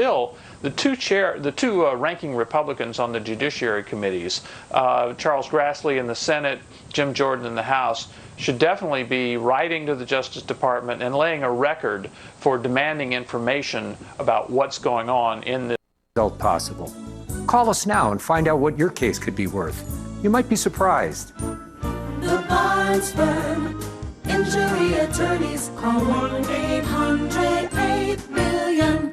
bill, the two ranking Republicans on the Judiciary Committees, Charles Grassley in the Senate, Jim Jordan in the House, should definitely be writing to the Justice Department and laying a record for demanding information about what's going on in this. Result possible. Call us now and find out what your case could be worth. You might be surprised. The Barnes Firm. Injury attorneys, call 1-800-8-MILLION.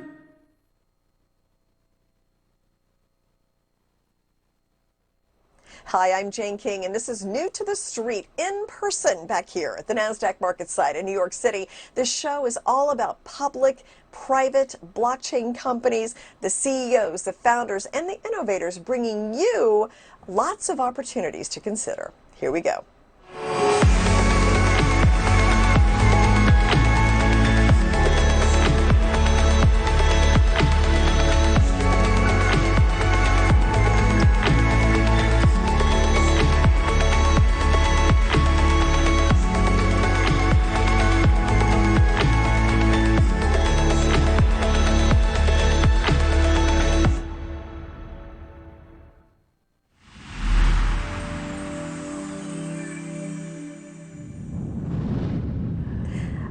Hi, I'm Jane King, and this is New to the Street, in person back here at the NASDAQ market site in New York City. This show is all about public, private blockchain companies, the CEOs, the founders, and the innovators, bringing you lots of opportunities to consider. Here we go.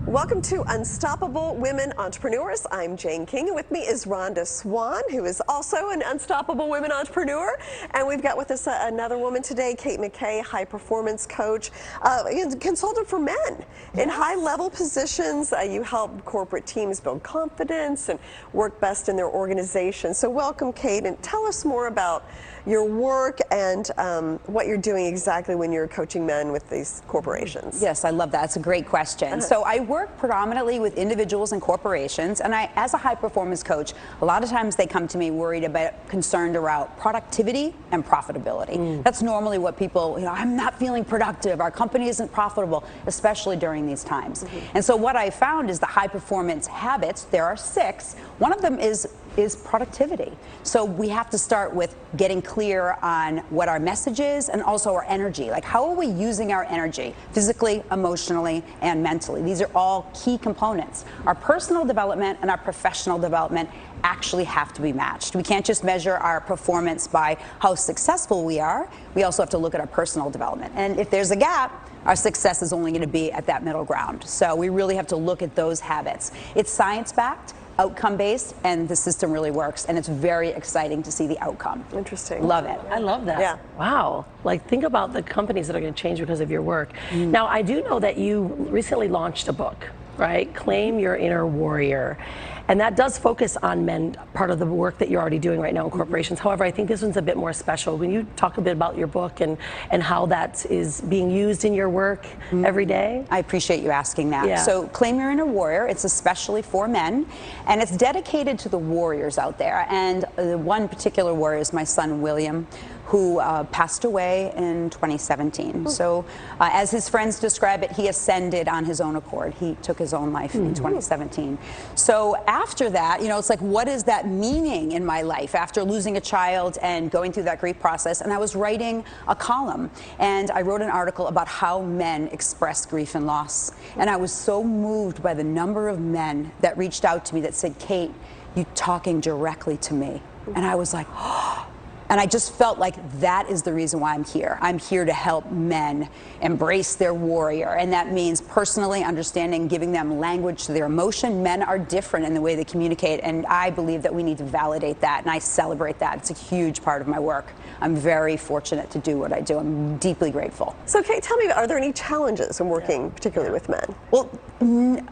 Welcome to Unstoppable Women Entrepreneurs. I'm Jane King, and with me is Rhonda Swan, who is also an Unstoppable Women Entrepreneur. And we've got with us another woman today, Kate McKay, high performance coach, consultant for men in high-level positions. You help corporate teams build confidence and work best in their organization. So welcome, Kate, and tell us more about your work and what you're doing exactly when you're coaching men with these corporations. Yes, I love that. It's a great question. So I work predominantly with individuals and corporations, and as a high performance coach, a lot of times they come to me concerned about productivity and profitability. That's normally what people, I'm not feeling productive, our company isn't profitable, especially during these times. And so what I found is the high performance habits, there are 6. One of them is productivity. So we have to start with getting clear on what our message is and also our energy. Like, how are we using our energy physically, emotionally, and mentally? These are all key components. Our personal development and our professional development actually have to be matched. We can't just measure our performance by how successful we are. We also have to look at our personal development. And if there's a gap, our success is only going to be at that middle ground. So we really have to look at those habits. It's science-backed, outcome-based, and the system really works, and it's very exciting to see the outcome. Interesting. Love it. I love that. Yeah. Wow. Like, think about the companies that are going to change because of your work. Now, I do know that you recently launched a book, right? Claim Your Inner Warrior. And that does focus on men, part of the work that you're already doing right now in corporations. However, I think this one's a bit more special. When you talk a bit about your book and how that is being used in your work every day. I appreciate you asking that. Yeah. So Claim Your Inner Warrior, it's especially for men, and it's dedicated to the warriors out there. And one particular warrior is my son, William, who passed away in 2017. So as his friends describe it, he ascended on his own accord. He took his own life in 2017. So after that, it's like, what is that meaning in my life after losing a child and going through that grief process? And I was writing a column, and I wrote an article about how men express grief and loss. And I was so moved by the number of men that reached out to me that said, Kate, you're talking directly to me. And I was like, oh. And I just felt like that is the reason why I'm here. I'm here to help men embrace their warrior. And that means personally understanding, giving them language to their emotion. Men are different in the way they communicate. And I believe that we need to validate that. And I celebrate that. It's a huge part of my work. I'm very fortunate to do what I do. I'm deeply grateful. So, Kate, tell me, are there any challenges in working particularly with men? Well,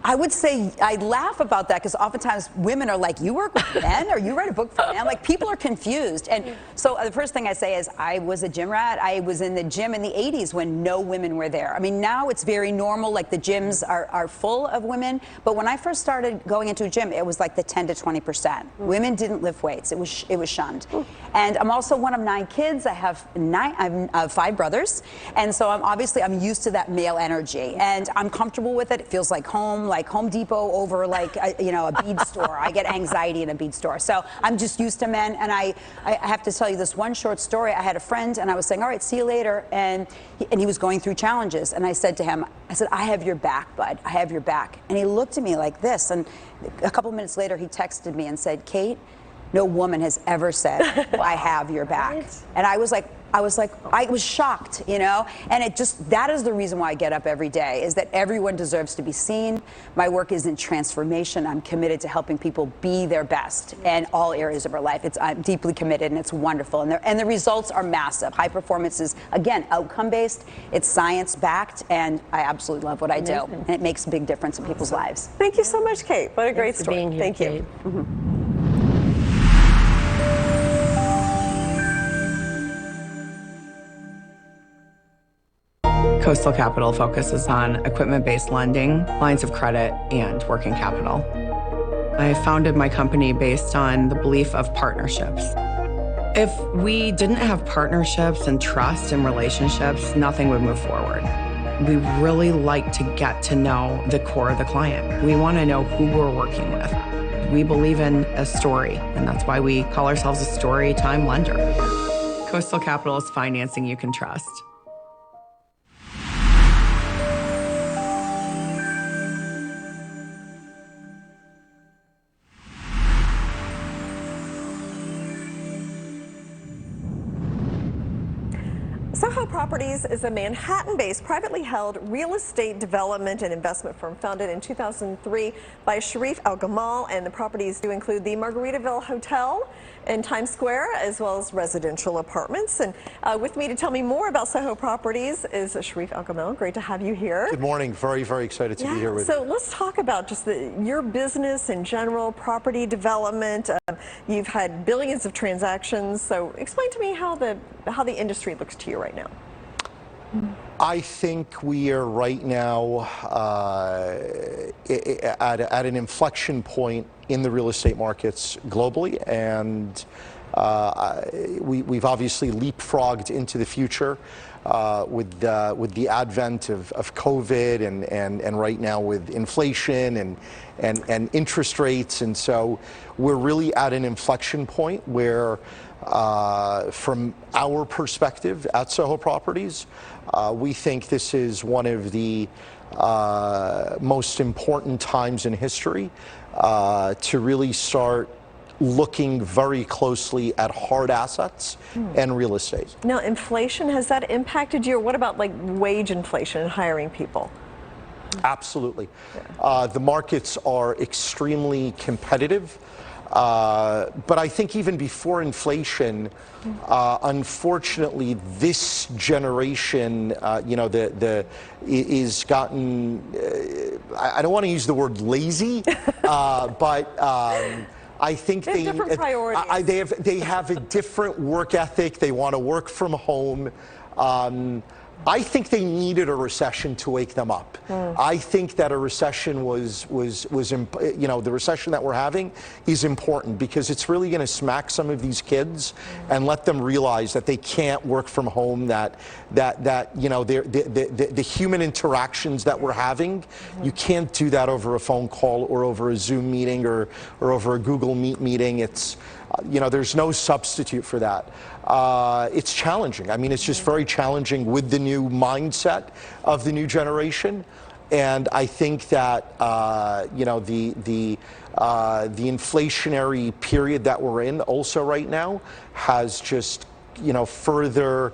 I would say I laugh about that because oftentimes women are like, you work with men or you write a book for men? Like, people are confused. And so the first thing I say is I was a gym rat. I was in the gym in the 80s when no women were there. I mean, now it's very normal, like the gyms are full of women. But when I first started going into a gym, it was like the 10 to 20%. Women didn't lift weights. It was shunned. And I'm also one of 9 kids. I have 5 brothers. And so I'm used to that male energy. And I'm comfortable with it. It feels like Home Depot over like a bead store. I get anxiety in a bead store. So I'm just used to men. And I have to tell you this one short story. I had a friend and I was saying, all right, see you later. And he was going through challenges. And I said to him, I have your back, bud. I have your back. And he looked at me like this. And a couple minutes later, he texted me and said, Kate, no woman has ever said, well, I have your back. Right. And I was shocked, you know, and that is the reason why I get up every day, is that everyone deserves to be seen. My work is in transformation. I'm committed to helping people be their best in all areas of our life. I'm deeply committed, and it's wonderful. And the results are massive. High performance is, again, outcome-based. It's science-backed, and I absolutely love what I do. And it makes a big difference in people's lives. Thank you so much, Kate. What a great Thanks for story. being here, Thank you. Kate. Coastal Capital focuses on equipment-based lending, lines of credit, and working capital. I founded my company based on the belief of partnerships. If we didn't have partnerships and trust and relationships, nothing would move forward. We really like to get to know the core of the client. We want to know who we're working with. We believe in a story, and that's why we call ourselves a story time lender. Coastal Capital is financing you can trust. Soho Properties is a Manhattan-based, privately held real estate development and investment firm founded in 2003 by Sharif Al-Gamal, and the properties do include the Margaritaville Hotel in Times Square, as well as residential apartments. And with me to tell me more about Soho Properties is Sharif Al-Gamal. Great to have you here. Good morning. Very, very excited to be here with you. So let's talk about just your business in general, property development. You've had billions of transactions. So explain to me how the industry looks to you right now. I think we are right now at an inflection point in the real estate markets globally, and we've obviously leapfrogged into the future with the advent of COVID and right now with inflation and interest rates, and so we're really at an inflection point where from our perspective at Soho Properties, we think this is one of the most important times in history to really start looking very closely at hard assets and real estate. Now, inflation, has that impacted you, or what about like wage inflation and hiring people? Absolutely. The markets are extremely competitive. But I think even before inflation, unfortunately, this generation, is gotten, I don't want to use the word lazy, but I think they have different priorities. They have a different work ethic. They want to work from home. I think they needed a recession to wake them up. I think that a recession the recession that we're having is important because it's really going to smack some of these kids and let them realize that they can't work from home, that the human interactions that we're having, you can't do that over a phone call or over a Zoom meeting or over a Google Meet meeting. It's there's no substitute for that. It's challenging. I mean, it's just very challenging with the new mindset of the new generation, and I think that the inflationary period that we're in also right now has just further.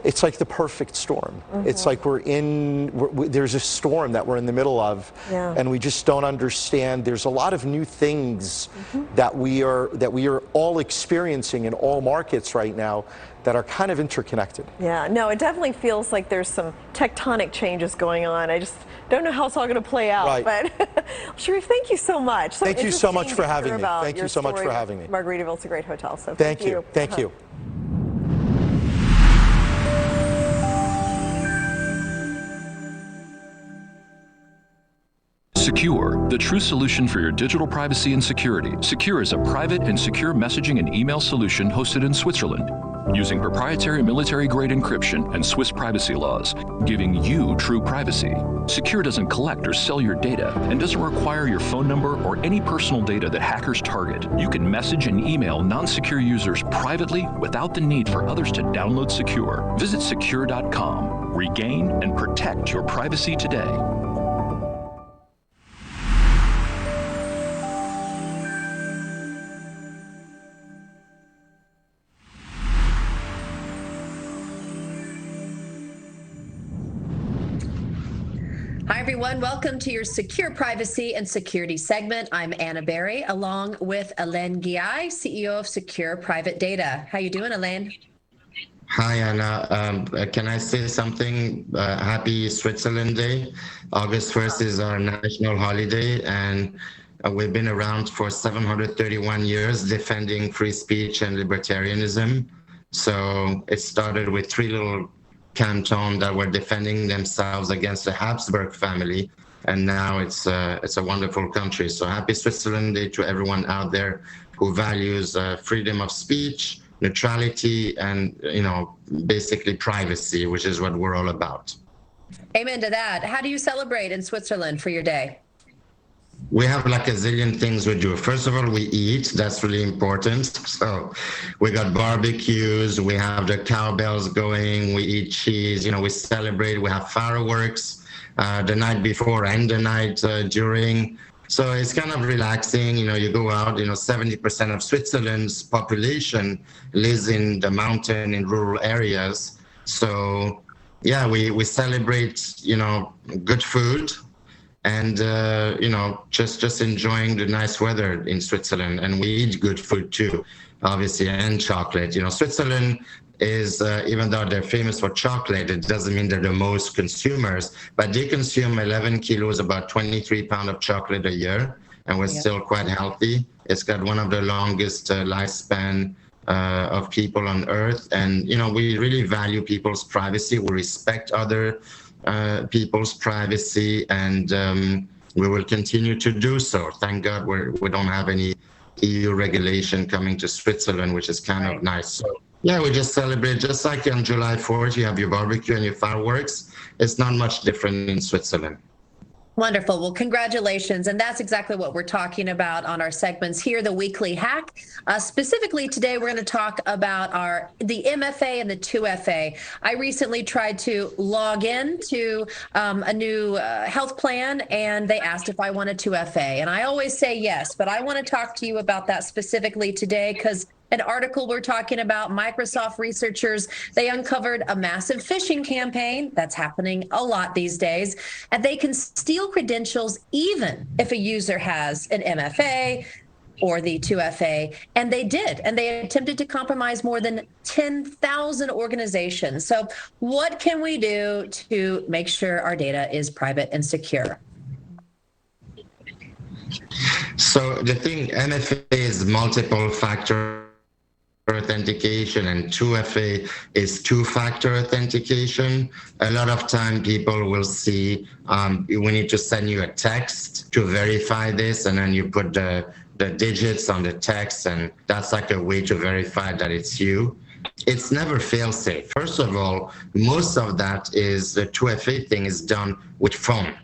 It's like the perfect storm. It's like there's a storm that we're in the middle of, and we just don't understand. There's a lot of new things that we are all experiencing in all markets right now that are kind of interconnected. Yeah, no, it definitely feels like there's some tectonic changes going on. I just don't know how it's all going to play out. Right. But Sharif, thank you so much. Thank you so much for having me. Thank you so much for having me. Margaritaville's a great hotel. So thank you. Thank you. SEKUR, the true solution for your digital privacy and security. SEKUR is a private and secure messaging and email solution hosted in Switzerland, using proprietary military-grade encryption and Swiss privacy laws, giving you true privacy. SEKUR doesn't collect or sell your data and doesn't require your phone number or any personal data that hackers target. You can message and email non-secure users privately without the need for others to download SEKUR. Visit SEKUR.com. Regain and protect your privacy today. everyone. Welcome to your Secure Privacy and Security segment. I'm Anna Berry, along with Elaine Guy, CEO of Secure Private Data. How you doing, Elaine? Hi, Anna. Can I say something? Happy Switzerland Day. August 1st is our national holiday, and we've been around for 731 years defending free speech and libertarianism. So it started with 3 little cantons that were defending themselves against the Habsburg family, and now it's a wonderful country. So happy Switzerland Day to everyone out there who values freedom of speech, neutrality, and basically privacy, which is what we're all about. Amen to that. How do you celebrate in Switzerland for your day? We have like a zillion things we do. First of all, we eat. That's really important. So we got barbecues, we have the cowbells going, we eat cheese, we celebrate, we have fireworks the night before and the night during. So it's kind of relaxing. You go out, 70% of Switzerland's population lives in the mountain, in rural areas. So yeah, we celebrate, good food and, just enjoying the nice weather in Switzerland. And we eat good food too, obviously, and chocolate. Switzerland is, even though they're famous for chocolate, it doesn't mean they're the most consumers, but they consume 11 kilos, about 23 pounds of chocolate a year, and we're still quite healthy. It's got one of the longest lifespan of people on earth. And, we really value people's privacy. We respect other people's privacy, and we will continue to do so. Thank God we don't have any EU regulation coming to Switzerland, which is kind of nice. So, yeah, we just celebrate, just like on July 4th, you have your barbecue and your fireworks. It's not much different in Switzerland. Wonderful. Well, congratulations. And that's exactly what we're talking about on our segments here, the weekly hack. Specifically today, we're going to talk about the MFA and the 2FA. I recently tried to log in to a new health plan, and they asked if I wanted 2FA. And I always say yes, but I want to talk to you about that specifically today, because an article we're talking about, Microsoft researchers, they uncovered a massive phishing campaign that's happening a lot these days, and they can steal credentials even if a user has an MFA or the 2FA, and they did, and they attempted to compromise more than 10,000 organizations. So what can we do to make sure our data is private and secure? So the thing, MFA is multiple factor authentication, and 2FA is two-factor authentication. A lot of time people will see we need to send you a text to verify this, and then you put the digits on the text, and that's like a way to verify that it's you. It's never fail-safe. First of all, most of that is the 2FA thing is done with phone.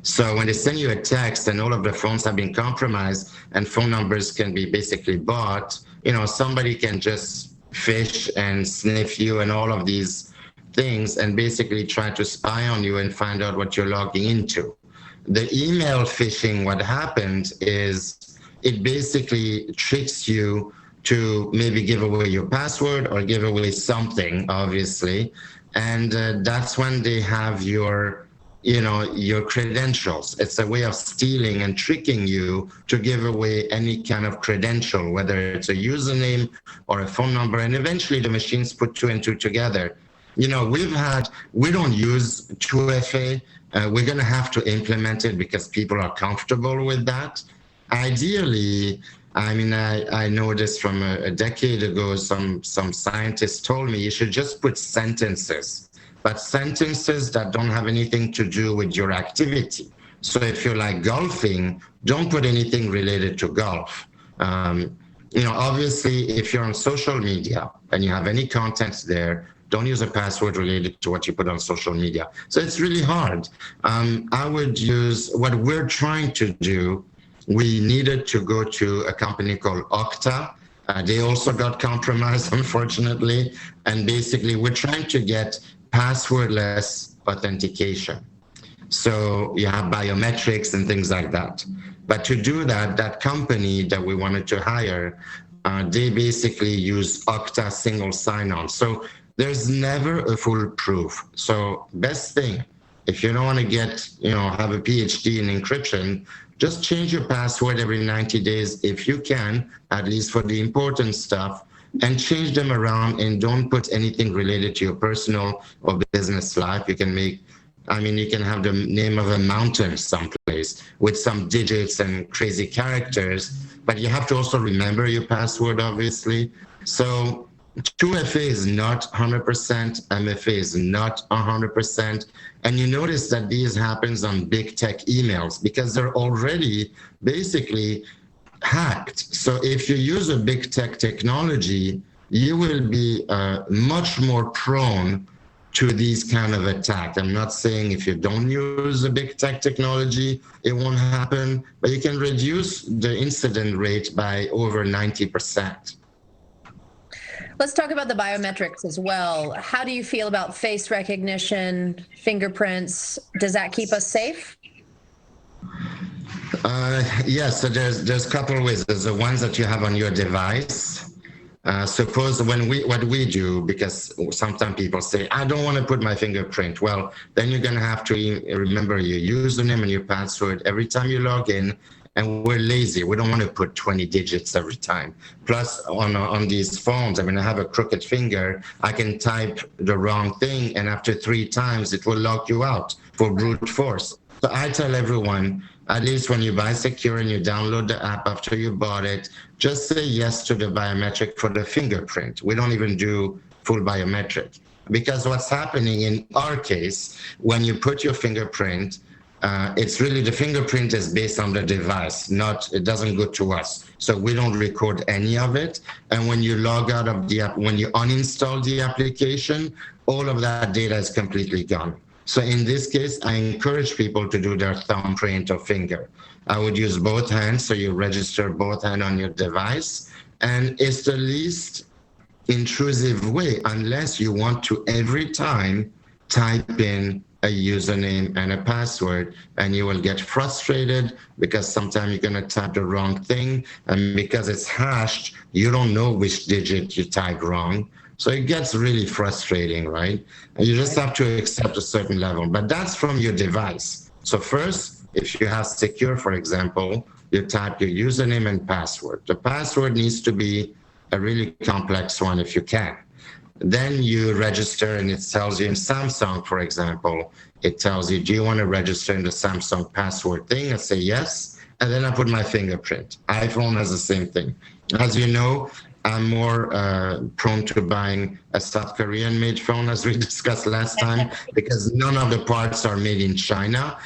So when they send you a text and all of the phones have been compromised and phone numbers can be basically bought, somebody can just phish and sniff you and all of these things and basically try to spy on you and find out what you're logging into. The email phishing, what happened is it basically tricks you to maybe give away your password or give away something, obviously. And that's when they have your credentials. It's a way of stealing and tricking you to give away any kind of credential, whether it's a username or a phone number, and eventually the machines put 2 and 2 together. We don't use 2FA. We're going to have to implement it because people are comfortable with that. Ideally, I know this from a decade ago, some scientists told me you should just put sentences, but sentences that don't have anything to do with your activity. So if you're like golfing, don't put anything related to golf. Obviously, if you're on social media and you have any content there, don't use a password related to what you put on social media. So it's really hard. I would use what we're trying to do. We needed to go to a company called Okta. They also got compromised, unfortunately. And basically, we're trying to get passwordless authentication. So you have biometrics and things like that. But to do that, that company that we wanted to hire, they basically use Okta single sign-on. So there's never a foolproof. So best thing If you don't want to get, have a PhD in encryption, just change your password every 90 days if you can, at least for the important stuff, and change them around, and don't put anything related to your personal or business life. You can you can have the name of a mountain someplace with some digits and crazy characters, but you have to also remember your password, obviously. So 2FA is not 100%, MFA is not 100%. And you notice that these happens on big tech emails because they're already basically hacked. So if you use a big tech technology, you will be much more prone to these kind of attacks. I'm not saying if you don't use a big tech technology, it won't happen, but you can reduce the incident rate by over 90%. Let's talk about the biometrics as well. How do you feel about face recognition, fingerprints? Does that keep us safe? Yes, so there's a couple of ways. There's the ones that you have on your device. Suppose what we do, because sometimes people say, I don't want to put my fingerprint. Well, then you're going to have to remember your username and your password every time you log in. And we're lazy. We don't want to put 20 digits every time. Plus, on these phones, I have a crooked finger. I can type the wrong thing, and after 3 times, it will lock you out for brute force. So I tell everyone, at least when you buy SEKUR and you download the app after you bought it, just say yes to the biometric for the fingerprint. We don't even do full biometric. Because what's happening in our case, when you put your fingerprint, it's really the fingerprint is based on the device, it doesn't go to us. So we don't record any of it. And when you log out of the app, when you uninstall the application, all of that data is completely gone. So in this case, I encourage people to do their thumbprint or finger. I would use both hands, so you register both hands on your device. And it's the least intrusive way, unless you want to every time type in a username and a password, and you will get frustrated because sometimes you're going to type the wrong thing, and because it's hashed, you don't know which digit you type wrong. So it gets really frustrating, right? And you just have to accept a certain level, but that's from your device. So first, if you have SEKUR, for example, you type your username and password. The password needs to be a really complex one if you can. Then you register, and it tells you in Samsung, for example, it tells you, do you want to register in the Samsung password thing? I say yes, and then I put my fingerprint. iPhone has the same thing. As you know, I'm more prone to buying a South Korean made phone, as we discussed last time, because none of the parts are made in China.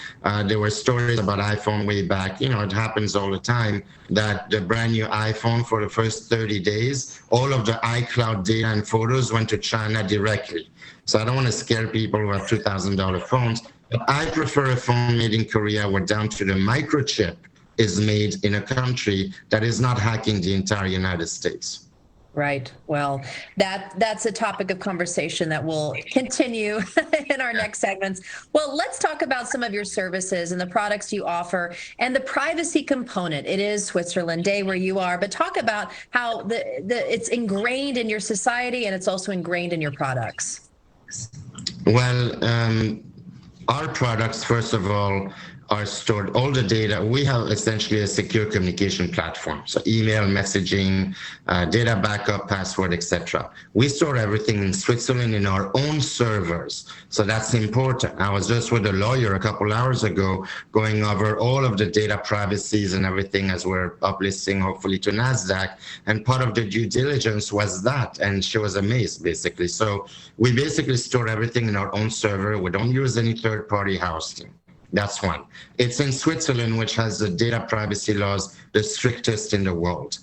There were stories about iPhone way back. It happens all the time that the brand new iPhone, for the first 30 days, all of the iCloud data and photos went to China directly. So I don't want to scare people who have $2,000 phones, but I prefer a phone made in Korea where down to the microchip is made in a country that is not hacking the entire United States. Right. Well, that's a topic of conversation that will continue in our next segments. Well, let's talk about some of your services and the products you offer and the privacy component. It is Switzerland Day where you are, but talk about how it's ingrained in your society and it's also ingrained in your products. Well, our products, first of all, are stored, all the data. We have essentially a secure communication platform. So email, messaging, data backup, password, etc. We store everything in Switzerland in our own servers. So that's important. I was just with a lawyer a couple hours ago going over all of the data privacies and everything as we're uplisting, hopefully, to NASDAQ. And part of the due diligence was that. And she was amazed, basically. So we basically store everything in our own server. We don't use any third-party hosting. That's one. It's in Switzerland, which has the data privacy laws the strictest in the world.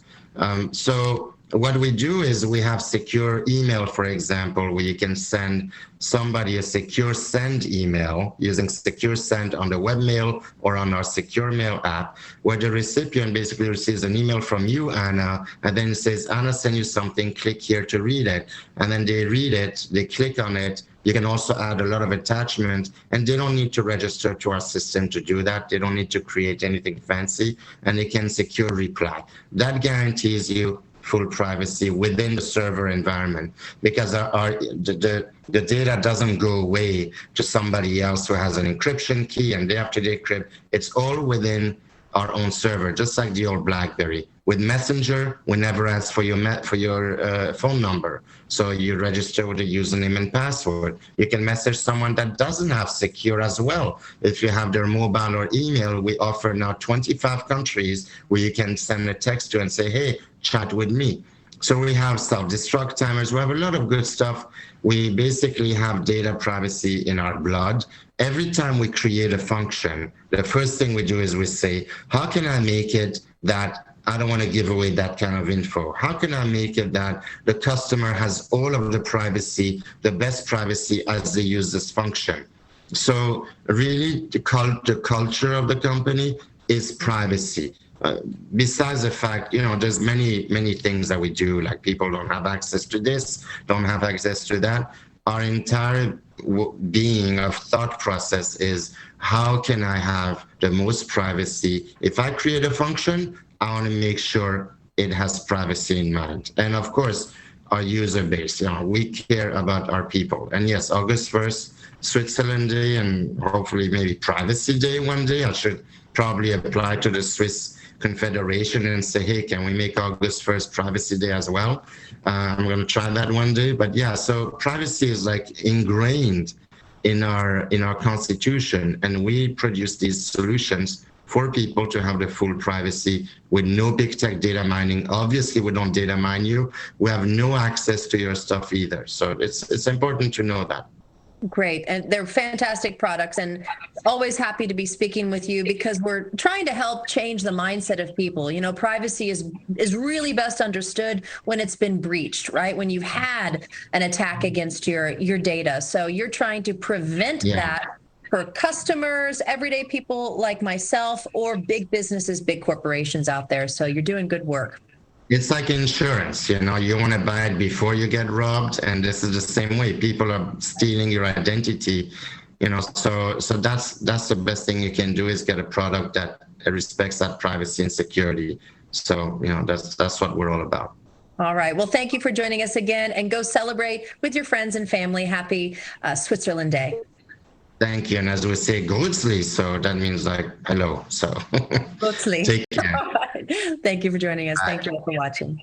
So what we do is we have secure email, for example, where you can send somebody a secure send email using secure send on the webmail or on our secure mail app, where the recipient basically receives an email from you, Anna, and then it says, Anna sent you something, click here to read it. And then they read it, they click on it. You can also add a lot of attachments, and they don't need to register to our system to do that. They don't need to create anything fancy, and they can secure reply. That guarantees you full privacy within the server environment, because the data doesn't go away to somebody else who has an encryption key and they have to decrypt. It's all within our own server, just like the old BlackBerry. With Messenger, we never ask for your phone number. So you register with a username and password. You can message someone that doesn't have secure as well. If you have their mobile or email, we offer now 25 countries where you can send a text to and say, hey, chat with me. So we have self-destruct timers. We have a lot of good stuff. We basically have data privacy in our blood. Every time we create a function, the first thing we do is we say, how can I make it that I don't want to give away that kind of info? How can I make it that the customer has all of the privacy, the best privacy as they use this function? So really, the culture of the company is privacy. Besides the fact, there's many things that we do, like people don't have access to this, don't have access to that. Our entire being of thought process is, how can I have the most privacy? If I create a function, I want to make sure it has privacy in mind. And of course, our user base, we care about our people. And yes, August 1st, Switzerland Day, and hopefully maybe Privacy Day one day. I should probably apply to the Swiss Confederation and say, hey, can we make August 1st Privacy Day as well? I'm going to try that one day. But yeah, so privacy is like ingrained in our constitution, and we produce these solutions for people to have the full privacy with no big tech data mining. Obviously, we don't data mine you. We have no access to your stuff either. So it's important to know that. Great. And they're fantastic products, and always happy to be speaking with you, because we're trying to help change the mindset of people. Privacy is really best understood when it's been breached, right? When you've had an attack against your data. So you're trying to prevent that for customers, everyday people like myself, or big businesses, big corporations out there. So you're doing good work. It's like insurance, you want to buy it before you get robbed, and this is the same way. People are stealing your identity, so that's the best thing you can do, is get a product that respects that privacy and security. So, that's what we're all about. All right. Well, thank you for joining us again, and go celebrate with your friends and family. Happy Switzerland Day. Thank you. And as we say, Grutzli, so that means like hello. So Grutzli. Take care. Thank you for joining us. Bye. Thank you for watching.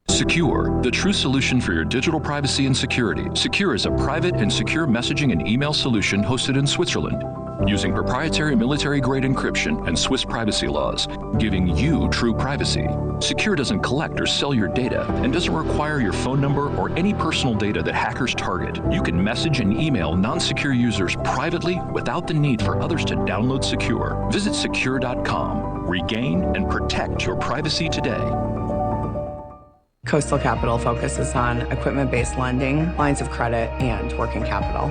SEKUR, the true solution for your digital privacy and security. SEKUR is a private and secure messaging and email solution hosted in Switzerland, using proprietary military-grade encryption and Swiss privacy laws, giving you true privacy. SEKUR doesn't collect or sell your data and doesn't require your phone number or any personal data that hackers target. You can message and email non-secure users privately without the need for others to download SEKUR. Visit SEKUR.com. Regain and protect your privacy today. Coastal Capital focuses on equipment-based lending, lines of credit, and working capital.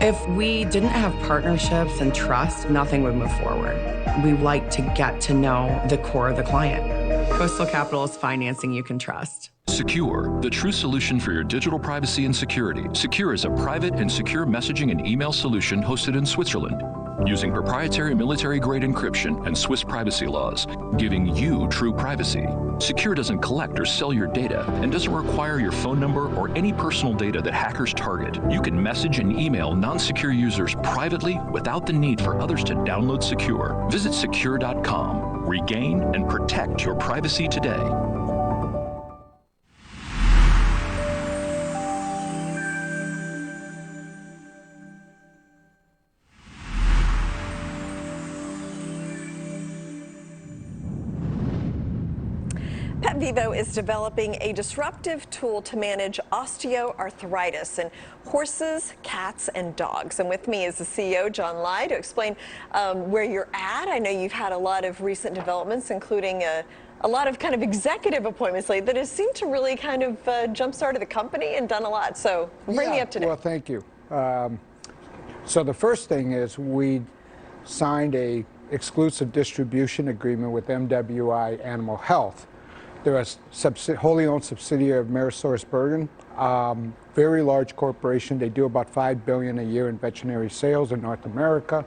If we didn't have partnerships and trust, nothing would move forward. We like to get to know the core of the client. Coastal Capital is financing you can trust. SEKUR, the true solution for your digital privacy and security. SEKUR is a private and secure messaging and email solution hosted in Switzerland, using proprietary military-grade encryption and Swiss privacy laws, giving you true privacy. SEKUR doesn't collect or sell your data and doesn't require your phone number or any personal data that hackers target. You can message and email non-secure users privately without the need for others to download SEKUR. Visit SEKUR.com. Regain and protect your privacy today. PetVivo is developing a disruptive tool to manage osteoarthritis in horses, cats, and dogs. And with me is the CEO, John Lai, to explain where you're at. I know you've had a lot of recent developments, including a lot of kind of executive appointments lately that has seemed to really kind of jumpstart the company and done a lot. So bring me up to date. Well, thank you. So the first thing is we signed a exclusive distribution agreement with MWI Animal Health They're a wholly owned subsidiary of AmerisourceBergen. Very large corporation. They do about $5 billion a year in veterinary sales in North America.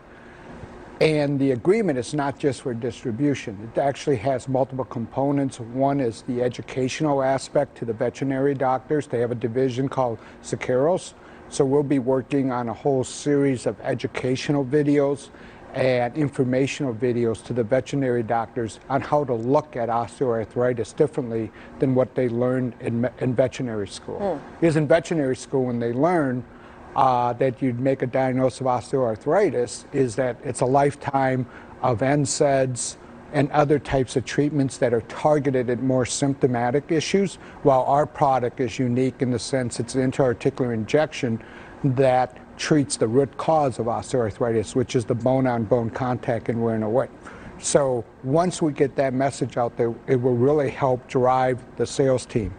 And the agreement is not just for distribution. It actually has multiple components. One is the educational aspect to the veterinary doctors. They have a division called SEKUR. So we'll be working on a whole series of educational videos and informational videos to the veterinary doctors on how to look at osteoarthritis differently than what they learned in veterinary school. Because in veterinary school, when they learn that you'd make a diagnosis of osteoarthritis, is that it's a lifetime of NSAIDs and other types of treatments that are targeted at more symptomatic issues, while our product is unique in the sense it's an intra-articular injection that treats the root cause of osteoarthritis, which is the bone-on-bone contact and wearing away. So once we get that message out there, it will really help drive the sales team.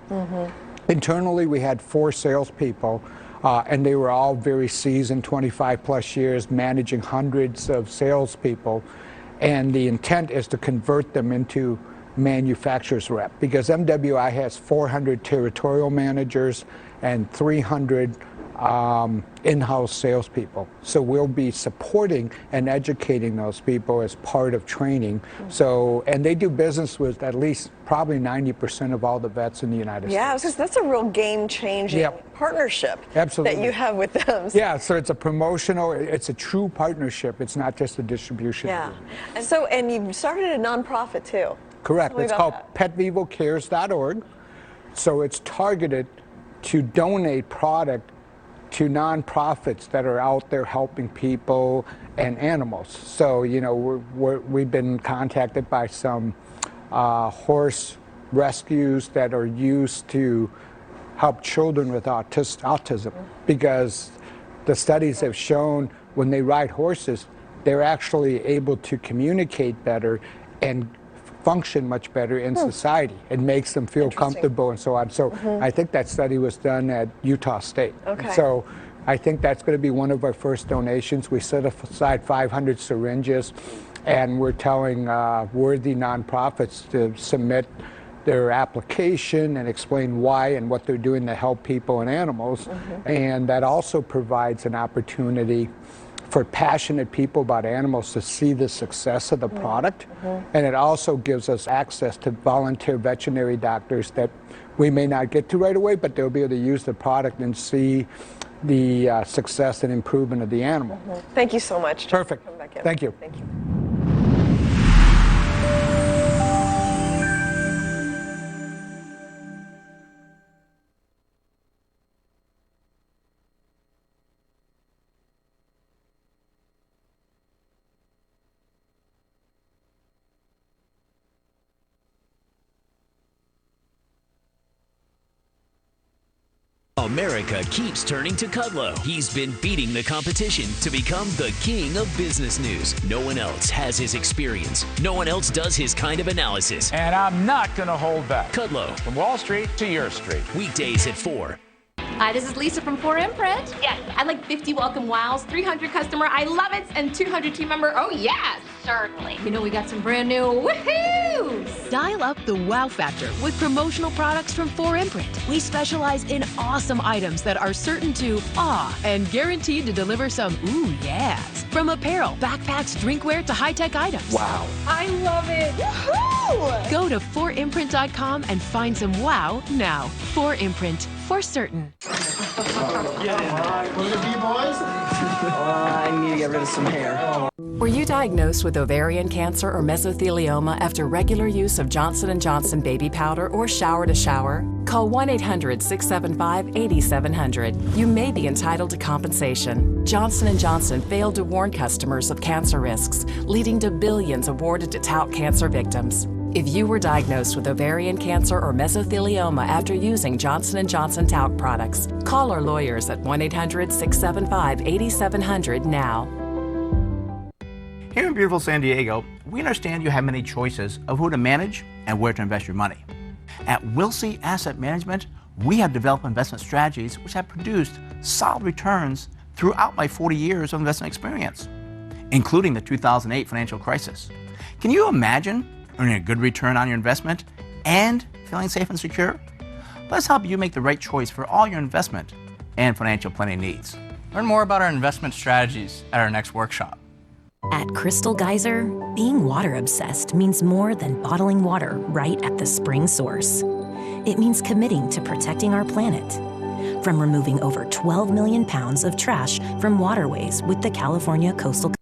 Internally, we had 4 salespeople, and they were all very seasoned, 25 plus years, managing hundreds of salespeople. And the intent is to convert them into manufacturer's rep, because MWI has 400 territorial managers and 300 in-house salespeople. So we'll be supporting and educating those people as part of training. So, and they do business with at least probably 90% of all the vets in the United States. That's a real game-changing partnership that you have with them. Yeah, so it's a promotional, it's a true partnership. It's not just a distribution. And so, and you started a nonprofit too. Correct. It's called PetVivoCares.org. So it's targeted to donate product to nonprofits that are out there helping people and animals. So, you know, we've been contacted by some horse rescues that are used to help children with autism, because the studies have shown when they ride horses, they're actually able to communicate better and function much better in society. It makes them feel comfortable and so on. So I think that study was done at Utah State. So I think that's going to be one of our first donations. We set aside 500 syringes, and we're telling worthy nonprofits to submit their application and explain why and what they're doing to help people and animals. And that also provides an opportunity for passionate people about animals to see the success of the product. And it also gives us access to volunteer veterinary doctors that we may not get to right away, but they'll be able to use the product and see the success and improvement of the animal. Thank you so much. Perfect. Thank you. Thank you. America keeps turning to Kudlow. He's been beating the competition to become the king of business news. No one else has his experience. No one else does his kind of analysis. And I'm not going to hold back. Kudlow. From Wall Street to your street. Weekdays at 4. Hi, this is Lisa from 4Imprint. Yes, I'd like 50 welcome wows, 300 customer I love it, and 200 team member oh yes, certainly. You know we got some brand new woohoos. Dial up the wow factor with promotional products from 4Imprint. We specialize in awesome items that are certain to awe and guaranteed to deliver some ooh yes. From apparel, backpacks, drinkware to high-tech items. Wow. I love it. Woohoo! Go to 4imprint.com and find some wow now. 4Imprint, for certain. I need to get rid of some hair. Were you diagnosed with ovarian cancer or mesothelioma after regular use of Johnson & Johnson baby powder or shower to shower? Call 1-800-675-8700. You may be entitled to compensation. Johnson & Johnson failed to warn customers of cancer risks, leading to billions awarded to tout cancer victims. If you were diagnosed with ovarian cancer or mesothelioma after using Johnson & Johnson talc products, call our lawyers at 1-800-675-8700 now. Here in beautiful San Diego, we understand you have many choices of who to manage and where to invest your money. At Wilsey Asset Management, we have developed investment strategies which have produced solid returns throughout my 40 years of investment experience, including the 2008 financial crisis. Can you imagine earning a good return on your investment and feeling safe and secure? Let's help you make the right choice for all your investment and financial planning needs. Learn more about our investment strategies at our next workshop. At Crystal Geyser, being water obsessed means more than bottling water right at the spring source. It means committing to protecting our planet. From removing over 12 million pounds of trash from waterways with the California Coastal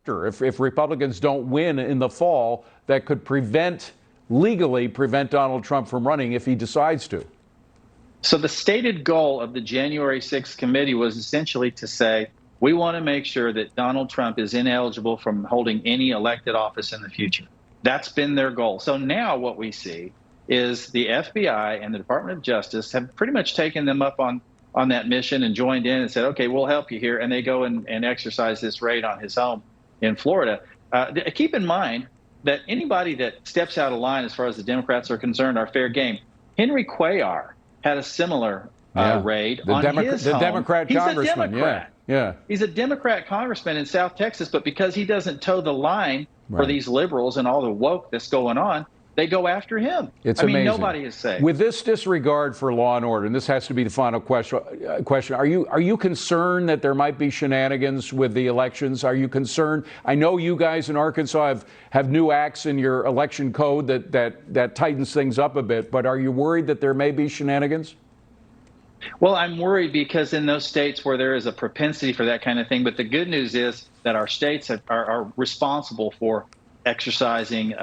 If Republicans don't win in the fall, that could legally prevent Donald Trump from running if he decides to. So the stated goal of the January 6th committee was essentially to say, we want to make sure that Donald Trump is ineligible from holding any elected office in the future. That's been their goal. So now what we see is the FBI and the Department of Justice have pretty much taken them up on that mission and joined in and said, okay, we'll help you here. And they go and exercise this raid on his home in Florida. Keep in mind that anybody that steps out of line as far as the Democrats are concerned are fair game. Henry Cuellar had a similar raid on his home. The Democrat congressman. He's a Democrat. Yeah. He's a Democrat congressman in South Texas, but because he doesn't toe the line for these liberals and all the woke that's going on, they go after him. It's amazing. amazing. Nobody is safe. With this disregard for law and order, and this has to be the final question, are you concerned that there might be shenanigans with the elections? Are you concerned? I know you guys in Arkansas have new acts in your election code that tightens things up a bit, but are you worried that there may be shenanigans? Well, I'm worried because in those states where there is a propensity for that kind of thing, but the good news is that our states are responsible for exercising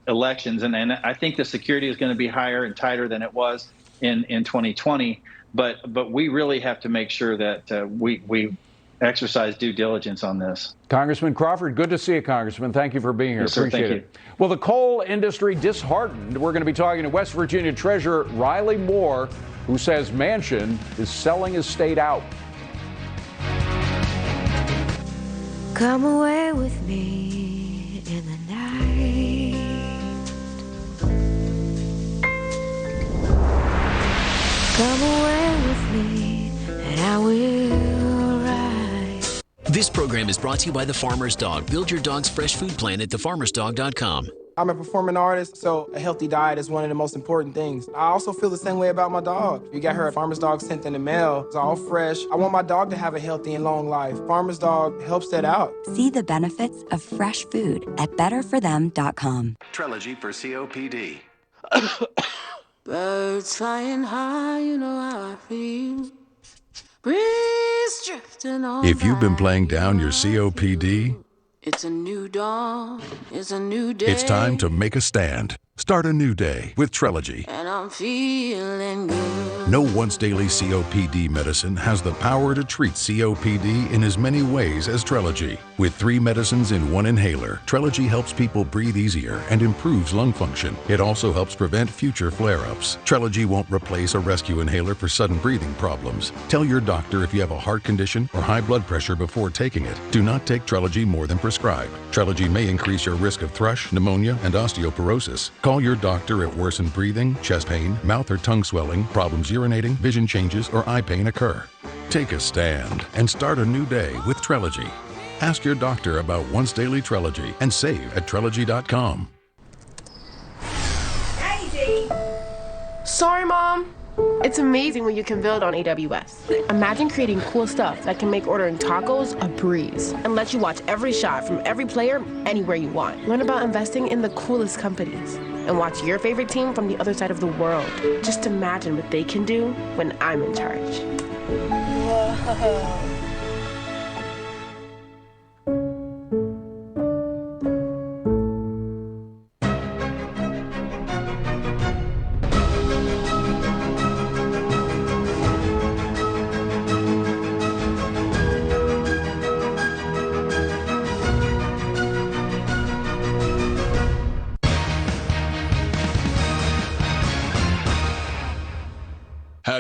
elections, and I think the security is going to be higher and tighter than it was in 2020. But we really have to make sure that we exercise due diligence on this. Congressman Crawford, good to see you, Congressman. Thank you for being here. Yes, sir. Appreciate Thank it. Well, the coal industry disheartened. We're going to be talking to West Virginia Treasurer Riley Moore, who says Manchin is selling his state out. Come away with me in the night. Come away with me and I will ride. This program is brought to you by The Farmer's Dog. Build your dog's fresh food plan at thefarmersdog.com. I'm a performing artist, so a healthy diet is one of the most important things. I also feel the same way about my dog. You got her a Farmer's Dog sent in the mail. It's all fresh. I want my dog to have a healthy and long life. Farmer's Dog helps that out. See the benefits of fresh food at betterforthem.com. Trilogy for COPD. Birds flying high, you know how I feel. Breeze drifting on. If you've been playing down your COPD, It's a new dawn, it's a new day. it's time to make a stand. Start a new day with Trilogy. And I'm feeling good. No once-daily COPD medicine has the power to treat COPD in as many ways as Trilogy. With 3 medicines in 1 inhaler, Trilogy helps people breathe easier and improves lung function. It also helps prevent future flare-ups. Trilogy won't replace a rescue inhaler for sudden breathing problems. Tell your doctor if you have a heart condition or high blood pressure before taking it. Do not take Trilogy more than prescribed. Trilogy may increase your risk of thrush, pneumonia, and osteoporosis. Call your doctor if worsened breathing, chest pain, mouth or tongue swelling, problems urinating, vision changes, or eye pain occur. Take a stand and start a new day with Trilogy. Ask your doctor about once daily Trilogy and save at Trilogy.com. Sorry, Mom. It's amazing what you can build on AWS. Imagine creating cool stuff that can make ordering tacos a breeze and let you watch every shot from every player anywhere you want. Learn about investing in the coolest companies and watch your favorite team from the other side of the world. Just imagine what they can do when I'm in charge. Whoa.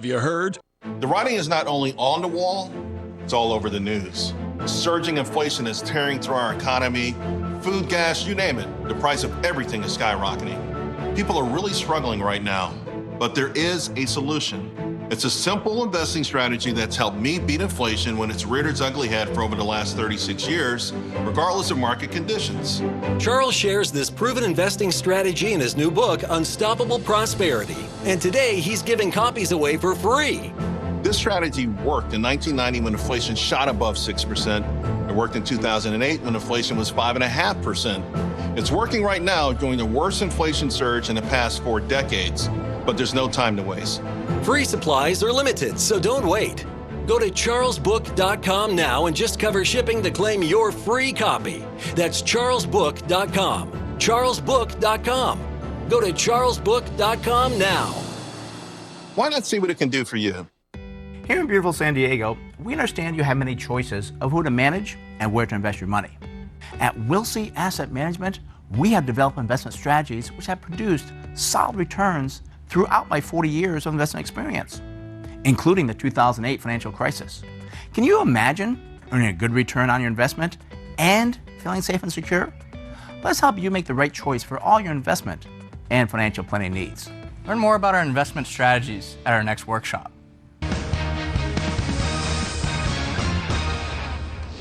Have you heard? The writing is not only on the wall, it's all over the news. Surging inflation is tearing through our economy. Food, gas, you name it. The price of everything is skyrocketing. People are really struggling right now, but there is a solution. It's a simple investing strategy that's helped me beat inflation when it's reared its ugly head for over the last 36 years, regardless of market conditions. Charles shares this proven investing strategy in his new book, Unstoppable Prosperity. And today, he's giving copies away for free. This strategy worked in 1990 when inflation shot above 6%. It worked in 2008 when inflation was 5.5%. It's working right now during the worst inflation surge in the past 4 decades. But there's no time to waste. Free supplies are limited, so don't wait. Go to charlesbook.com now and just cover shipping to claim your free copy. That's charlesbook.com. charlesbook.com. Go to charlesbook.com now. Why not see what it can do for you? Here in beautiful San Diego, we understand you have many choices of who to manage and where to invest your money. At Wilsey Asset Management, we have developed investment strategies which have produced solid returns throughout my 40 years of investment experience, including the 2008 financial crisis. Can you imagine earning a good return on your investment and feeling safe and secure? Let's help you make the right choice for all your investment and financial planning needs. Learn more about our investment strategies at our next workshop.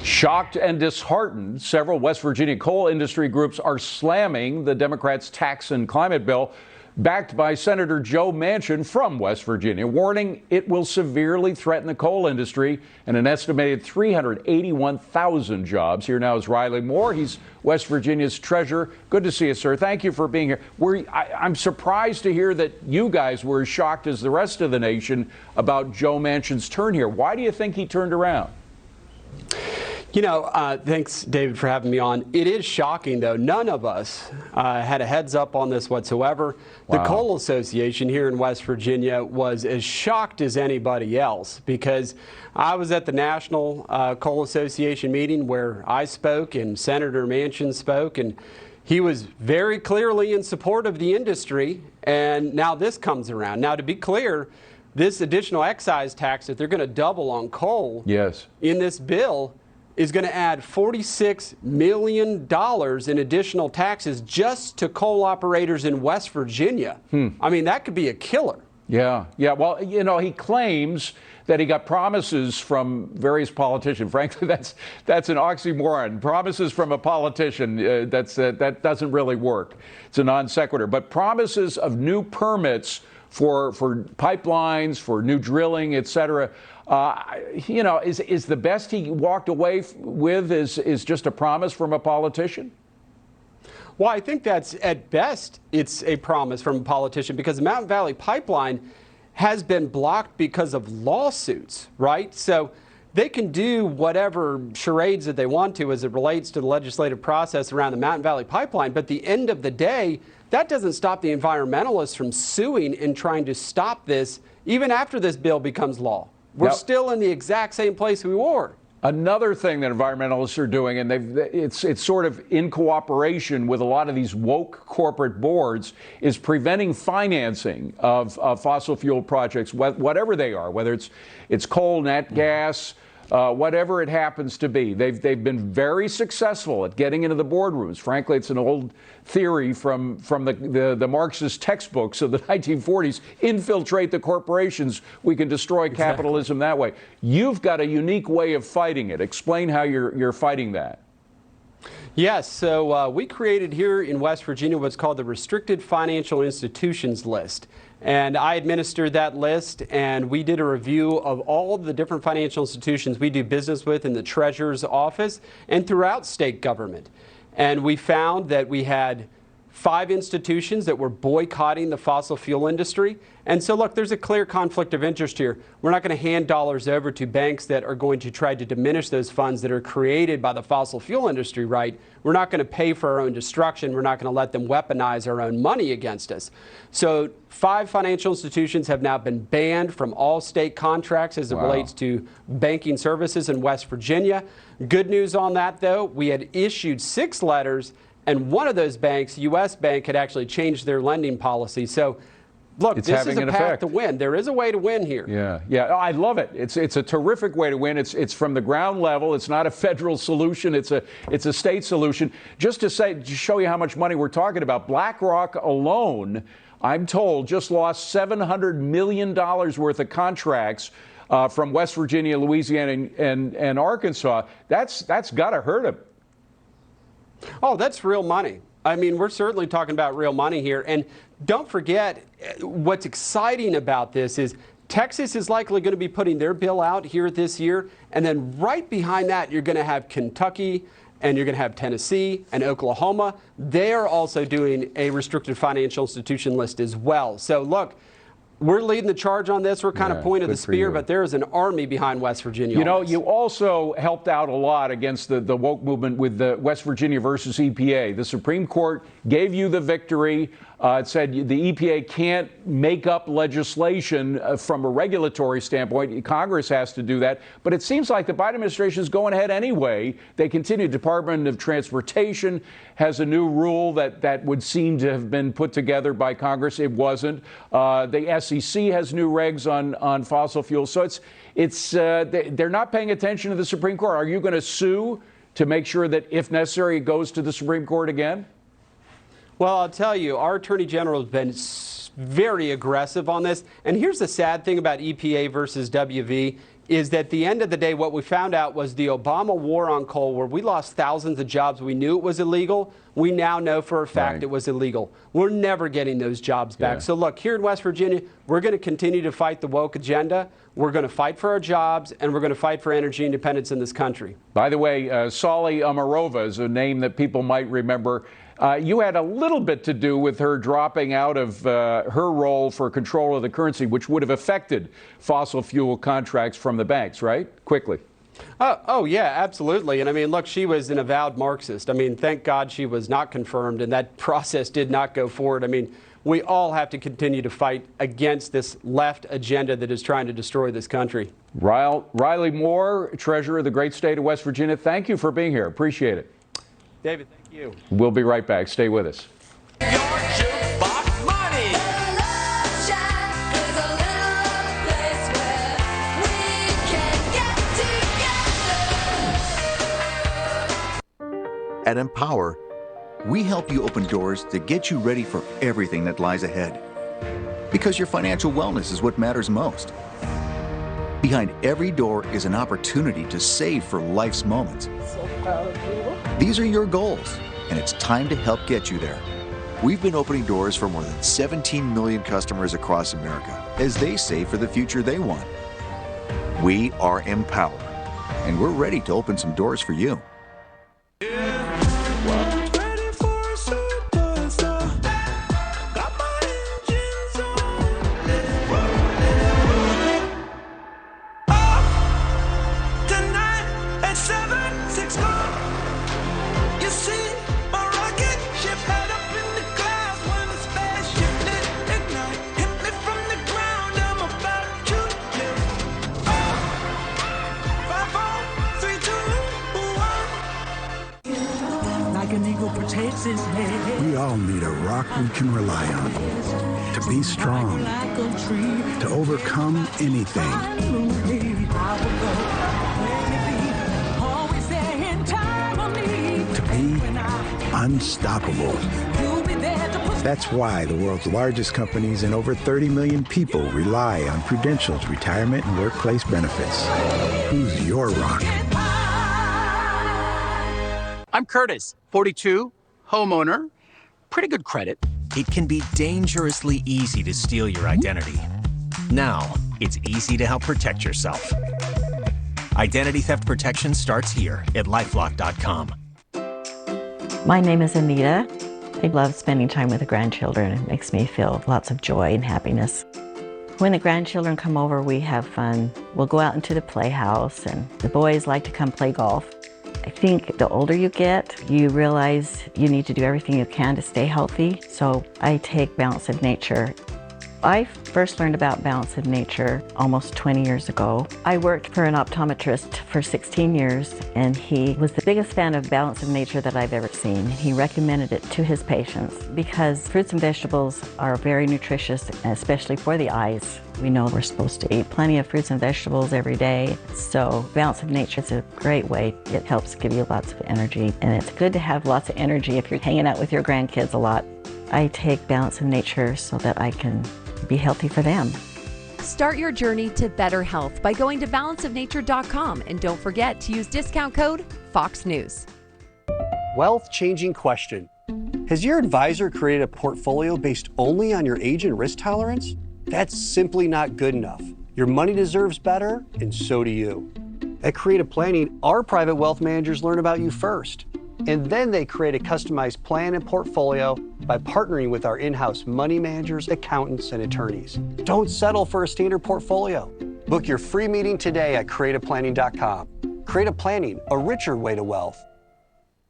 Shocked and disheartened, several West Virginia coal industry groups are slamming the Democrats' tax and climate bill, backed by Senator Joe Manchin from West Virginia, warning it will severely threaten the coal industry and an estimated 381,000 jobs. Here now is Riley Moore. He's West Virginia's treasurer. Good to see you, sir. Thank you for being here. I'm surprised to hear that you guys were as shocked as the rest of the nation about Joe Manchin's turn here. Why do you think he turned around? You know, thanks, David, for having me on. It is shocking, though. None of us had a heads up on this whatsoever. Wow. The Coal Association here in West Virginia was as shocked as anybody else, because I was at the National Coal Association meeting where I spoke and Senator Manchin spoke, and he was very clearly in support of the industry, and now this comes around. Now, to be clear, this additional excise tax that they're going to double on coal in this bill is going to add $46 million in additional taxes just to coal operators in West Virginia. I mean, that could be a killer. Yeah. Well, you know, he claims that he got promises from various politicians. Frankly, that's an oxymoron. Promises from a politician, that doesn't really work. It's a non sequitur. But promises of new permits for pipelines, for new drilling, et cetera. You know, is the best he walked away with is just a promise from a politician? Well, I think that's, at best, it's a promise from a politician, because the Mountain Valley Pipeline has been blocked because of lawsuits, right? So they can do whatever charades that they want to as it relates to the legislative process around the Mountain Valley Pipeline, but at the end of the day, that doesn't stop the environmentalists from suing and trying to stop this even after this bill becomes law. We're still in the exact same place we were. Another thing that environmentalists are doing, and it's sort of in cooperation with a lot of these woke corporate boards, is preventing financing of fossil fuel projects, whatever they are, whether it's coal, nat gas, whatever it happens to be. They've been very successful at getting into the boardrooms. Frankly, it's an old theory from the Marxist textbooks of the 1940s. Infiltrate the corporations. We can destroy capitalism that way. You've got a unique way of fighting it. Explain how you're fighting that. Yes, so we created here in West Virginia what's called the Restricted Financial Institutions List. And I administered that list, and we did a review of all of the different financial institutions we do business with in the Treasurer's office and throughout state government. And we found that we had 5 institutions that were boycotting the fossil fuel industry. And so, look, there's a clear conflict of interest here. We're not going to hand dollars over to banks that are going to try to diminish those funds that are created by the fossil fuel industry, right? We're not going to pay for our own destruction. We're not going to let them weaponize our own money against us. So 5 financial institutions have now been banned from all state contracts as it relates to banking services in West Virginia. Good news on that, though, we had issued 6 letters, and one of those banks, U.S. Bank, had actually changed their lending policy. So Look, it's this having is a an path effect. to win. There is a way to win here. Yeah, I love it. It's a terrific way to win. It's from the ground level. It's not a federal solution. It's a state solution. Just to show you how much money we're talking about, BlackRock alone, I'm told, just lost $700 million worth of contracts from West Virginia, Louisiana, and Arkansas. That's got to hurt them. Oh, that's real money. I mean, we're certainly talking about real money here. And don't forget, what's exciting about this is Texas is likely going to be putting their bill out here this year. And then right behind that, you're going to have Kentucky, and you're going to have Tennessee and Oklahoma. They're also doing a restricted financial institution list as well. So look, we're leading the charge on this. We're kind of point of the spear, but there is an army behind West Virginia. You know, you also helped out a lot against the woke movement with the West Virginia versus EPA. The Supreme Court gave you the victory. It said the EPA can't make up legislation from a regulatory standpoint. Congress has to do that. But it seems like the Biden administration is going ahead anyway. They continue. Department of Transportation has a new rule that would seem to have been put together by Congress. It wasn't. The SEC has new regs on fossil fuels. So they're not paying attention to the Supreme Court. Are you going to sue to make sure that, if necessary, it goes to the Supreme Court again? Well, I'll tell you, our Attorney General has been very aggressive on this. And here's the sad thing about EPA versus WV is that at the end of the day, what we found out was the Obama war on coal, where we lost thousands of jobs. We knew it was illegal. We now know for a fact it was illegal. We're never getting those jobs back. So look, here in West Virginia, we're going to continue to fight the woke agenda. We're going to fight for our jobs, and we're going to fight for energy independence in this country. By the way, Sali Amarova is a name that people might remember. You had a little bit to do with her dropping out of her role for control of the currency, which would have affected fossil fuel contracts from the banks, right? Quickly. Oh, yeah, absolutely. And I mean, look, she was an avowed Marxist. I mean, thank God she was not confirmed and that process did not go forward. I mean, we all have to continue to fight against this left agenda that is trying to destroy this country. Riley Moore, Treasurer of the great state of West Virginia, thank you for being here. Appreciate it. David, thank you. We'll be right back. Stay with us. At Empower, we help you open doors to get you ready for everything that lies ahead. Because your financial wellness is what matters most. Behind every door is an opportunity to save for life's moments. So proud of you. These are your goals, and it's time to help get you there. We've been opening doors for more than 17 million customers across America as they save for the future they want. We are Empower, and we're ready to open some doors for you. We all need a rock we can rely on. To be strong. To overcome anything. To be unstoppable. That's why the world's largest companies and over 30 million people rely on Prudential's retirement and workplace benefits. Who's your rock? I'm Curtis, 42, homeowner, pretty good credit. It can be dangerously easy to steal your identity. Now, it's easy to help protect yourself. Identity theft protection starts here at LifeLock.com. My name is Anita. I love spending time with the grandchildren. It makes me feel lots of joy and happiness. When the grandchildren come over, we have fun. We'll go out into the playhouse, and the boys like to come play golf. I think the older you get, you realize you need to do everything you can to stay healthy. So I take Balance of Nature. I first learned about Balance of Nature almost 20 years ago. I worked for an optometrist for 16 years, and he was the biggest fan of Balance of Nature that I've ever seen. He recommended it to his patients because fruits and vegetables are very nutritious, especially for the eyes. We know we're supposed to eat plenty of fruits and vegetables every day, so Balance of Nature is a great way. It helps give you lots of energy, and it's good to have lots of energy if you're hanging out with your grandkids a lot. I take Balance of Nature so that I can be healthy for them. Start your journey to better health by going to balanceofnature.com, and don't forget to use discount code Fox News. Wealth-changing question. Has your advisor created a portfolio based only on your age and risk tolerance? That's simply not good enough. Your money deserves better, and so do you. At Creative Planning, our private wealth managers learn about you first, and then they create a customized plan and portfolio by partnering with our in-house money managers, accountants, and attorneys. Don't settle for a standard portfolio. Book your free meeting today at creativeplanning.com. Creative Planning, a richer way to wealth.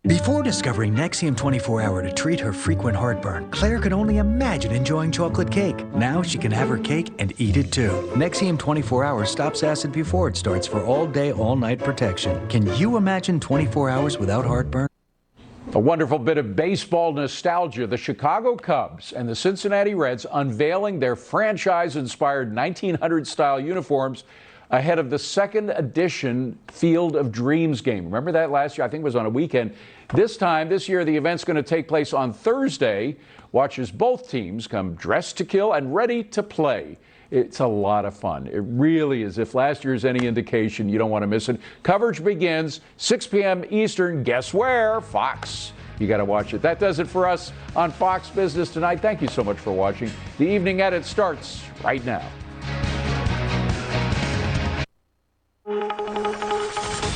Before discovering Nexium 24-Hour to treat her frequent heartburn, Claire could only imagine enjoying chocolate cake. Now she can have her cake and eat it too. Nexium 24-Hour stops acid before it starts for all-day, all-night protection. Can you imagine 24 hours without heartburn? A wonderful bit of baseball nostalgia. The Chicago Cubs and the Cincinnati Reds unveiling their franchise-inspired 1900-style uniforms ahead of the second edition Field of Dreams game. Remember that last year? I think it was on a weekend. This year, the event's going to take place on Thursday. Watch as both teams come dressed to kill and ready to play. It's a lot of fun. It really is. If last year's any indication, you don't want to miss it. Coverage begins 6 p.m. Eastern. Guess where? Fox. You got to watch it. That does it for us on Fox Business Tonight. Thank you so much for watching. The evening edit starts right now.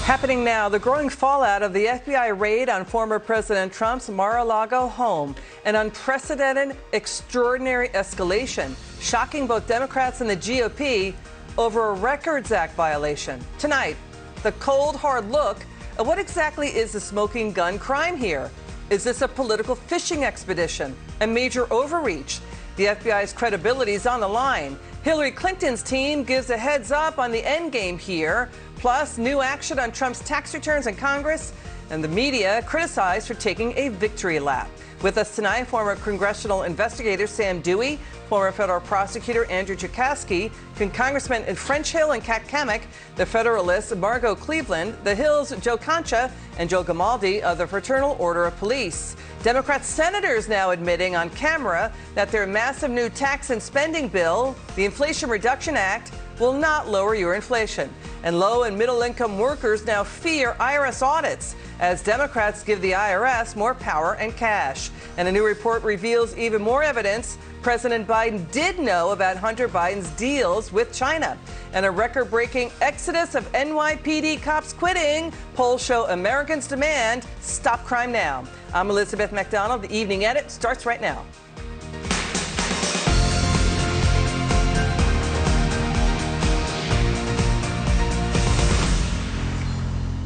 Happening now, the growing fallout of the FBI raid on former President Trump's Mar-a-Lago home. An unprecedented, extraordinary escalation, shocking both Democrats and the GOP over a Records Act violation. Tonight, the cold, hard look at what exactly is the smoking gun crime here. Is this a political fishing expedition? A major overreach? The FBI's credibility is on the line. Hillary Clinton's team gives a heads up on the endgame here. Plus, new action on Trump's tax returns in Congress, and the media criticized for taking a victory lap. With us tonight, former congressional investigator Sam Dewey, former federal prosecutor Andrew Chukowski, Congressman in French Hill and Kakamik, the Federalist Margot Cleveland, the Hills Joe Concha, and Joe Gamaldi of the Fraternal Order of Police. Democrat senators now admitting on camera that their massive new tax and spending bill, the Inflation Reduction Act, will not lower your inflation. And low and middle income workers now fear IRS audits as Democrats give the IRS more power and cash. And a new report reveals even more evidence President Biden did know about Hunter Biden's deals with China. And a record-breaking exodus of NYPD cops quitting. Polls show Americans demand stop crime now. I'm Elizabeth McDonald. The Evening Edit starts right now.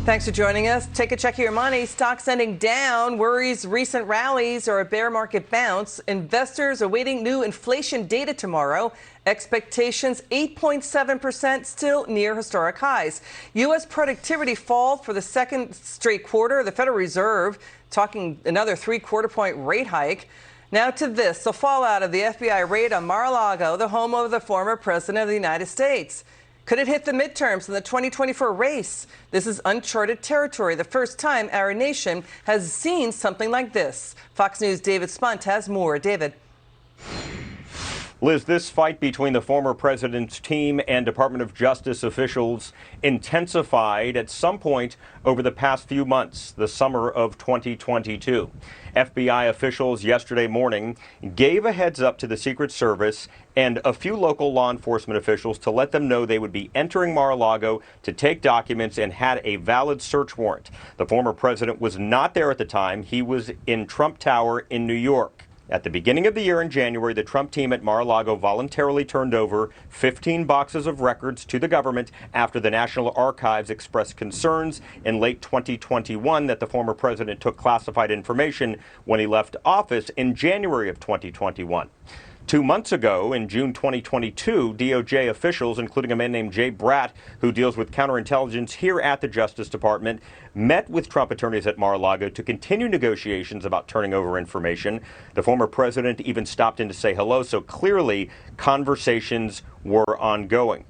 Thanks for joining us. Take a check of your money. Stocks ending down. Worries recent rallies or a bear market bounce. Investors awaiting new inflation data tomorrow. Expectations 8.7%, still near historic highs. U.S. productivity fall for the second straight quarter. The Federal Reserve talking another 3/4 point rate hike. Now to this, the fallout of the FBI raid on Mar-a-Lago, the home of the former president of the United States. Could it hit the midterms in the 2024 race? This is uncharted territory, the first time our nation has seen something like this. Fox News' David Spunt has more. David. Liz, this fight between the former president's team and Department of Justice officials intensified at some point over the past few months, the summer of 2022. FBI officials yesterday morning gave a heads up to the Secret Service and a few local law enforcement officials to let them know they would be entering Mar-a-Lago to take documents and had a valid search warrant. The former president was not there at the time. He was in Trump Tower in New York. At the beginning of the year in January, the Trump team at Mar-a-Lago voluntarily turned over 15 boxes of records to the government after the National Archives expressed concerns in late 2021 that the former president took classified information when he left office in January of 2021. 2 months ago, in June 2022, DOJ officials, including a man named Jay Bratt, who deals with counterintelligence here at the Justice Department, met with Trump attorneys at Mar-a-Lago to continue negotiations about turning over information. The former president even stopped in to say hello, so clearly conversations were ongoing.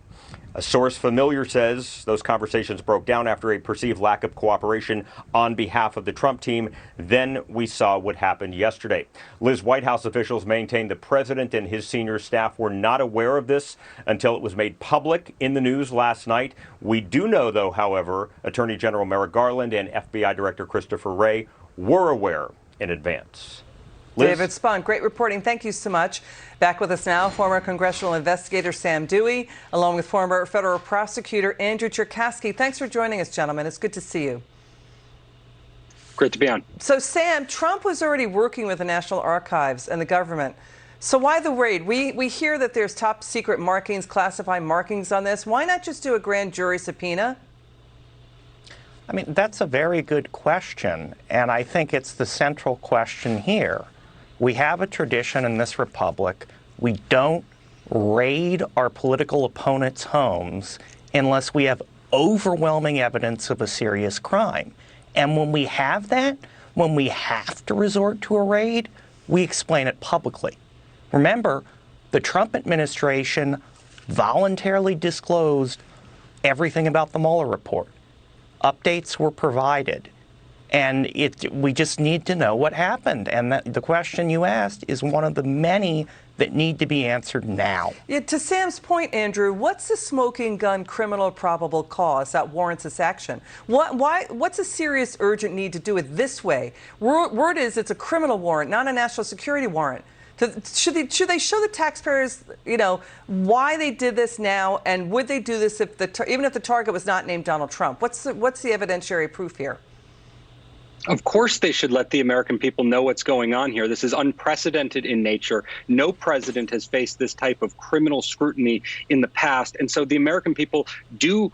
A source familiar says those conversations broke down after a perceived lack of cooperation on behalf of the Trump team. Then we saw what happened yesterday. Liz, White House officials maintained the president and his senior staff were not aware of this until it was made public in the news last night. We do know, though, however, Attorney General Merrick Garland and FBI Director Christopher Wray were aware in advance. Liz? David Spahn, great reporting. Thank you so much. Back with us now, former congressional investigator Sam Dewey, along with former federal prosecutor Andrew Cherkasky. Thanks for joining us, gentlemen. It's good to see you. Great to be on. So, Sam, Trump was already working with the National Archives and the government. So why the raid? We hear that there's top secret markings, classified markings on this. Why not just do a grand jury subpoena? I mean, that's a very good question, and I think it's the central question here. We have a tradition in this republic. We don't raid our political opponents' homes unless we have overwhelming evidence of a serious crime. And when we have that, when we have to resort to a raid, we explain it publicly. Remember, the Trump administration voluntarily disclosed everything about the Mueller report. Updates were provided. And we just need to know what happened. And the question you asked is one of the many that need to be answered now. Yeah, to Sam's point, Andrew, what's the smoking gun criminal probable cause that warrants this action? What's a serious urgent need to do it this way? Word is it's a criminal warrant, not a national security warrant. Should they show the taxpayers, why they did this now, and would they do this even if the target was not named Donald Trump? What's the evidentiary proof here? Of course they should let the American people know what's going on here. This is unprecedented in nature. No president has faced this type of criminal scrutiny in the past. And so the American people do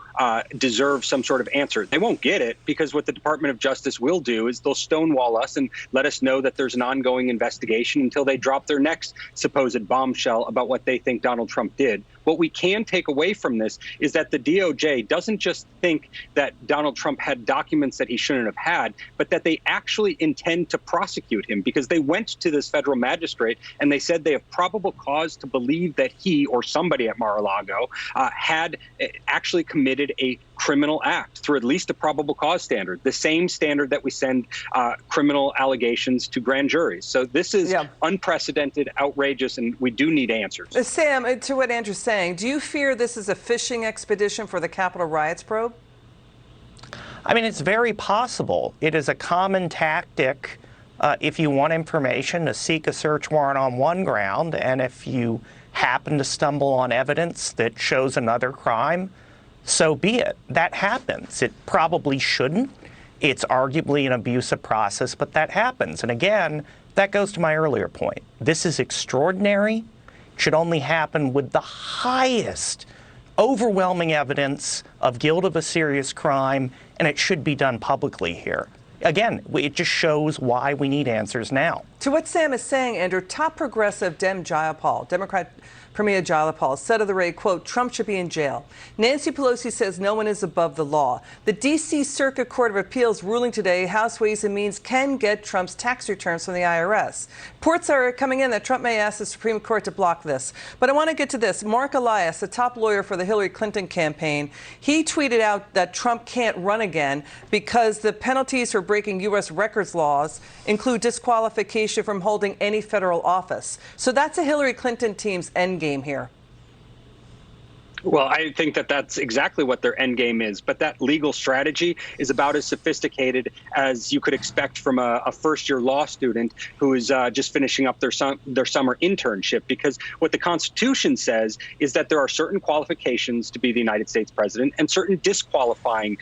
deserve some sort of answer. They won't get it because what the Department of Justice will do is they'll stonewall us and let us know that there's an ongoing investigation until they drop their next supposed bombshell about what they think Donald Trump did. What we can take away from this is that the DOJ doesn't just think that Donald Trump had documents that he shouldn't have had, but that they actually intend to prosecute him because they went to this federal magistrate and they said they have probable cause to believe that he or somebody at Mar-a-Lago had actually committed a criminal act through at least a probable cause standard, the same standard that we send criminal allegations to grand juries. So this is unprecedented, outrageous, and we do need answers. Sam, to what Andrew's saying, do you fear this is a fishing expedition for the Capitol riots probe? I mean, it's very possible. It is a common tactic if you want information to seek a search warrant on one ground, and if you happen to stumble on evidence that shows another crime, so be it. That happens. It probably shouldn't. It's arguably an abusive process, but that happens. And again, that goes to my earlier point. This is extraordinary. It should only happen with the highest overwhelming evidence of guilt of a serious crime, and it should be done publicly here. Again, it just shows why we need answers now. To what Sam is saying, Andrew, top progressive Democrat Premier Jayapal said of the raid, quote, Trump should be in jail. Nancy Pelosi says no one is above the law. The D.C. Circuit Court of Appeals ruling today, House Ways and Means can get Trump's tax returns from the IRS. Reports are coming in that Trump may ask the Supreme Court to block this. But I want to get to this. Mark Elias, the top lawyer for the Hillary Clinton campaign, he tweeted out that Trump can't run again because the penalties for breaking U.S. records laws include disqualification from holding any federal office. So that's a Hillary Clinton team's endgame here. Well, I think that that's exactly what their end game is. But that legal strategy is about as sophisticated as you could expect from a first-year law student who is just finishing up their summer internship. Because what the Constitution says is that there are certain qualifications to be the United States president and certain disqualifying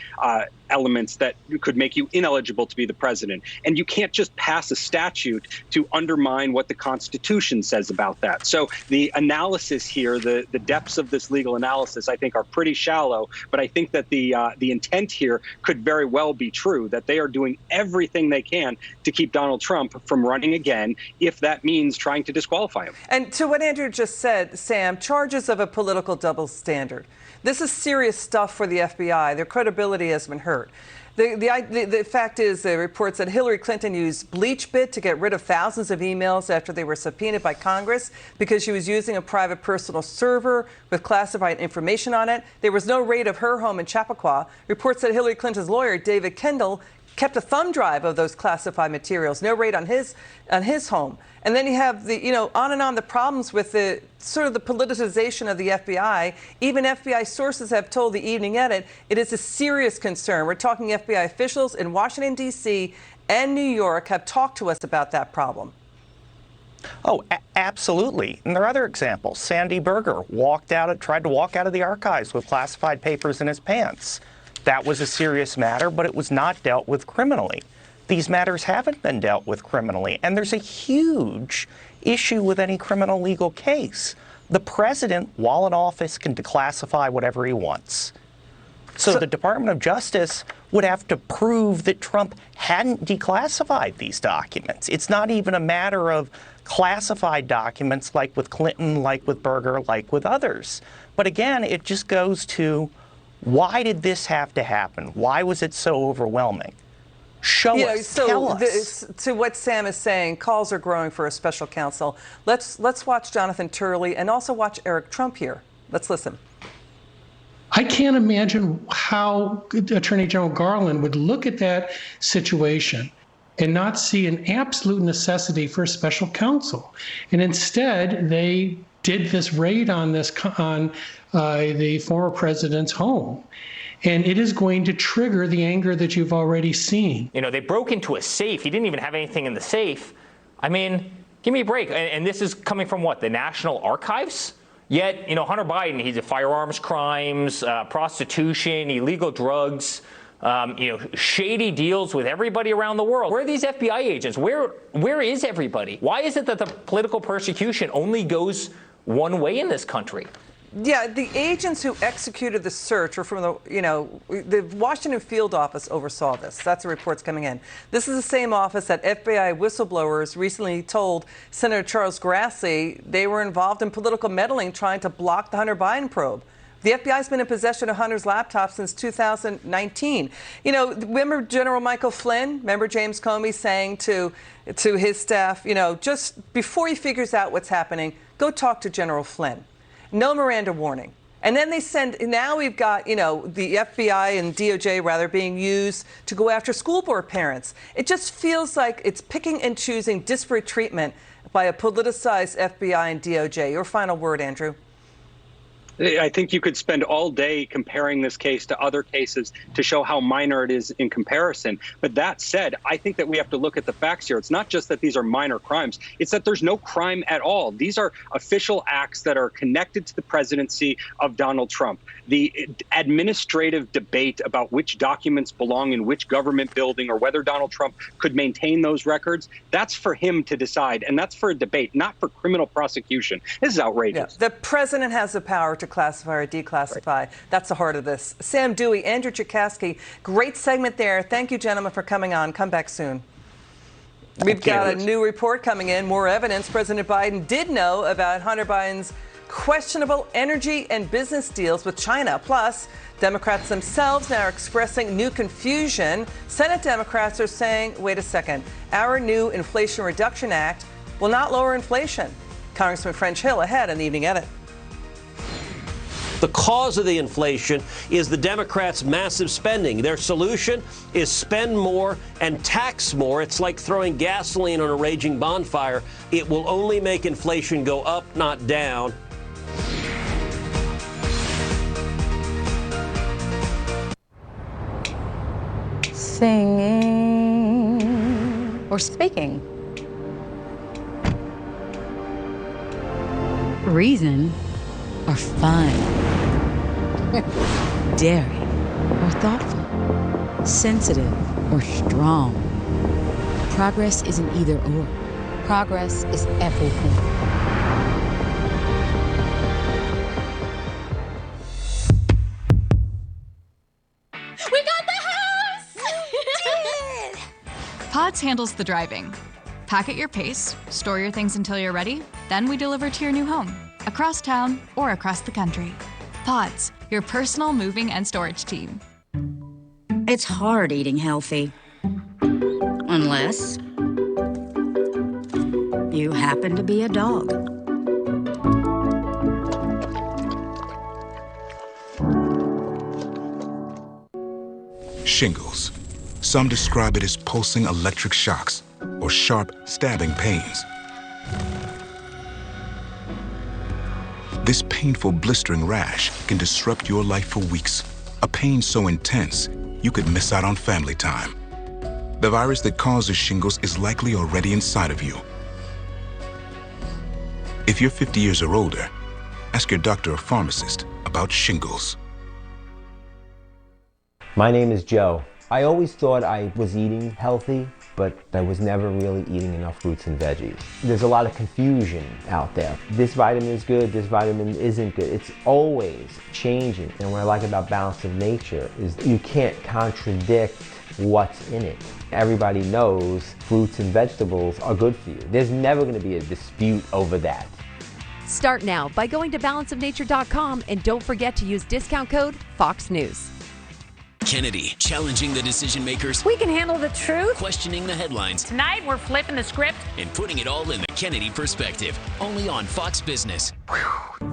elements that could make you ineligible to be the president. And you can't just pass a statute to undermine what the Constitution says about that. So the analysis here, the depths of this legal analysis analysis, I think, are pretty shallow. But I think that the intent here could very well be true, that they are doing everything they can to keep Donald Trump from running again, if that means trying to disqualify him. And to what Andrew just said, Sam, charges of a political double standard. This is serious stuff for the FBI. Their credibility has been hurt. The fact is, the report said Hillary Clinton used BleachBit to get rid of thousands of emails after they were subpoenaed by Congress because she was using a private personal server with classified information on it. There was no raid of her home in Chappaqua. Reports said Hillary Clinton's lawyer, David Kendall, kept a thumb drive of those classified materials. No raid on his home. And then you have the, on and on the problems with the sort of the politicization of the FBI. Even FBI sources have told the Evening Edit it is a serious concern. We're talking FBI officials in Washington, D.C. and New York have talked to us about that problem. Oh, absolutely. And there are other examples. Sandy Berger tried to walk out of the archives with classified papers in his pants. That was a serious matter, but it was not dealt with criminally. These matters haven't been dealt with criminally, and there's a huge issue with any criminal legal case. The president, while in office, can declassify whatever he wants. So the Department of Justice would have to prove that Trump hadn't declassified these documents. It's not even a matter of classified documents like with Clinton, like with Berger, like with others. But again, it just goes to, why did this have to happen? Why was it so overwhelming? Show us, tell us. To what Sam is saying, calls are growing for a special counsel. Let's watch Jonathan Turley and also watch Eric Trump here. Let's listen. I can't imagine how Attorney General Garland would look at that situation and not see an absolute necessity for a special counsel. And instead, they did this raid on the former president's home. And it is going to trigger the anger that you've already seen. They broke into a safe. He didn't even have anything in the safe. I mean, give me a break. And this is coming from what? The National Archives? Yet, Hunter Biden, he's a firearms crimes, prostitution, illegal drugs, shady deals with everybody around the world. Where are these FBI agents? Where is everybody? Why is it that the political persecution only goes one way in this country? Yeah, the agents who executed the search were from the Washington field office oversaw this. That's the reports coming in. This is the same office that FBI whistleblowers recently told Senator Charles Grassley they were involved in political meddling trying to block the Hunter Biden probe. The FBI's been in possession of Hunter's laptop since 2019. Remember General Michael Flynn? Remember James Comey saying to his staff, just before he figures out what's happening, go talk to General Flynn. No Miranda warning. And then now we've got, the FBI and DOJ, rather, being used to go after school board parents. It just feels like it's picking and choosing disparate treatment by a politicized FBI and DOJ. Your final word, Andrew. I think you could spend all day comparing this case to other cases to show how minor it is in comparison. But that said, I think that we have to look at the facts here. It's not just that these are minor crimes. It's that there's no crime at all. These are official acts that are connected to the presidency of Donald Trump. The administrative debate about which documents belong in which government building or whether Donald Trump could maintain those records, that's for him to decide. And that's for a debate, not for criminal prosecution. This is outrageous. Yeah. The president has the power to classify or declassify. Right. That's the heart of this. Sam Dewey, Andrew Chikaski, great segment there. Thank you, gentlemen, for coming on. Come back soon. We've got a new report coming in, more evidence President Biden did know about Hunter Biden's questionable energy and business deals with China. Plus, Democrats themselves now are expressing new confusion. Senate Democrats are saying, wait a second, our new Inflation Reduction Act will not lower inflation. Congressman French Hill ahead on the Evening Edit. The cause of the inflation is the Democrats' massive spending. Their solution is spend more and tax more. It's like throwing gasoline on a raging bonfire. It will only make inflation go up, not down. Singing or speaking. Reason or fun. Daring or thoughtful. Sensitive or strong. Progress isn't either or. Progress is everything. Pods handles the driving. Pack at your pace, store your things until you're ready, then we deliver to your new home, across town or across the country. Pods, your personal moving and storage team. It's hard eating healthy. Unless you happen to be a dog. Shingles. Some describe it as pulsing electric shocks or sharp stabbing pains. This painful blistering rash can disrupt your life for weeks. A pain so intense, you could miss out on family time. The virus that causes shingles is likely already inside of you. If you're 50 years or older, ask your doctor or pharmacist about shingles. My name is Joe. I always thought I was eating healthy, but I was never really eating enough fruits and veggies. There's a lot of confusion out there. This vitamin is good, this vitamin isn't good. It's always changing. And what I like about Balance of Nature is you can't contradict what's in it. Everybody knows fruits and vegetables are good for you. There's never going to be a dispute over that. Start now by going to balanceofnature.com and don't forget to use discount code Fox News. Kennedy, challenging the decision makers. We can handle the truth. Questioning the headlines. Tonight, we're flipping the script. And putting it all in the Kennedy perspective. Only on Fox Business.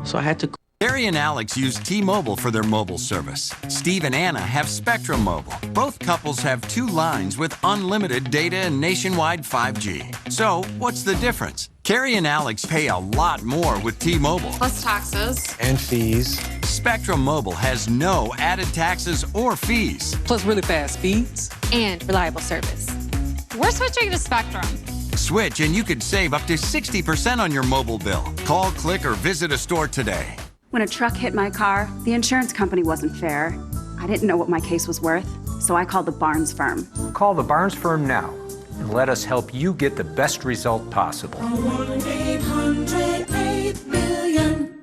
So I had to... Barry and Alex use T-Mobile for their mobile service. Steve and Anna have Spectrum Mobile. Both couples have 2 lines with unlimited data and nationwide 5G. So, what's the difference? Carrie and Alex pay a lot more with T-Mobile. Plus taxes. And fees. Spectrum Mobile has no added taxes or fees. Plus really fast speeds. And reliable service. We're switching to Spectrum. Switch and you could save up to 60% on your mobile bill. Call, click, or visit a store today. When a truck hit my car, the insurance company wasn't fair. I didn't know what my case was worth, so I called the Barnes firm. Call the Barnes firm now and let us help you get the best result possible. 1-800-8-million.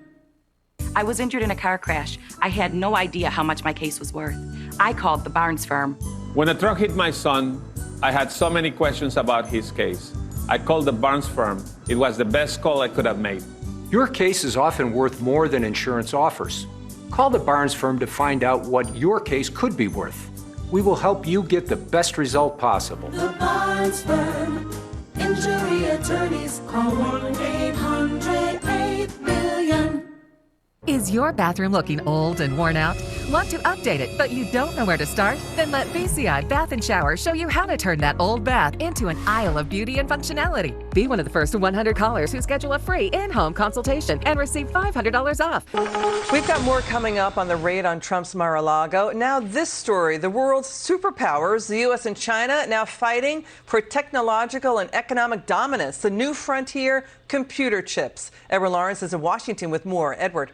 I was injured in a car crash. I had no idea how much my case was worth. I called the Barnes firm. When the truck hit my son, I had so many questions about his case. I called the Barnes firm. It was the best call I could have made. Your case is often worth more than insurance offers. Call the Barnes firm to find out what your case could be worth. We will help you get the best result possible. The Barnes firm. Injury attorneys. Call 1-800-8-million. Is your bathroom looking old and worn out? Want to update it, but you don't know where to start? Then let BCI Bath & Shower show you how to turn that old bath into an aisle of beauty and functionality. Be one of the first 100 callers who schedule a free in-home consultation and receive $500 off. We've got more coming up on the raid on Trump's Mar-a-Lago. Now this story, the world's superpowers, the U.S. and China, now fighting for technological and economic dominance. The new frontier, computer chips. Edward Lawrence is in Washington with more. Edward.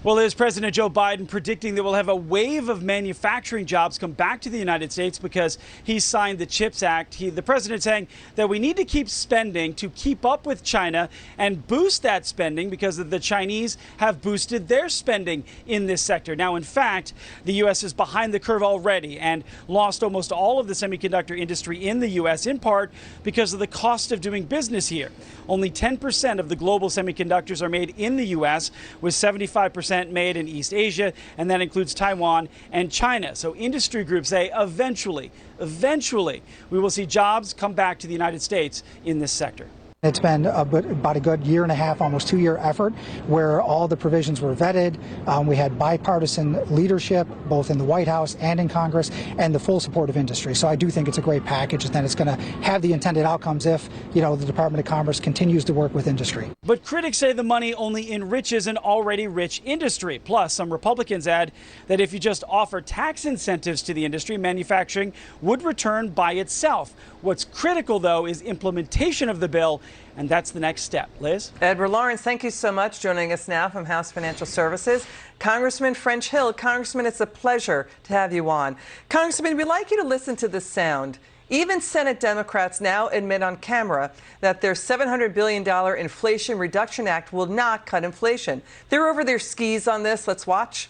Well, there's President Joe Biden predicting that we'll have a wave of manufacturing jobs come back to the United States because he signed the CHIPS Act. The president saying that we need to keep spending to keep up with China and boost that spending because the Chinese have boosted their spending in this sector. Now, in fact, the U.S. is behind the curve already and lost almost all of the semiconductor industry in the U.S., in part because of the cost of doing business here. Only 10% of the global semiconductors are made in the U.S., with 75% made in East Asia, and that includes Taiwan and China. So industry groups say eventually, we will see jobs come back to the United States in this sector. It's been about a good year and a half, almost 2-year effort where all the provisions were vetted. We had bipartisan leadership, both in the White House and in Congress, and the full support of industry. So I do think it's a great package, and then it's going to have the intended outcomes if, the Department of Commerce continues to work with industry. But critics say the money only enriches an already rich industry. Plus, some Republicans add that if you just offer tax incentives to the industry, manufacturing would return by itself. What's critical, though, is implementation of the bill. And that's the next step. Liz? Edward Lawrence, thank you so much. Joining us now from House Financial Services, Congressman French Hill. Congressman, it's a pleasure to have you on. Congressman, we'd like you to listen to this sound. Even Senate Democrats now admit on camera that their $700 billion Inflation Reduction Act will not cut inflation. They're over their skis on this. Let's watch.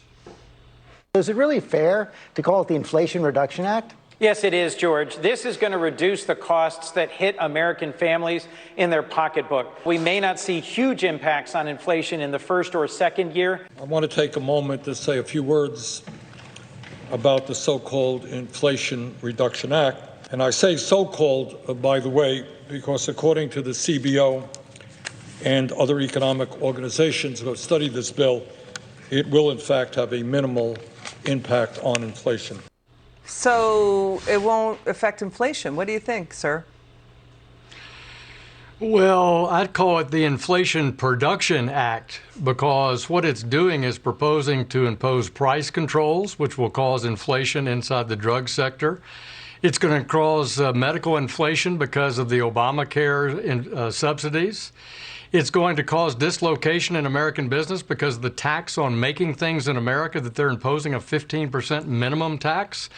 Is it really fair to call it the Inflation Reduction Act Yes, it is, George. This is going to reduce the costs that hit American families in their pocketbook. We may not see huge impacts on inflation in the first or second year. I want to take a moment to say a few words about the so-called Inflation Reduction Act. And I say so-called, by the way, because according to the CBO and other economic organizations who have studied this bill, it will in fact have a minimal impact on inflation. So it won't affect inflation. What do you think, sir? Well, I'd call it the Inflation Production Act, because what it's doing is proposing to impose price controls, which will cause inflation inside the drug sector. It's going to cause medical inflation because of the Obamacare subsidies. It's going to cause dislocation in American business because of the tax on making things in America that they're imposing, a 15% minimum tax.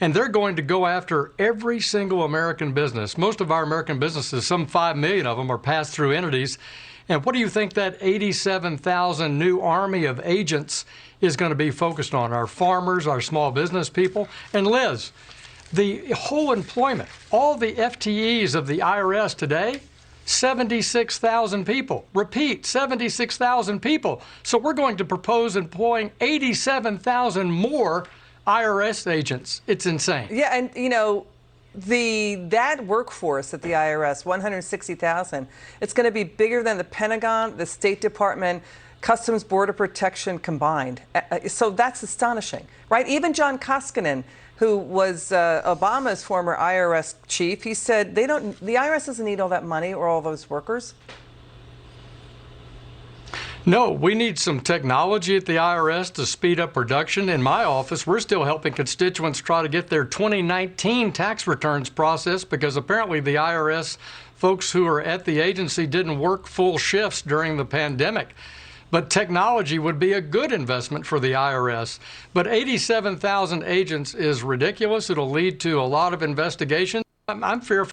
And they're going to go after every single American business. Most of our American businesses, some 5 million of them, are pass-through entities. And what do you think that 87,000 new army of agents is going to be focused on? Our farmers, our small business people. And Liz, the whole employment, all the FTEs of the IRS today, 76,000 people. Repeat, 76,000 people. So we're going to propose employing 87,000 more IRS agents. It's insane. Yeah, and you know, that workforce at the IRS, 160,000, it's going to be bigger than the Pentagon, the State Department, Customs Border Protection combined. So that's astonishing, right? Even John Koskinen, who was Obama's former IRS chief, he said the IRS doesn't need all that money or all those workers. No, we need some technology at the IRS to speed up production. In my office, we're still helping constituents try to get their 2019 tax returns processed because apparently the IRS folks who are at the agency didn't work full shifts during the pandemic. But technology would be a good investment for the IRS. But 87,000 agents is ridiculous. It'll lead to a lot of investigation. I'm fearful.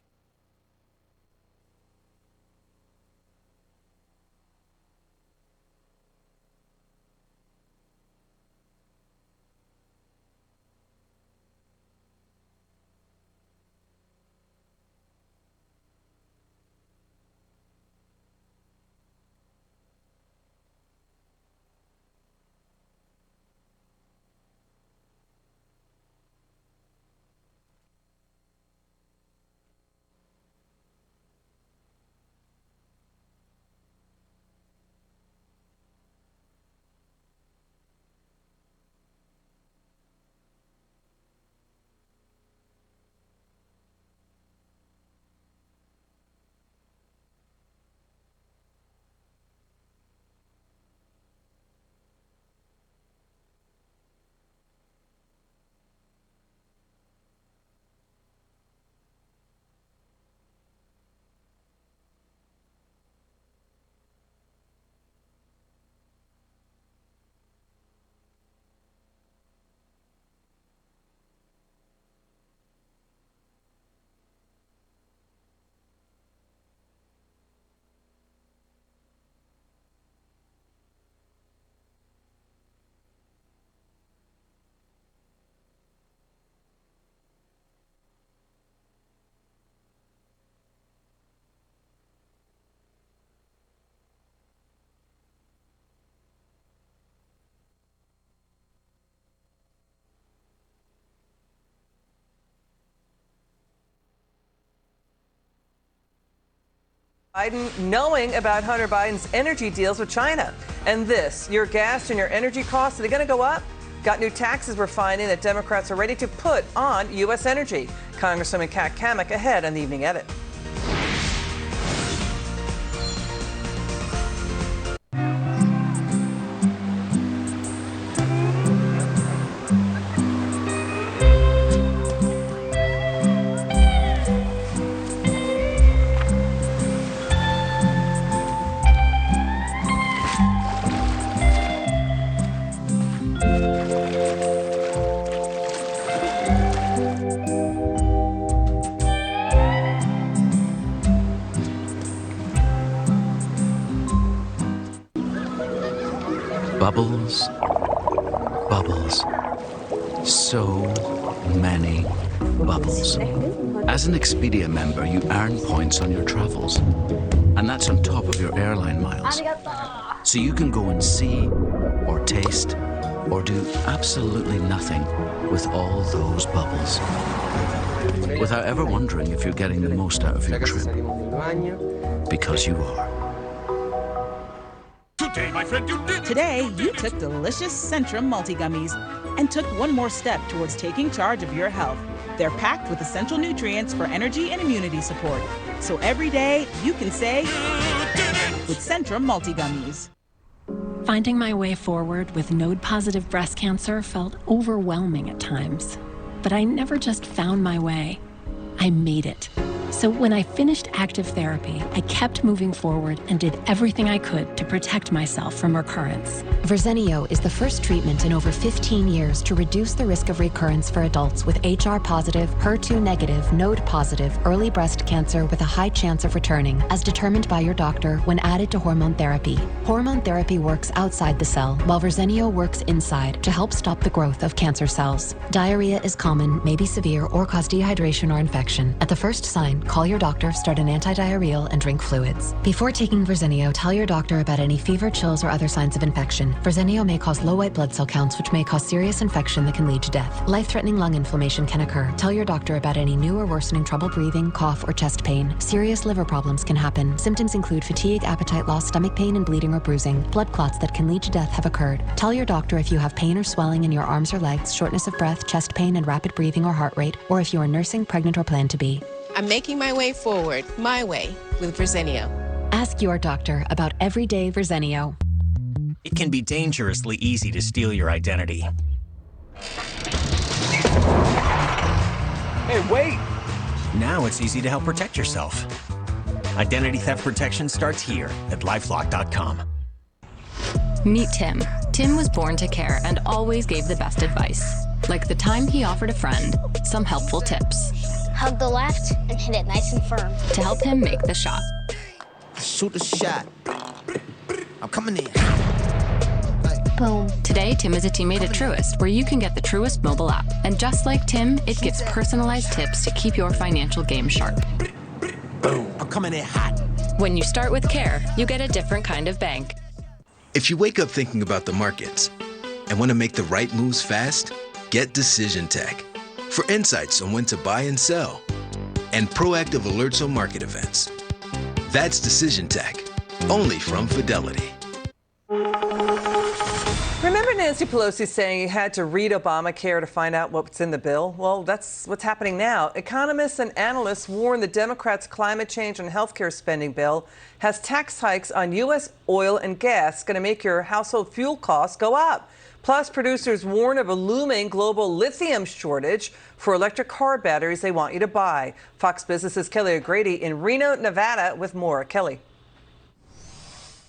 Biden knowing about Hunter Biden's energy deals with China. And this, your gas and your energy costs, are they going to go up? Got new taxes we're finding that Democrats are ready to put on U.S. energy. Congresswoman Kat Cammack ahead on the Evening Edit. Bubbles, bubbles, so many bubbles. As an Expedia member, you earn points on your travels. And that's on top of your airline miles. So you can go and see, or taste, or do absolutely nothing with all those bubbles. Without ever wondering if you're getting the most out of your trip. Because you are. Today, my friend, you did. Today, you took delicious Centrum multi-gummies and took one more step towards taking charge of your health. They're packed with essential nutrients for energy and immunity support. So every day, you can say, with Centrum multi-gummies. Finding my way forward with node-positive breast cancer felt overwhelming at times. But I never just found my way. I made it. So when I finished active therapy, I kept moving forward and did everything I could to protect myself from recurrence. Verzenio is the first treatment in over 15 years to reduce the risk of recurrence for adults with HR-positive, HER2-negative, node-positive, early breast cancer with a high chance of returning, as determined by your doctor when added to hormone therapy. Hormone therapy works outside the cell, while Verzenio works inside to help stop the growth of cancer cells. Diarrhea is common, may be severe, or cause dehydration or infection. At the first sign, call your doctor, start an antidiarrheal, and drink fluids. Before taking Verzenio, tell your doctor about any fever, chills, or other signs of infection. Verzenio may cause low white blood cell counts, which may cause serious infection that can lead to death. Life-threatening lung inflammation can occur. Tell your doctor about any new or worsening trouble breathing, cough, or chest pain. Serious liver problems can happen. Symptoms include fatigue, appetite loss, stomach pain, and bleeding or bruising. Blood clots that can lead to death have occurred. Tell your doctor if you have pain or swelling in your arms or legs, shortness of breath, chest pain, and rapid breathing or heart rate, or if you are nursing, pregnant, or plan to be. I'm making my way forward, my way, with Verzenio. Ask your doctor about everyday Verzenio. It can be dangerously easy to steal your identity. Hey, wait! Now it's easy to help protect yourself. Identity theft protection starts here at LifeLock.com. Meet Tim. Tim was born to care and always gave the best advice. Like the time he offered a friend some helpful tips. Hug the left and hit it nice and firm. To help him make the shot. Shoot a shot. I'm coming in. Boom. Today, Tim is a teammate at Truist, where you can get the Truist mobile app. And just like Tim, it gives personalized tips to keep your financial game sharp. Boom. I'm coming in hot. When you start with care, you get a different kind of bank. If you wake up thinking about the markets and want to make the right moves fast, get Decision Tech for insights on when to buy and sell and proactive alerts on market events. That's Decision Tech, only from Fidelity. Remember Nancy Pelosi saying you had to read Obamacare to find out what's in the bill? Well, that's what's happening now. Economists and analysts warn the Democrats' climate change and health care spending bill has tax hikes on U.S. oil and gas, going to make your household fuel costs go up. Plus, producers warn of a looming global lithium shortage for electric car batteries they want you to buy. Fox Business's Kelly O'Grady in Reno, Nevada with more. Kelly.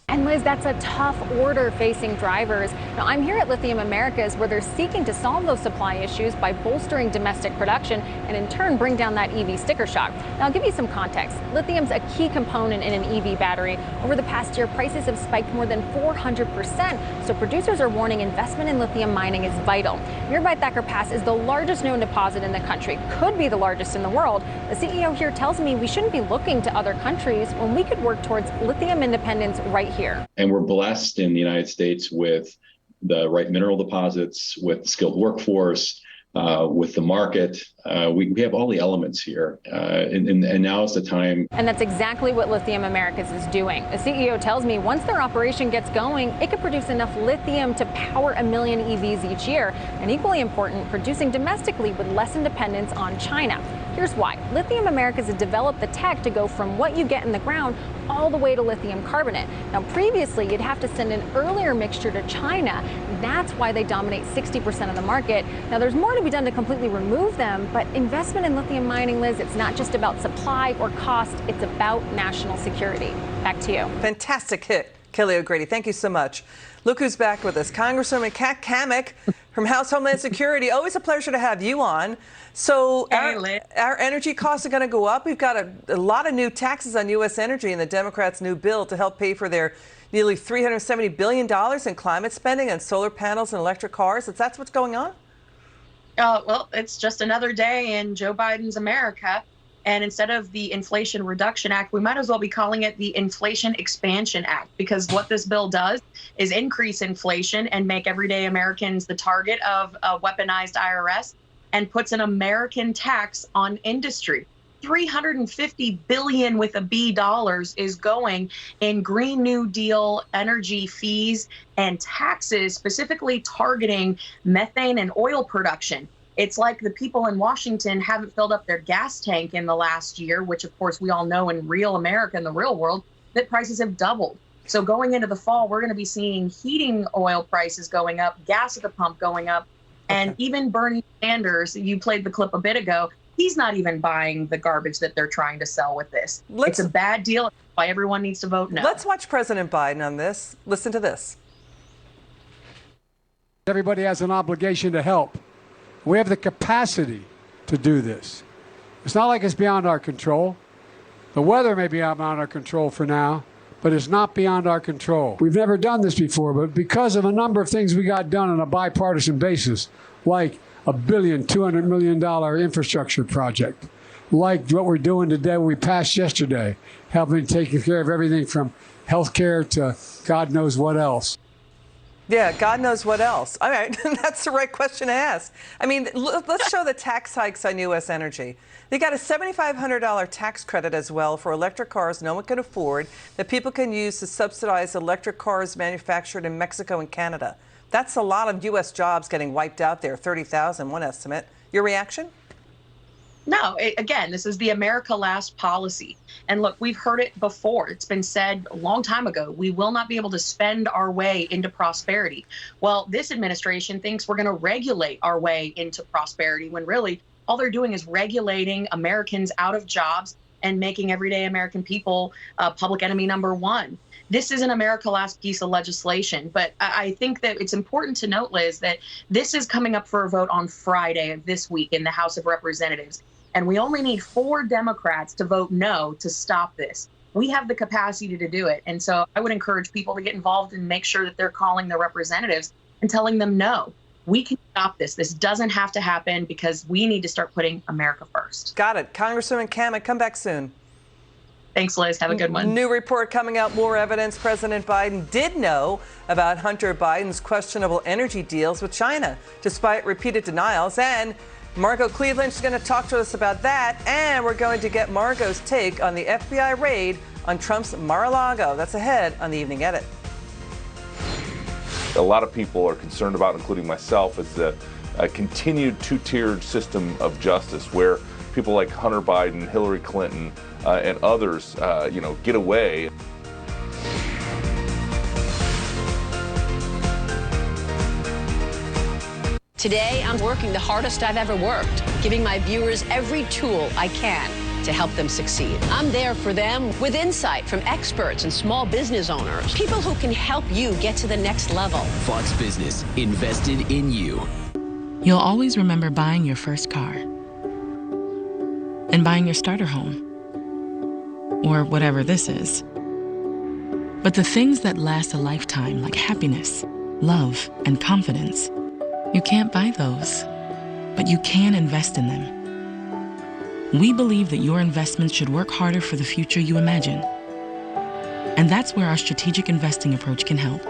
And Liz, that's a tough order facing drivers. Now, I'm here at Lithium Americas, where they're seeking to solve those supply issues by bolstering domestic production and in turn bring down that EV sticker shock. Now, I'll give you some context. Lithium's a key component in an EV battery. Over the past year, prices have spiked more than 400%. So producers are warning investment in lithium mining is vital. Nearby Thacker Pass is the largest known deposit in the country, could be the largest in the world. The CEO here tells me we shouldn't be looking to other countries when we could work towards lithium independence right here. And we're blessed in the United States with the right mineral deposits, with the skilled workforce, with the market. We have all the elements here. And now is the time. And that's exactly what Lithium Americas is doing. The CEO tells me once their operation gets going, it could produce enough lithium to power 1 million EVs each year. And equally important, producing domestically with less dependence on China. Here's why. Lithium Americas has developed the tech to go from what you get in the ground all the way to lithium carbonate. Now, previously, you'd have to send an earlier mixture to China. That's why they dominate 60% of the market. Now, there's more to be done to completely remove them, but investment in lithium mining, Liz, it's not just about supply or cost, it's about national security. Back to you. Fantastic hit, Kelly O'Grady. Thank you so much. Look who's back with us, Congresswoman Kat Cammack from House Homeland Security. Always a pleasure to have you on. So our energy costs are going to go up. We've got a lot of new taxes on U.S. energy in the Democrats' new bill to help pay for their nearly $370 billion in climate spending on solar panels and electric cars. That's what's going on? Well, it's just another day in Joe Biden's America. And instead of the Inflation Reduction Act, we might as well be calling it the Inflation Expansion Act, because what this bill does is increase inflation and make everyday Americans the target of a weaponized IRS, and puts an American tax on industry. $350 billion with a B dollars is going in Green New Deal energy fees and taxes, specifically targeting methane and oil production. It's like the people in Washington haven't filled up their gas tank in the last year, which of course we all know in real America, in the real world, that prices have doubled. So going into the fall, we're going to be seeing heating oil prices going up, gas at the pump going up, and even Bernie Sanders, you played the clip a bit ago, he's not even buying the garbage that they're trying to sell with this. It's a bad deal. That's why everyone needs to vote no. Let's watch President Biden on this. Listen to this. Everybody has an obligation to help. We have the capacity to do this. It's not like it's beyond our control. The weather may be beyond our control for now, but it's not beyond our control. We've never done this before, but because of a number of things we got done on a bipartisan basis, like $200 million infrastructure project, like what we're doing today, we passed yesterday, helping taking care of everything from health care to God knows what else. Yeah, God knows what else. All right, that's the right question to ask. I mean, let's show the tax hikes on U.S. energy. They got a $7,500 tax credit as well for electric cars no one can afford that people can use to subsidize electric cars manufactured in Mexico and Canada. That's a lot of U.S. jobs getting wiped out there, 30,000, one estimate. Your reaction? No, again, this is the America Last policy. And look, we've heard it before. It's been said a long time ago. We will not be able to spend our way into prosperity. Well, this administration thinks we're going to regulate our way into prosperity, when really all they're doing is regulating Americans out of jobs and making everyday American people public enemy number one. This is an America Last piece of legislation, but I think that it's important to note, Liz, that this is coming up for a vote on Friday of this week in the House of Representatives. And we only need 4 Democrats to vote no to stop this. We have the capacity to do it. And so I would encourage people to get involved and make sure that they're calling their representatives and telling them no. We can stop this. This doesn't have to happen, because we need to start putting America first. Got it. Congresswoman Kamen, come back soon. Thanks, Liz. Have a good one. New report coming out, more evidence President Biden did know about Hunter Biden's questionable energy deals with China, despite repeated denials. And Margot Cleveland is going to talk to us about that. And we're going to get Margot's take on the FBI raid on Trump's Mar-a-Lago. That's ahead on the Evening Edit. A lot of people are concerned about, including myself, is the continued two-tiered system of justice where people like Hunter Biden, Hillary Clinton, and others, get away. Today, I'm working the hardest I've ever worked, giving my viewers every tool I can to help them succeed. I'm there for them with insight from experts and small business owners, people who can help you get to the next level. Fox Business, invested in you. You'll always remember buying your first car and buying your starter home, or whatever this is. But the things that last a lifetime, like happiness, love, and confidence, you can't buy those, but you can invest in them. We believe that your investments should work harder for the future you imagine. And that's where our strategic investing approach can help.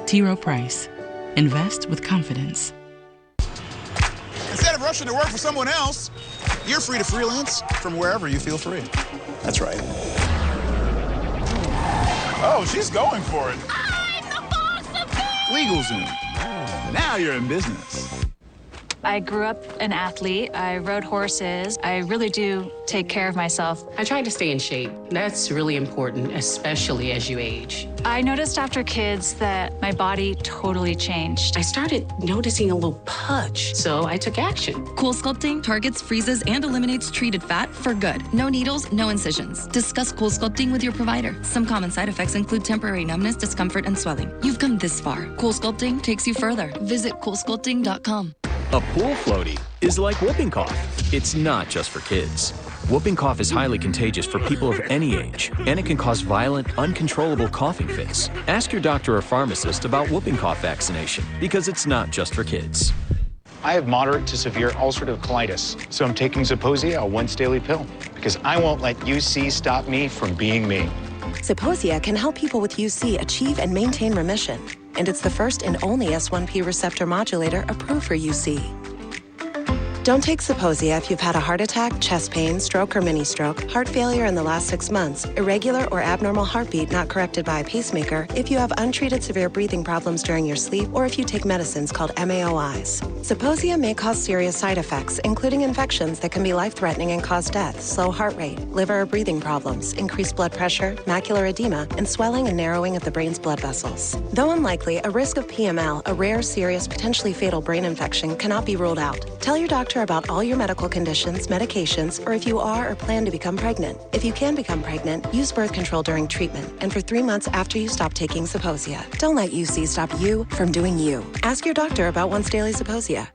T. Rowe Price. Invest with confidence. Instead of rushing to work for someone else, you're free to freelance from wherever you feel free. That's right. Oh, she's going for it. I'm the boss of LegalZoom. Now you're in business. I grew up an athlete. I rode horses. I really do take care of myself. I try to stay in shape. That's really important, especially as you age. I noticed after kids that my body totally changed. I started noticing a little pudge, so I took action. Cool Sculpting targets, freezes, and eliminates treated fat for good. No needles, no incisions. Discuss Cool Sculpting with your provider. Some common side effects include temporary numbness, discomfort, and swelling. You've come this far. Cool Sculpting takes you further. Visit coolsculpting.com. A pool floaty is like whooping cough. It's not just for kids. Whooping cough is highly contagious for people of any age, and it can cause violent, uncontrollable coughing fits. Ask your doctor or pharmacist about whooping cough vaccination, because it's not just for kids. I have moderate to severe ulcerative colitis, so I'm taking Zeposia, a once-daily pill, because I won't let UC stop me from being me. Zeposia can help people with UC achieve and maintain remission, and it's the first and only S1P receptor modulator approved for UC. Don't take Zeposia if you've had a heart attack, chest pain, stroke or mini-stroke, heart failure in the last 6 months, irregular or abnormal heartbeat not corrected by a pacemaker, if you have untreated severe breathing problems during your sleep, or if you take medicines called MAOIs. Zeposia may cause serious side effects, including infections that can be life-threatening and cause death, slow heart rate, liver or breathing problems, increased blood pressure, macular edema, and swelling and narrowing of the brain's blood vessels. Though unlikely, a risk of PML, a rare, serious, potentially fatal brain infection, cannot be ruled out. Tell your doctor about all your medical conditions, medications, or if you are or plan to become pregnant. If you can become pregnant, use birth control during treatment and for 3 months after you stop taking Zeposia. Don't let UC stop you from doing you. Ask your doctor about once daily Zeposia.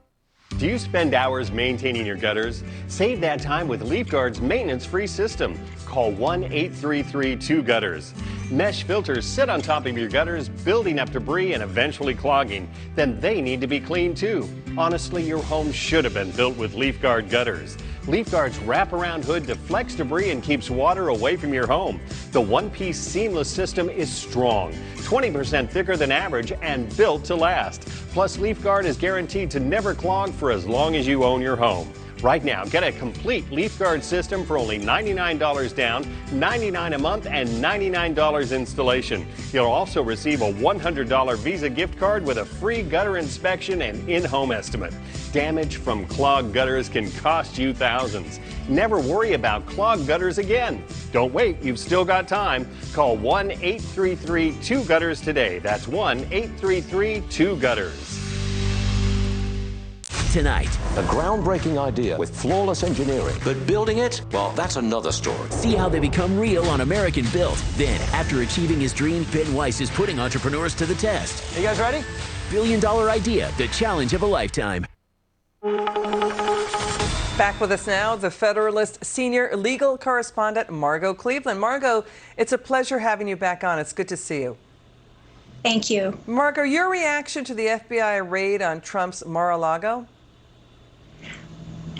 Do you spend hours maintaining your gutters? Save that time with LeafGuard's maintenance-free system. Call 1-833-2-GUTTERS. Mesh filters sit on top of your gutters, building up debris and eventually clogging. Then they need to be cleaned too. Honestly, your home should have been built with LeafGuard gutters. LeafGuard's wraparound hood deflects debris and keeps water away from your home. The one-piece seamless system is strong, 20% thicker than average and built to last. Plus, LeafGuard is guaranteed to never clog for as long as you own your home. Right now, get a complete LeafGuard system for only $99 down, $99 a month, and $99 installation. You'll also receive a $100 Visa gift card with a free gutter inspection and in-home estimate. Damage from clogged gutters can cost you thousands. Never worry about clogged gutters again. Don't wait, you've still got time. Call 1-833-2-GUTTERS today. That's 1-833-2-GUTTERS. Tonight, a groundbreaking idea with flawless engineering. But building it, well, that's another story. See how they become real on American Built. Then, after achieving his dream, Ben Weiss is putting entrepreneurs to the test. You guys ready? $1 billion idea, the challenge of a lifetime. Back with us now, the Federalist senior legal correspondent, Margot Cleveland. Margot, it's a pleasure having you back on. It's good to see you. Thank you. Margot, your reaction to the FBI raid on Trump's Mar-a-Lago?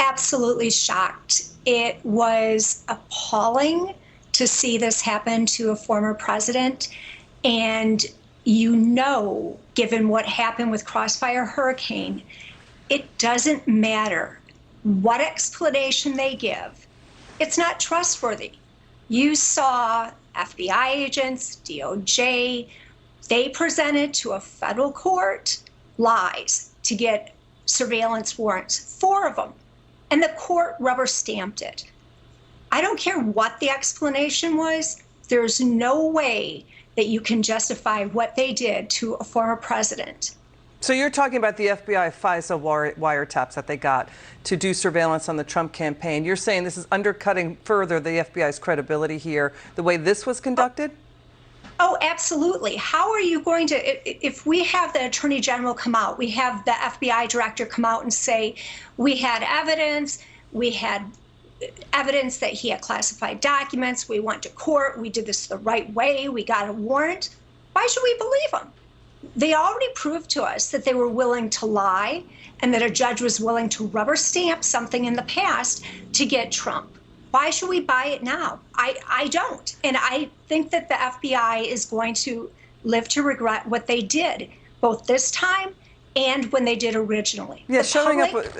Absolutely shocked. It was appalling to see this happen to a former president. And you know, given what happened with Crossfire Hurricane, it doesn't matter what explanation they give. It's not trustworthy. You saw FBI agents, DOJ, they presented to a federal court lies to get surveillance warrants, 4 of them. And the court rubber stamped it. I don't care what the explanation was. There's no way that you can justify what they did to a former president. So you're talking about the FBI FISA wiretaps that they got to do surveillance on the Trump campaign. You're saying this is undercutting further the FBI's credibility here, the way this was conducted? Oh, absolutely. How are you going to, if we have the Attorney General come out, we have the FBI Director come out and say, we had evidence that he had classified documents, we went to court, we did this the right way, we got a warrant. Why should we believe them? They already proved to us that they were willing to lie and that a judge was willing to rubber stamp something in the past to get Trump. Why should we buy it now? I don't. And I think that the FBI is going to live to regret what they did, both this time and when they did originally. Yeah, showing up with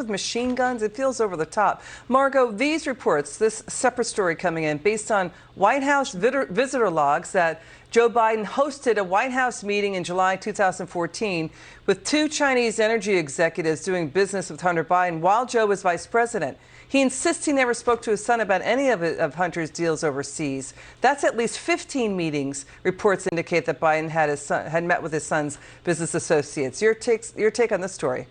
machine guns, it feels over the top. Margot, these reports, this separate story coming in based on White House visitor logs that Joe Biden hosted a White House meeting in July 2014 with 2 Chinese energy executives doing business with Hunter Biden while Joe was vice president. He insists he never spoke to his son about any of Hunter's deals overseas. That's at least 15 meetings, reports indicate, that Biden had met with his son's business associates. Your take on this story?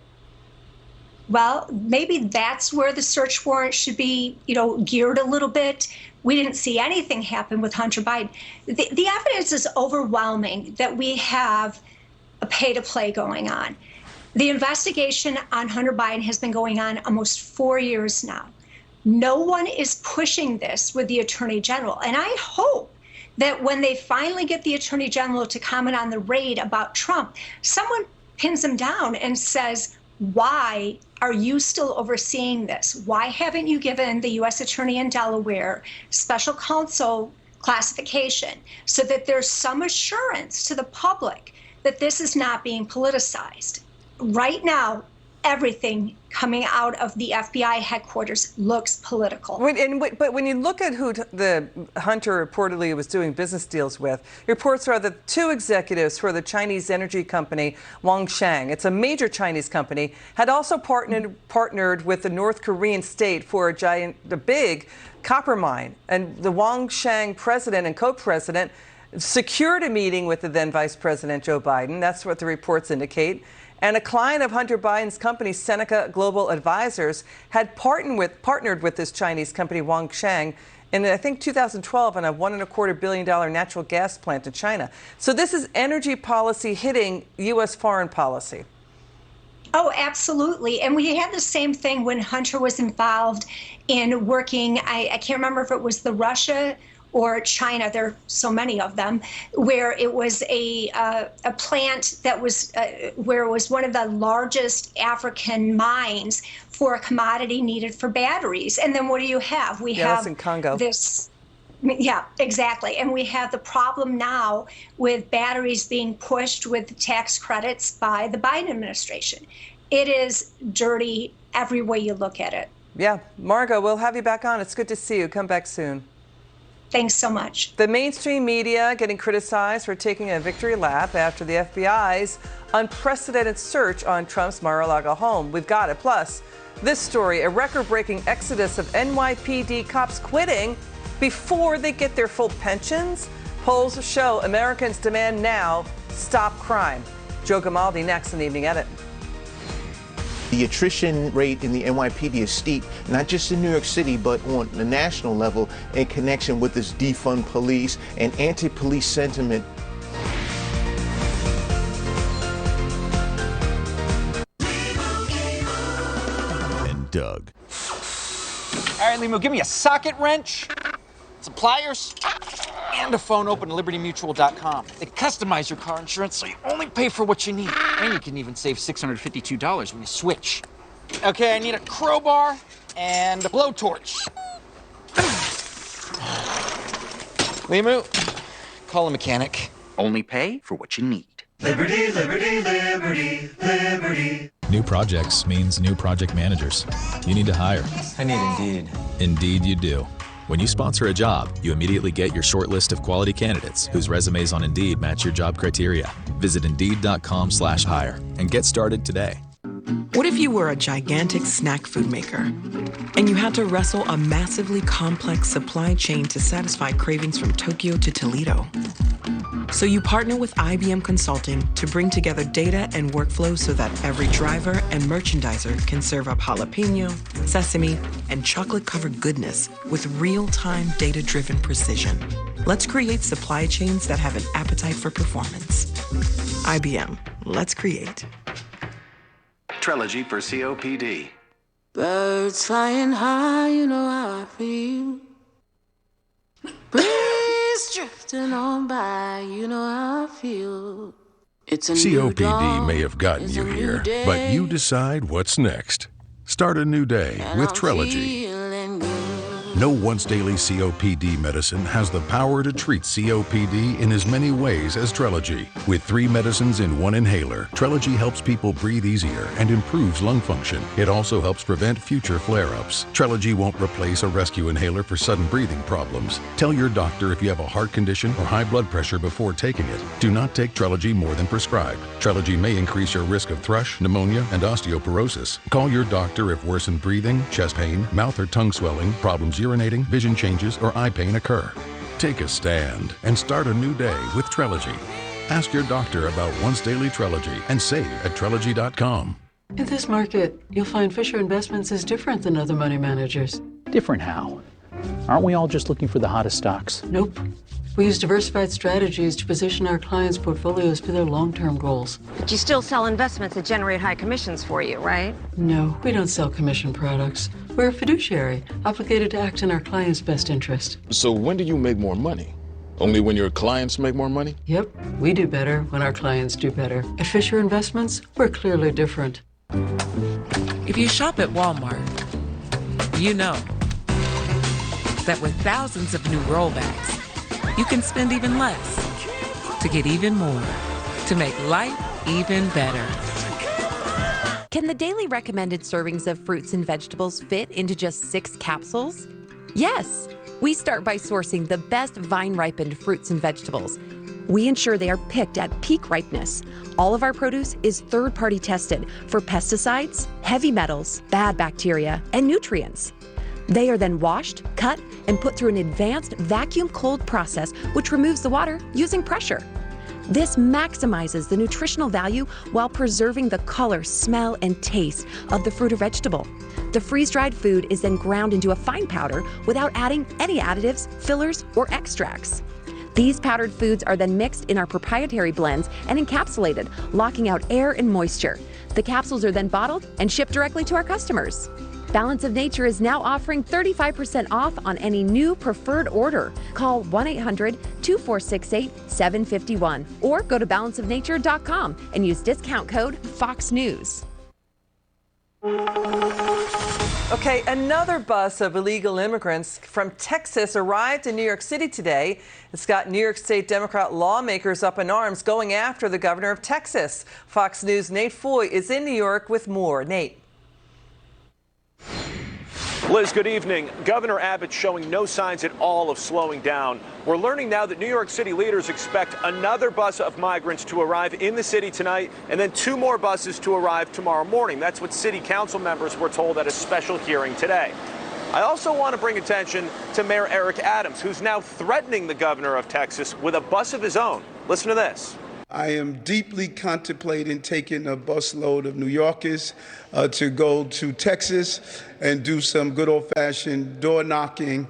Well, maybe that's where the search warrant should be, geared a little bit. We didn't see anything happen with Hunter Biden. The evidence is overwhelming that we have a pay-to-play going on. The investigation on Hunter Biden has been going on almost 4 years now. No one is pushing this with the Attorney General. And I hope that when they finally get the Attorney General to comment on the raid about Trump, someone pins him down and says, why are you still overseeing this? Why haven't you given the U.S. Attorney in Delaware special counsel classification so that there's some assurance to the public that this is not being politicized? Right now, everything coming out of the FBI headquarters looks political. But when you look at who the Hunter reportedly was doing business deals with, reports are that 2 executives for the Chinese energy company Wangshan, it's a major Chinese company, had also partnered with the North Korean state for a big copper mine. And the Wangshan president and co-president secured a meeting with the then Vice President Joe Biden. That's what the reports indicate. And a client of Hunter Biden's company, Seneca Global Advisors, had partnered with this Chinese company, Wangshan, in, I think, 2012 on a $1.25 billion natural gas plant in China. So this is energy policy hitting U.S. foreign policy. Oh, absolutely. And we had the same thing when Hunter was involved in working, I can't remember if it was the Russia or China, there are so many of them, where it was a plant that was, where it was one of the largest African mines for a commodity needed for batteries. And then what do you have? We have in Congo. This, yeah, exactly. And we have the problem now with batteries being pushed with tax credits by the Biden administration. It is dirty every way you look at it. Yeah, Margot, we'll have you back on. It's good to see you. Come back soon. Thanks so much. The mainstream media getting criticized for taking a victory lap after the FBI's unprecedented search on Trump's Mar-a-Lago home. We've got it. Plus, this story, a record-breaking exodus of NYPD cops quitting before they get their full pensions. Polls show Americans demand now stop crime. Joe Gamaldi next in the Evening Edit. The attrition rate in the NYPD is steep, not just in New York City, but on the national level in connection with this defund police and anti-police sentiment. And Doug. All right, Limo, give me a socket wrench, some pliers, and a phone open at libertymutual.com. They customize your car insurance so you only pay for what you need. And you can even save $652 when you switch. Okay, I need a crowbar and a blowtorch. Limo, call a mechanic. Only pay for what you need. Liberty, liberty, liberty, liberty. New projects means new project managers. You need to hire. I need Indeed. Indeed you do. When you sponsor a job, you immediately get your short list of quality candidates whose resumes on Indeed match your job criteria. Visit Indeed.com/hire and get started today. What if you were a gigantic snack food maker and you had to wrestle a massively complex supply chain to satisfy cravings from Tokyo to Toledo? So you partner with IBM Consulting to bring together data and workflows so that every driver and merchandiser can serve up jalapeno, sesame, and chocolate-covered goodness with real-time data-driven precision. Let's create supply chains that have an appetite for performance. IBM, let's create. Trilogy for COPD. Birds flying high, you know how I feel. Breeze drifting on by, you know how I feel. It's a new dawn. COPD may have gotten you here, but you decide what's next. Start a new day with Trilogy. No once-daily COPD medicine has the power to treat COPD in as many ways as Trilogy. With 3 medicines in 1 inhaler, Trilogy helps people breathe easier and improves lung function. It also helps prevent future flare-ups. Trilogy won't replace a rescue inhaler for sudden breathing problems. Tell your doctor if you have a heart condition or high blood pressure before taking it. Do not take Trilogy more than prescribed. Trilogy may increase your risk of thrush, pneumonia, and osteoporosis. Call your doctor if worsened breathing, chest pain, mouth or tongue swelling, problems urinating, vision changes, or eye pain occur. Take a stand and start a new day with Trilogy. Ask your doctor about once daily Trilogy and save at Trilogy.com. In this market, you'll find Fisher Investments is different than other money managers. Different how? Aren't we all just looking for the hottest stocks? Nope. We use diversified strategies to position our clients' portfolios for their long-term goals. But you still sell investments that generate high commissions for you, right? No, we don't sell commission products. We're a fiduciary, obligated to act in our clients' best interest. So when do you make more money? Only when your clients make more money? Yep, we do better when our clients do better. At Fisher Investments, we're clearly different. If you shop at Walmart, you know that with thousands of new rollbacks, you can spend even less to get even more, to make life even better. Can the daily recommended servings of fruits and vegetables fit into just 6 capsules? Yes. We start by sourcing the best vine-ripened fruits and vegetables. We ensure they are picked at peak ripeness. All of our produce is third-party tested for pesticides, heavy metals, bad bacteria, and nutrients. They are then washed, cut, and put through an advanced vacuum-cold process which removes the water using pressure. This maximizes the nutritional value while preserving the color, smell, and taste of the fruit or vegetable. The freeze-dried food is then ground into a fine powder without adding any additives, fillers, or extracts. These powdered foods are then mixed in our proprietary blends and encapsulated, locking out air and moisture. The capsules are then bottled and shipped directly to our customers. Balance of Nature is now offering 35% off on any new preferred order. Call 1-800-2468-751 or go to balanceofnature.com and use discount code FOXNEWS. Okay, another bus of illegal immigrants from Texas arrived in New York City today. It's got New York State Democrat lawmakers up in arms going after the governor of Texas. Fox News' Nate Foy is in New York with more. Nate. Liz, good evening. Governor Abbott showing no signs at all of slowing down. We're learning now that New York City leaders expect another bus of migrants to arrive in the city tonight and then 2 more buses to arrive tomorrow morning. That's what city council members were told at a special hearing today. I also want to bring attention to Mayor Eric Adams, who's now threatening the governor of Texas with a bus of his own. Listen to this. I am deeply contemplating taking a busload of New Yorkers to go to Texas and do some good old-fashioned door knocking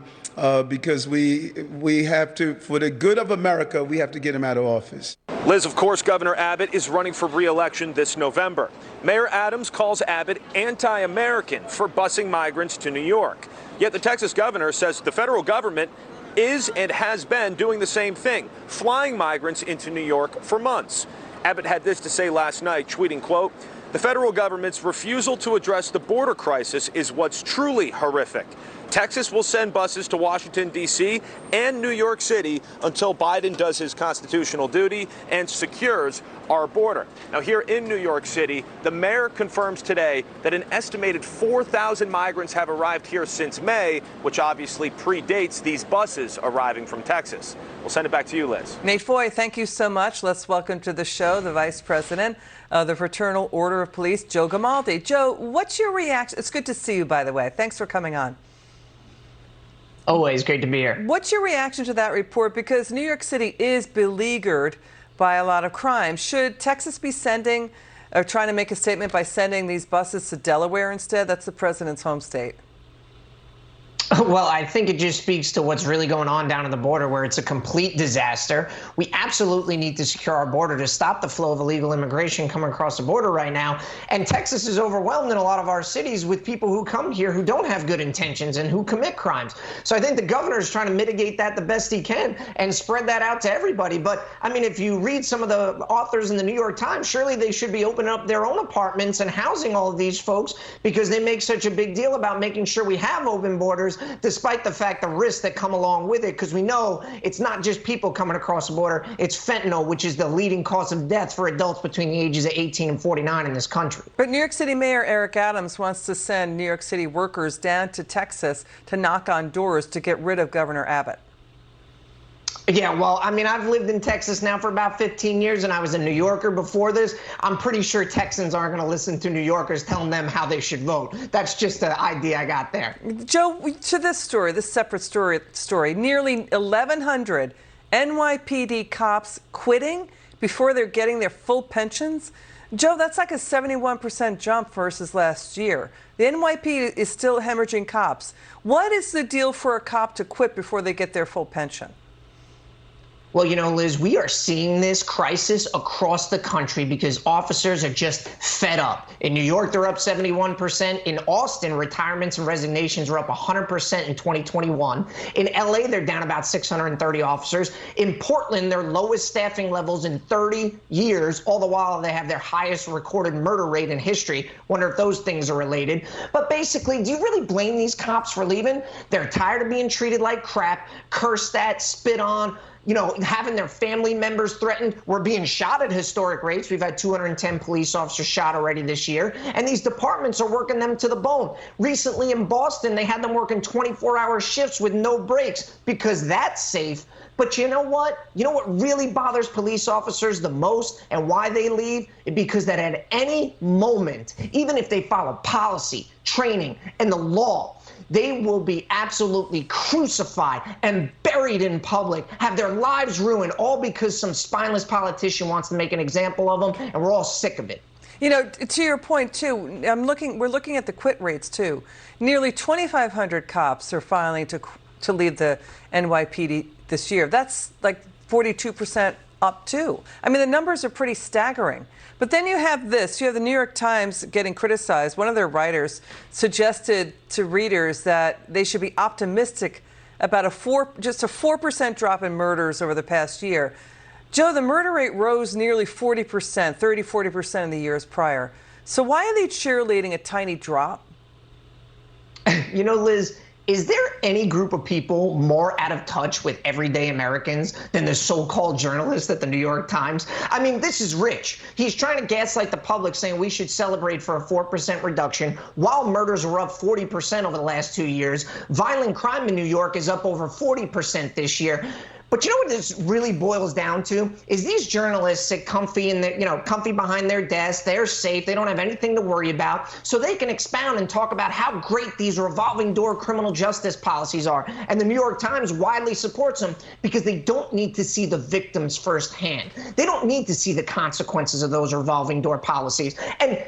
because we have to, for the good of America, we have to get him out of office. Liz, of course, Governor Abbott is running for re-election this November. Mayor Adams calls Abbott anti-American for busing migrants to New York. Yet the Texas governor says the federal government is and has been doing the same thing, flying migrants into New York for months. Abbott had this to say last night, tweeting, quote, "The federal government's refusal to address the border crisis is what's truly horrific. Texas will send buses to Washington, D.C. and New York City until Biden does his constitutional duty and secures our border." Now, here in New York City, the mayor confirms today that an estimated 4,000 migrants have arrived here since May, which obviously predates these buses arriving from Texas. We'll send it back to you, Liz. Nate Foy, thank you so much. Let's welcome to the show the Vice President of the Fraternal Order of Police, Joe Grimaldi. Joe, what's your reaction? It's good to see you, by the way. Thanks for coming on. Always great to be here. What's your reaction to that report? Because New York City is beleaguered by a lot of crime. Should Texas be sending or trying to make a statement by sending these buses to Delaware instead? That's the president's home state. Well, I think it just speaks to what's really going on down at the border, where it's a complete disaster. We absolutely need to secure our border to stop the flow of illegal immigration coming across the border right now. And Texas is overwhelmed in a lot of our cities with people who come here who don't have good intentions and who commit crimes. So I think the governor is trying to mitigate that the best he can and spread that out to everybody. But I mean, if you read some of the authors in the New York Times, surely they should be opening up their own apartments and housing all of these folks, because they make such a big deal about making sure we have open borders, despite the fact the risks that come along with it, because we know it's not just people coming across the border, it's fentanyl, which is the leading cause of death for adults between the ages of 18 and 49 in this country. But New York City Mayor Eric Adams wants to send New York City workers down to Texas to knock on doors to get rid of Governor Abbott. Yeah, well, I mean, I've lived in Texas now for about 15 years, and I was a New Yorker before this. I'm pretty sure Texans aren't going to listen to New Yorkers telling them how they should vote. That's just the idea I got there. Joe, to this story, this separate story, nearly 1,100 NYPD cops quitting before they're getting their full pensions. Joe, that's like a 71% jump versus last year. The NYPD is still hemorrhaging cops. What is the deal for a cop to quit before they get their full pension? Well, Liz, we are seeing this crisis across the country because officers are just fed up. In New York, they're up 71%. In Austin, retirements and resignations are up 100% in 2021. In LA, they're down about 630 officers. In Portland, their lowest staffing levels in 30 years, all the while they have their highest recorded murder rate in history. Wonder if those things are related. But basically, do you really blame these cops for leaving? They're tired of being treated like crap, cursed at, spit on, having their family members threatened. We're being shot at historic rates. We've had 210 police officers shot already this year. And these departments are working them to the bone. Recently in Boston, they had them working 24-hour shifts with no breaks because that's safe. But you know what? You know what really bothers police officers the most and why they leave? Because that at any moment, even if they follow policy, training, and the law, they will be absolutely crucified and buried in public, have their lives ruined, all because some spineless politician wants to make an example of them, and we're all sick of it. To your point, too, we're looking at the quit rates, too. Nearly 2,500 cops are filing to leave the NYPD this year. That's like 42% up, too. I mean, the numbers are pretty staggering. But then you have this. You have the New York Times getting criticized. One of their writers suggested to readers that they should be optimistic about just a 4% drop in murders over the past year. Joe, the murder rate rose nearly 40%, 40% in the years prior. So why are they cheerleading a tiny drop? Liz, is there any group of people more out of touch with everyday Americans than the so-called journalists at the New York Times? I mean, this is Rich. He's trying to gaslight the public, saying we should celebrate for a 4% reduction while murders were up 40% over the last 2 years. Violent crime in New York is up over 40% this year. But you know what this really boils down to? Is these journalists sit comfy comfy behind their desk. They're safe. They don't have anything to worry about. So they can expound and talk about how great these revolving door criminal justice policies are. And the New York Times widely supports them because they don't need to see the victims firsthand. They don't need to see the consequences of those revolving door policies. And,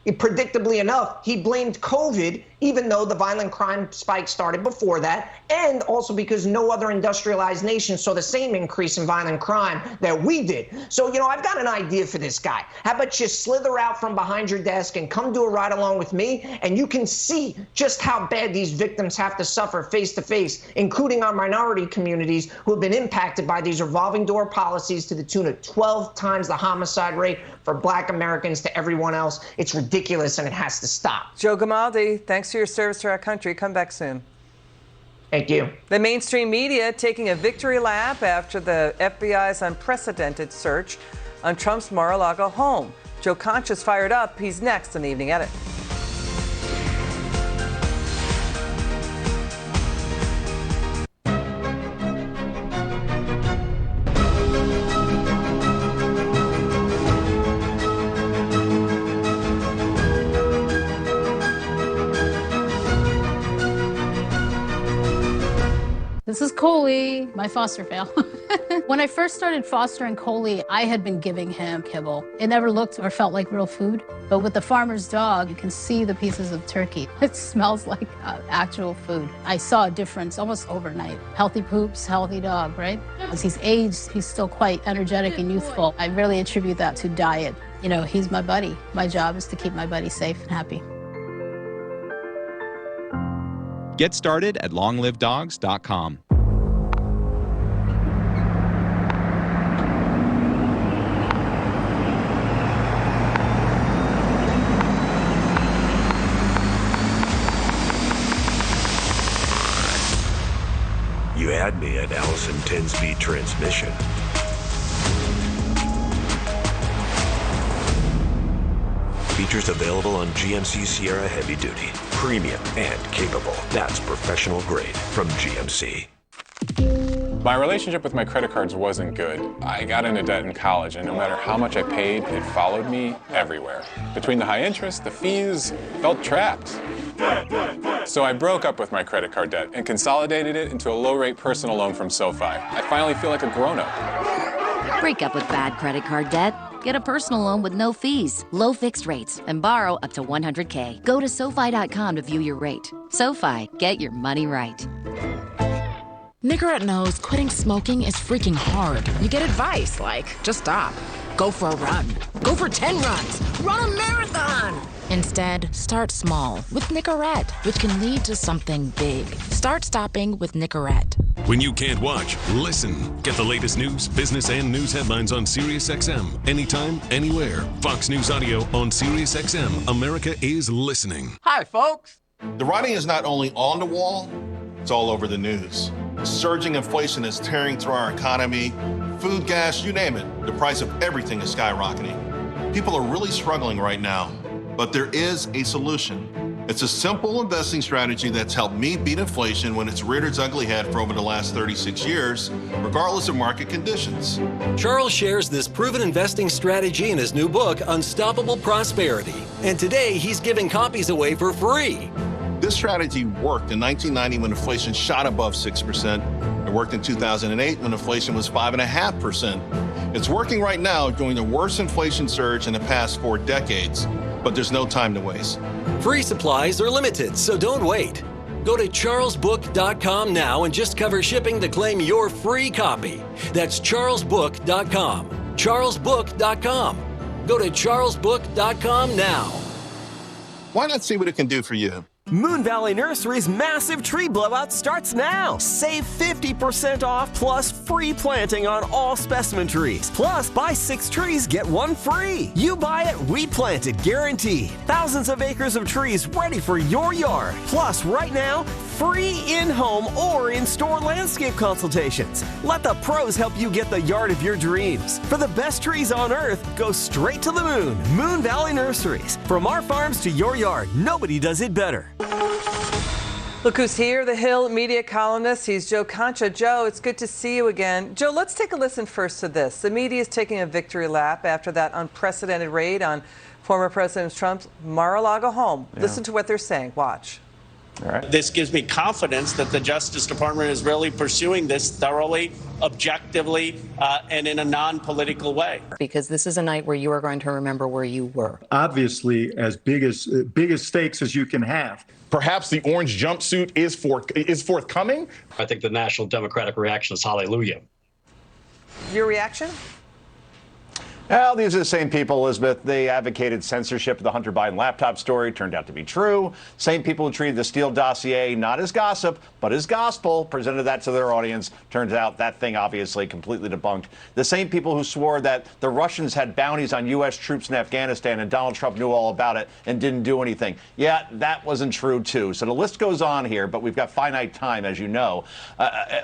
predictably enough, he blamed COVID, even though the violent crime spike started before that, and also because no other industrialized nation saw the same increase in violent crime that we did. So, I've got an idea for this guy. How about you slither out from behind your desk and come do a ride along with me, and you can see just how bad these victims have to suffer face to face, including our minority communities who have been impacted by these revolving door policies to the tune of 12 times the homicide rate for Black Americans to everyone else. It's ridiculous, and it has to stop. Joe Gamaldi, thanks for your service to our country. Come back soon. Thank you. The mainstream media taking a victory lap after the FBI's unprecedented search on Trump's Mar-a-Lago home. Joe Conch is fired up. He's next on the Evening Edit. This is Coley, my foster fail. When I first started fostering Coley, I had been giving him kibble. It never looked or felt like real food. But with the farmer's dog, you can see the pieces of turkey. It smells like actual food. I saw a difference almost overnight. Healthy poops, healthy dog, right? As he's aged, he's still quite energetic and youthful. I really attribute that to diet. He's my buddy. My job is to keep my buddy safe and happy. Get started at longlivedogs.com. You had me at Allison 10-speed transmission. Features available on GMC Sierra Heavy Duty. Premium and capable. That's professional grade from GMC. My relationship with my credit cards wasn't good. I got into debt in college, and no matter how much I paid, it followed me everywhere. Between the high interest, the fees, felt trapped. So I broke up with my credit card debt and consolidated it into a low-rate personal loan from SoFi. I finally feel like a grown-up. Break up with bad credit card debt. Get a personal loan with no fees, low fixed rates, and borrow up to $100K. Go to SoFi.com to view your rate. SoFi, get your money right. Nicorette knows quitting smoking is freaking hard. You get advice like, just stop. Go for a run. Go for 10 runs. Run a marathon. Instead, start small with Nicorette, which can lead to something big. Start stopping with Nicorette. When you can't watch, listen. Get the latest news, business, and news headlines on SiriusXM. Anytime, anywhere. Fox News Audio on SiriusXM. America is listening. Hi, folks. The writing is not only on the wall, it's all over the news. Surging inflation is tearing through our economy. Food, gas, you name it. The price of everything is skyrocketing. People are really struggling right now, but there is a solution. It's a simple investing strategy that's helped me beat inflation when it's reared its ugly head for over the last 36 years, regardless of market conditions. Charles shares this proven investing strategy in his new book, Unstoppable Prosperity. And today, he's giving copies away for free. This strategy worked in 1990 when inflation shot above 6%. It worked in 2008 when inflation was 5.5%. It's working right now during the worst inflation surge in the past 4 decades. But there's no time to waste. Free supplies are limited, so don't wait. Go to charlesbook.com now and just cover shipping to claim your free copy. That's charlesbook.com. charlesbook.com. Go to charlesbook.com now. Why not see what it can do for you? Moon Valley Nursery's massive tree blowout starts now. Save 50% off plus free planting on all specimen trees. Plus, buy 6 trees, get 1 free. You buy it, we plant it, guaranteed. Thousands of acres of trees ready for your yard. Plus, right now, free in-home or in-store landscape consultations. Let the pros help you get the yard of your dreams. For the best trees on Earth, go straight to the moon. Moon Valley Nurseries. From our farms to your yard, nobody does it better. Look who's here, the Hill media columnist. He's Joe Concha. Joe, it's good to see you again. Joe, let's take a listen first to this. The media is taking a victory lap after that unprecedented raid on former President Trump's Mar-a-Lago home. Yeah. Listen to what they're saying. Watch. All right. This gives me confidence that the Justice Department is really pursuing this thoroughly, objectively, and in a non-political way. Because this is a night where you are going to remember where you were. Obviously, as big as stakes as you can have. Perhaps the orange jumpsuit is forthcoming. I think the national Democratic reaction is hallelujah. Your reaction? Well, these are the same people, Elizabeth. They advocated censorship of the Hunter Biden laptop story. Turned out to be true. Same people who treated the Steele dossier not as gossip, but as gospel, presented that to their audience. Turns out that thing obviously completely debunked. The same people who swore that the Russians had bounties on U.S. troops in Afghanistan and Donald Trump knew all about it and didn't do anything. Yeah, that wasn't true, too. So the list goes on here, but we've got finite time, as you know.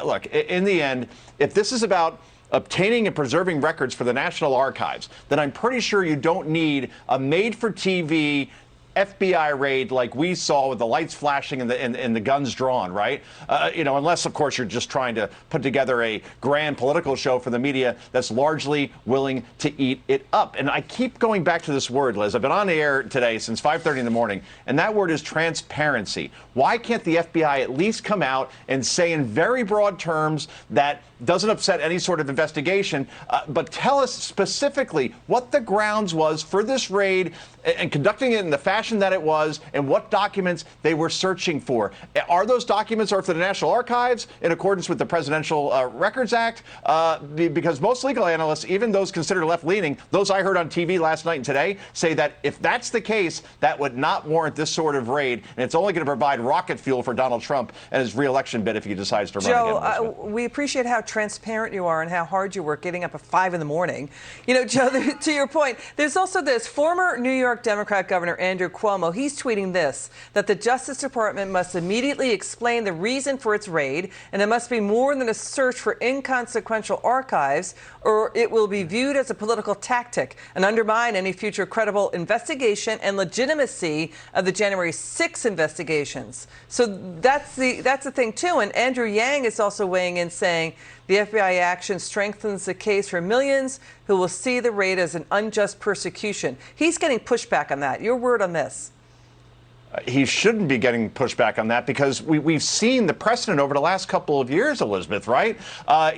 Look, in the end, if this is about obtaining and preserving records for the National Archives, then I'm pretty sure you don't need a made-for-TV FBI raid like we saw with the lights flashing and the guns drawn, right? Unless, of course, you're just trying to put together a grand political show for the media that's largely willing to eat it up. And I keep going back to this word, Liz. I've been on the air today since 5:30 in the morning, and that word is transparency. Why can't the FBI at least come out and say in very broad terms that doesn't upset any sort of investigation, but tell us specifically what the grounds was for this raid and conducting it in the fashion that it was and what documents they were searching for. Are those documents for the National Archives in accordance with the Presidential Records Act? Because most legal analysts, even those considered left-leaning, those I heard on TV last night and today, say that if that's the case, that would not warrant this sort of raid, and it's only going to provide rocket fuel for Donald Trump and his re-election bid if he decides to run again. Joe, we appreciate how transparent you are and how hard you work getting up at 5 in the morning. Joe, to your point, there's also this former New York Democrat Governor Andrew Cuomo. He's tweeting this, that the Justice Department must immediately explain the reason for its raid, and it must be more than a search for inconsequential archives, or it will be viewed as a political tactic and undermine any future credible investigation and legitimacy of the January 6 investigations. So that's the thing, too. And Andrew Yang is also weighing in saying the FBI action strengthens the case for millions who will see the raid as an unjust persecution. He's getting pushback on that. Your word on this? he shouldn't be getting pushback on that because we've seen the precedent over the last couple of years, Elizabeth, right?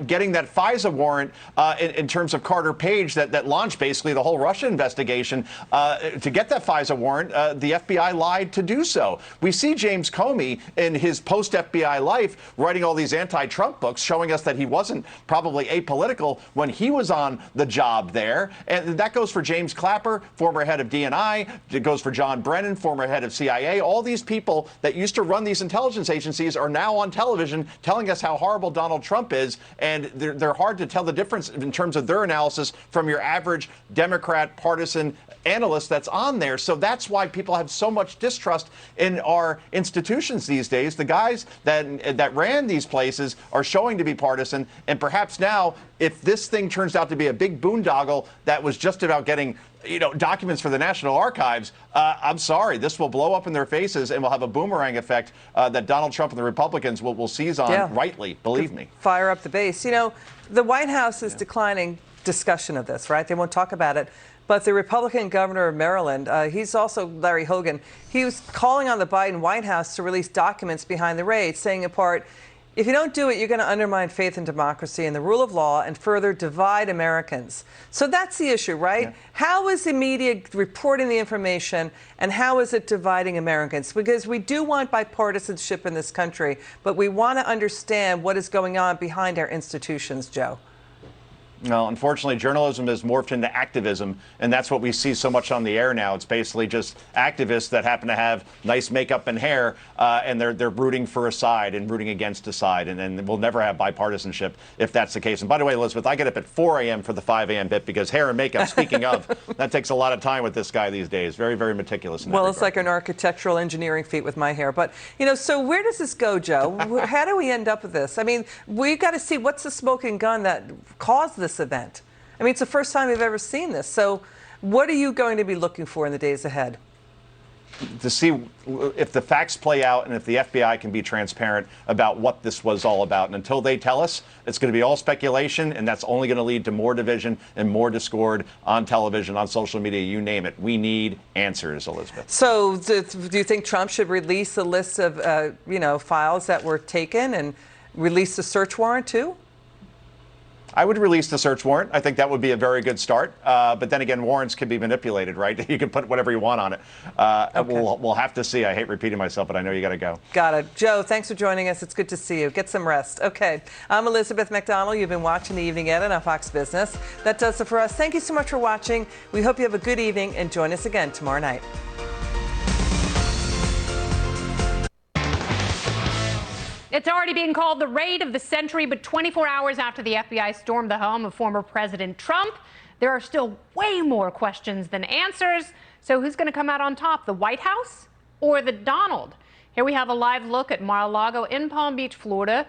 Getting that FISA warrant in terms of Carter Page that launched basically the whole Russia investigation. To get that FISA warrant, the FBI lied to do so. We see James Comey in his post-FBI life writing all these anti-Trump books showing us that he wasn't probably apolitical when he was on the job there. And that goes for James Clapper, former head of DNI. It goes for John Brennan, former head of CIA. All these people that used to run these intelligence agencies are now on television telling us how horrible Donald Trump is, and they're hard to tell the difference in terms of their analysis from your average Democrat partisan analyst that's on there. So that's why people have so much distrust in our institutions these days. The guys that ran these places are showing to be partisan, and perhaps now, if this thing turns out to be a big boondoggle that was just about getting documents for the National Archives, I'm sorry, this will blow up in their faces and will have a boomerang effect that Donald Trump and the Republicans will seize on rightly, believe me. Fire up the base. The White House is declining discussion of this, right? They won't talk about it. But the Republican governor of Maryland, he's also Larry Hogan, he was calling on the Biden White House to release documents behind the raid, saying in part, if you don't do it, you're going to undermine faith in democracy and the rule of law and further divide Americans. So that's the issue, right? Yeah. How is the media reporting the information and how is it dividing Americans? Because we do want bipartisanship in this country, but we want to understand what is going on behind our institutions, Joe. No, unfortunately, journalism has morphed into activism, and that's what we see so much on the air now. It's basically just activists that happen to have nice makeup and hair, and they're rooting for a side and rooting against a side, and we'll never have bipartisanship if that's the case. And by the way, Elizabeth, I get up at 4 a.m. for the 5 a.m. bit because hair and makeup, speaking of, that takes a lot of time with this guy these days. Very, very meticulous in that regard. It's like an architectural engineering feat with my hair. But, so where does this go, Joe? How do we end up with this? I mean, we've got to see what's the smoking gun that caused this event. I mean, it's the first time we've ever seen this. So what are you going to be looking for in the days ahead? To see if the facts play out and if the FBI can be transparent about what this was all about. And until they tell us, it's going to be all speculation, and that's only going to lead to more division and more discord on television, on social media, you name it. We need answers, Elizabeth. So do you think Trump should release a list of, files that were taken and release the search warrant too? I would release the search warrant. I think that would be a very good start. But then again, warrants can be manipulated, right? You can put whatever you want on it. Okay. We'll have to see. I hate repeating myself, but I know you got to go. Got it. Joe, thanks for joining us. It's good to see you. Get some rest. Okay. I'm Elizabeth McDonald. You've been watching The Evening Edit on Fox Business. That does it for us. Thank you so much for watching. We hope you have a good evening and join us again tomorrow night. It's already being called the raid of the century, but 24 hours after the FBI stormed the home of former President Trump, there are still way more questions than answers. So who's going to come out on top, the White House or the Donald? Here we have a live look at Mar-a-Lago in Palm Beach, Florida.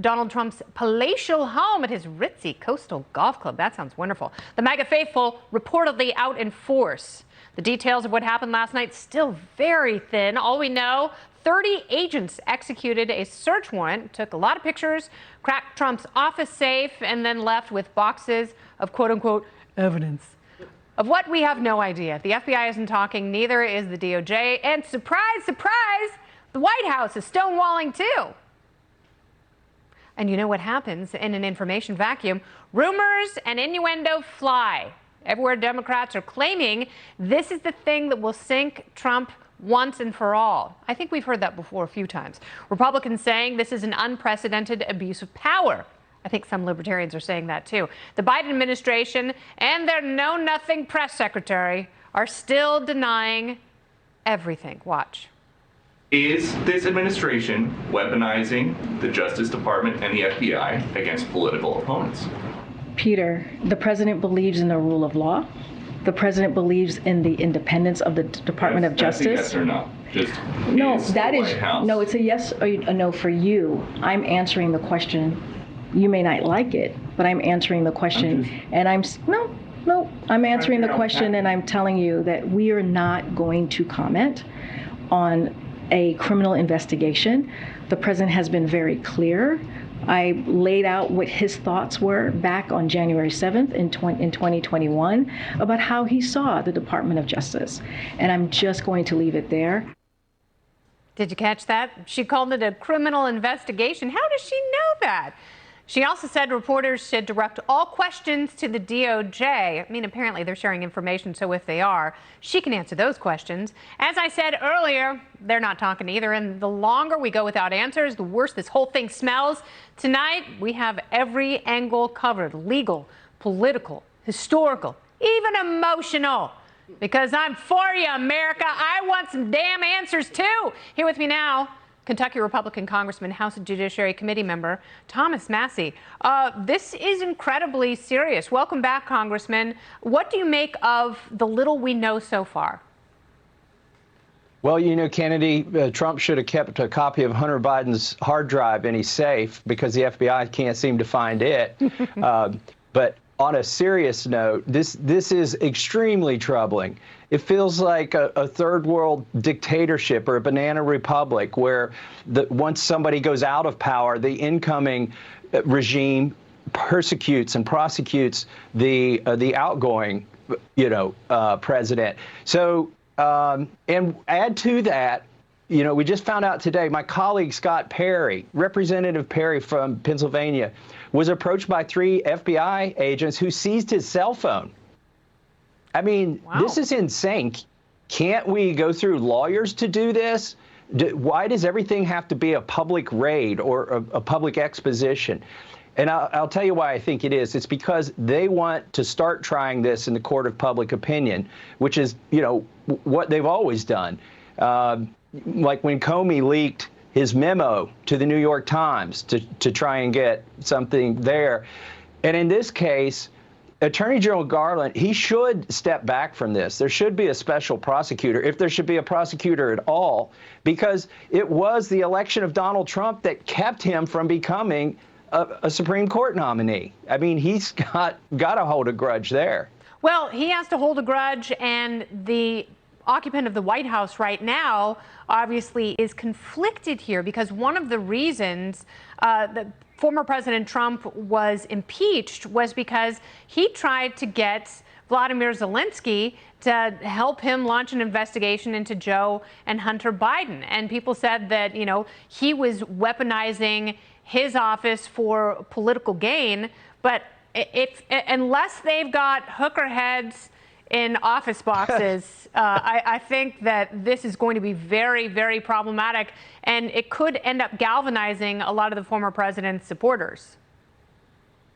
Donald Trump's palatial home at his ritzy coastal golf club. That sounds wonderful. The MAGA faithful reportedly out in force. The details of what happened last night still very thin. All we know, 30 agents executed a search warrant, took a lot of pictures, cracked Trump's office safe, and then left with boxes of quote-unquote evidence. Of what we have no idea. The FBI isn't talking, neither is the DOJ, and surprise, surprise, the White House is stonewalling too. And you know what happens in an information vacuum? Rumors and innuendo fly. Everywhere Democrats are claiming this is the thing that will sink Trump once and for all. I think we've heard that before a few times. Republicans saying this is an unprecedented abuse of power. I think some libertarians are saying that too. The Biden administration and their know-nothing press secretary are still denying everything. Watch. Is this administration weaponizing the Justice Department and the FBI against political opponents? Peter, the president believes in the rule of law. The president believes in the independence of the Department of Justice. That's a yes or no? Just no, that is no. It's a yes or a no for you. I'm answering the question. You may not like it, but I'm answering the question, and I'm answering the question, and I'm telling you that we are not going to comment on a criminal investigation. The president has been very clear. I laid out what his thoughts were back on January 7th in 2021 about how he saw the Department of Justice. And I'm just going to leave it there. Did you catch that? She called it a criminal investigation. How does she know that? She also said reporters should direct all questions to the DOJ. I mean, apparently they're sharing information, so if they are, she can answer those questions. As I said earlier, they're not talking either, and the longer we go without answers, the worse this whole thing smells. Tonight, we have every angle covered: legal, political, historical, even emotional. Because I'm for you, America. I want some damn answers, too. Here with me now, Kentucky Republican Congressman, House Judiciary Committee member Thomas Massie. This is incredibly serious. Welcome back, Congressman. What do you make of the little we know so far? Well, you know, Kennedy, Trump should have kept a copy of Hunter Biden's hard drive in his safe because the FBI can't seem to find it. But on a serious note, this is extremely troubling. It feels like a third world dictatorship or a banana republic where once somebody goes out of power, the incoming regime persecutes and prosecutes the outgoing, president. So, and add to that, you know, we just found out today, my colleague Scott Perry, Representative Perry from Pennsylvania, was approached by 3 FBI agents who seized his cell phone. I mean, This is insane. Can't we go through lawyers to do this? Why does everything have to be a public raid or a public exposition? And I'll tell you why I think it is. It's because they want to start trying this in the court of public opinion, which is, you know, what they've always done. Like when Comey leaked his memo to the New York Times to try and get something there. And in this case, Attorney General Garland, he should step back from this. There should be a special prosecutor, if there should be a prosecutor at all, because it was the election of Donald Trump that kept him from becoming a Supreme Court nominee. I mean, he's got to hold a grudge there. Well, he has to hold a grudge, and the occupant of the White House right now obviously is conflicted here because one of the reasons that former President Trump was impeached was because he tried to get Vladimir Zelensky to help him launch an investigation into Joe and Hunter Biden. And people said that, you know, he was weaponizing his office for political gain. But unless they've got hooker heads in office boxes, I think that this is going to be very, very problematic, and it could end up galvanizing a lot of the former president's supporters.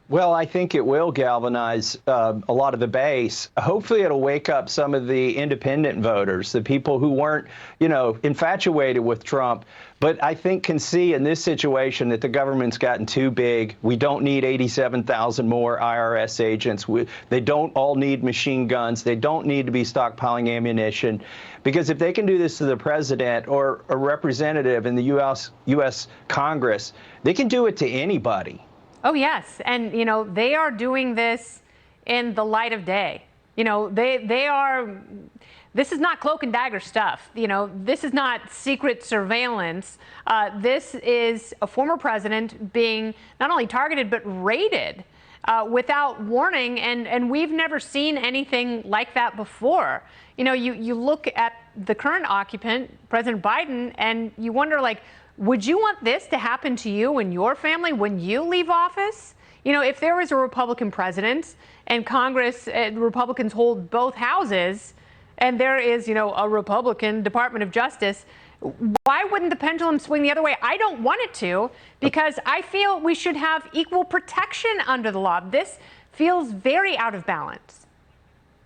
Well, I think it will galvanize a lot of the base. Hopefully it'll wake up some of the independent voters, the people who weren't, you know, infatuated with Trump, but I think can see in this situation that the government's gotten too big. We don't need 87,000 more IRS agents. They don't all need machine guns. They don't need to be stockpiling ammunition. Because if they can do this to the president or a representative in the U.S. Congress, they can do it to anybody. Oh, yes. And, you know, they are doing this in the light of day. You know, they are, this is not cloak and dagger stuff. You know, this is not secret surveillance. This is a former president being not only targeted, but raided without warning. And we've never seen anything like that before. You know, you look at the current occupant, President Biden, and you wonder, like, would you want this to happen to you and your family when you leave office? You know, if there was a Republican president and Congress, Republicans hold both houses, and there is, you know, a Republican Department of Justice, why wouldn't the pendulum swing the other way? I don't want it to, because I feel we should have equal protection under the law. This feels very out of balance.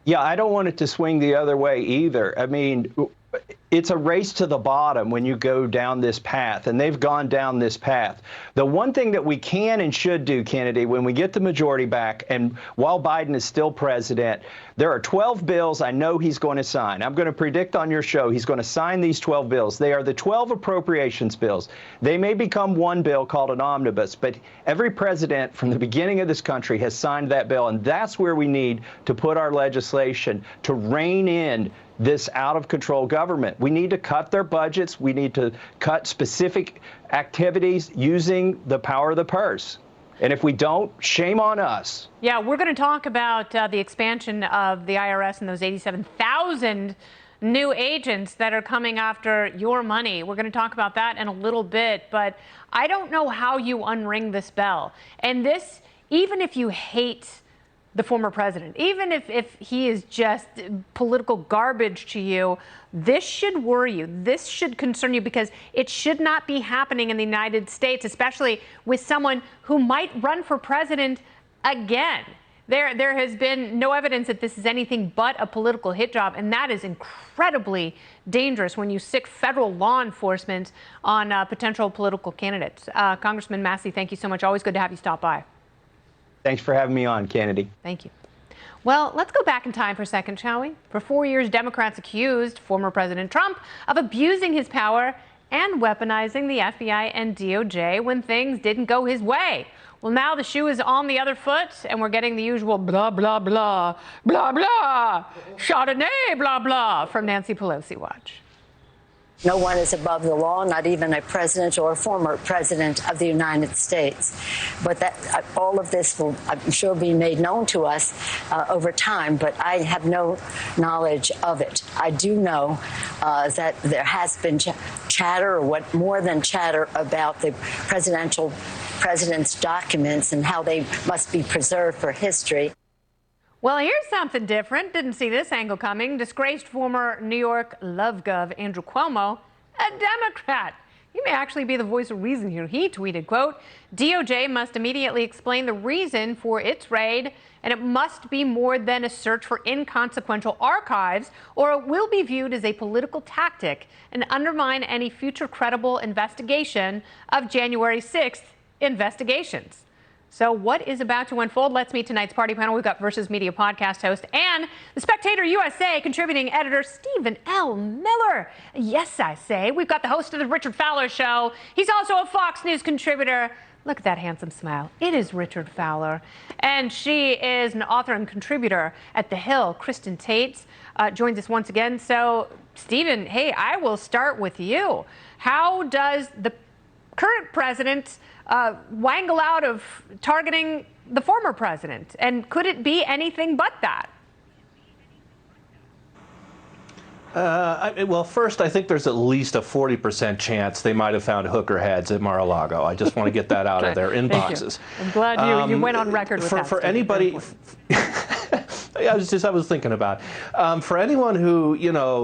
Yeah, I don't want it to swing the other way either. I mean, it's a race to the bottom when you go down this path, and they've gone down this path. The one thing that we can and should do, Kennedy, when we get the majority back, and while Biden is still president, there are 12 bills I know he's going to sign. I'm going to predict on your show he's going to sign these 12 bills. They are the 12 appropriations bills. They may become one bill called an omnibus, but every president from the beginning of this country has signed that bill, and that's where we need to put our legislation to rein in this out-of-control government. We need to cut their budgets. We need to cut specific activities using the power of the purse. And if we don't, shame on us. Yeah, we're going to talk about the expansion of the IRS and those 87,000 new agents that are coming after your money. We're going to talk about that in a little bit, but I don't know how you unring this bell. And this, even if you hate the former president, even if he is just political garbage to you, this should worry you. This should concern you, because it should not be happening in the United States, especially with someone who might run for president again. There has been no evidence that this is anything but a political hit job, and that is incredibly dangerous when you sic federal law enforcement on potential political candidates. Congressman Massey, thank you so much. Always good to have you stop by. Thanks for having me on, Kennedy. Thank you. Well, let's go back in time for a second, shall we? For 4 years, Democrats accused former President Trump of abusing his power and weaponizing the FBI and DOJ when things didn't go his way. Well, now the shoe is on the other foot, and we're getting the usual blah, blah, blah, blah, blah, Chardonnay, blah, blah from Nancy Pelosi. Watch. No one is above the law, not even a president or a former president of the United States. But that all of this will, I'm sure, be made known to us over time, but I have no knowledge of it. I do know that there has been chatter, or what more than chatter, about the president's documents and how they must be preserved for history. Well, here's something different. Didn't see this angle coming. Disgraced former New York Love Gov Andrew Cuomo, a Democrat. He may actually be the voice of reason here. He tweeted, quote, DOJ must immediately explain the reason for its raid, and it must be more than a search for inconsequential archives, or it will be viewed as a political tactic and undermine any future credible investigation of January 6th investigations. So what is about to unfold? Let's meet tonight's party panel. We've got Versus Media podcast host and the Spectator USA contributing editor Stephen L. Miller. Yes, I say. We've got the host of the Richard Fowler Show. He's also a Fox News contributor. Look at that handsome smile. It is Richard Fowler. And she is an author and contributor at The Hill. Kristen Tate joins us once again. So, Stephen, hey, I will start with you. How does the current president wangle out of targeting the former president? And could it be anything but that? Well, first, I think there's at least a 40% chance they might have found hooker heads at Mar-a-Lago. I just want to get that out of their inboxes. I'm glad you went on record with that. For anybody... I was thinking about for anyone who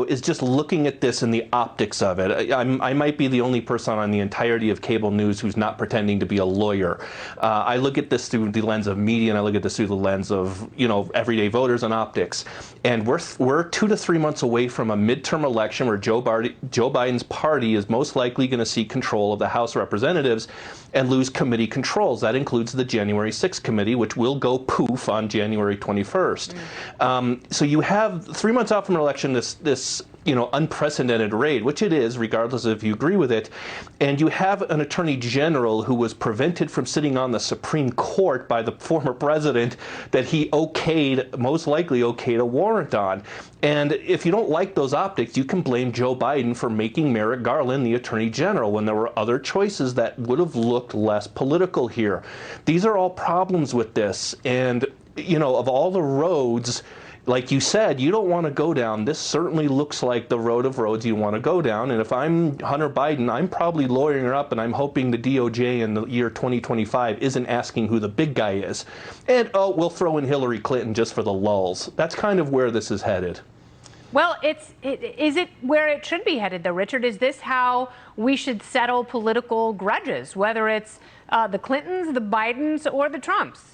is just looking at this in the optics of it. I might be the only person on the entirety of cable news who's not pretending to be a lawyer. I look at this through the lens of media, and I look at this through the lens of everyday voters and optics. And we're 2 to 3 months away from a midterm election where Joe Biden's party is most likely going to see control of the House of Representatives and lose committee controls. That includes the January 6th committee, which will go poof on January 21st. So you have 3 months out from an election, this unprecedented raid, which it is, regardless of if you agree with it, and you have an attorney general who was prevented from sitting on the Supreme Court by the former president that he most likely okayed a warrant on. And if you don't like those optics, you can blame Joe Biden for making Merrick Garland the attorney general when there were other choices that would have looked less political here. These are all problems with this. And, of all the roads, like you said, you don't want to go down. This certainly looks like the road of roads you want to go down. And if I'm Hunter Biden, I'm probably lawyering her up, and I'm hoping the DOJ in the year 2025 isn't asking who the big guy is. And, we'll throw in Hillary Clinton just for the lulz. That's kind of where this is headed. Well, is it where it should be headed, though, Richard? Is this how we should settle political grudges, whether it's the Clintons, the Bidens, or the Trumps?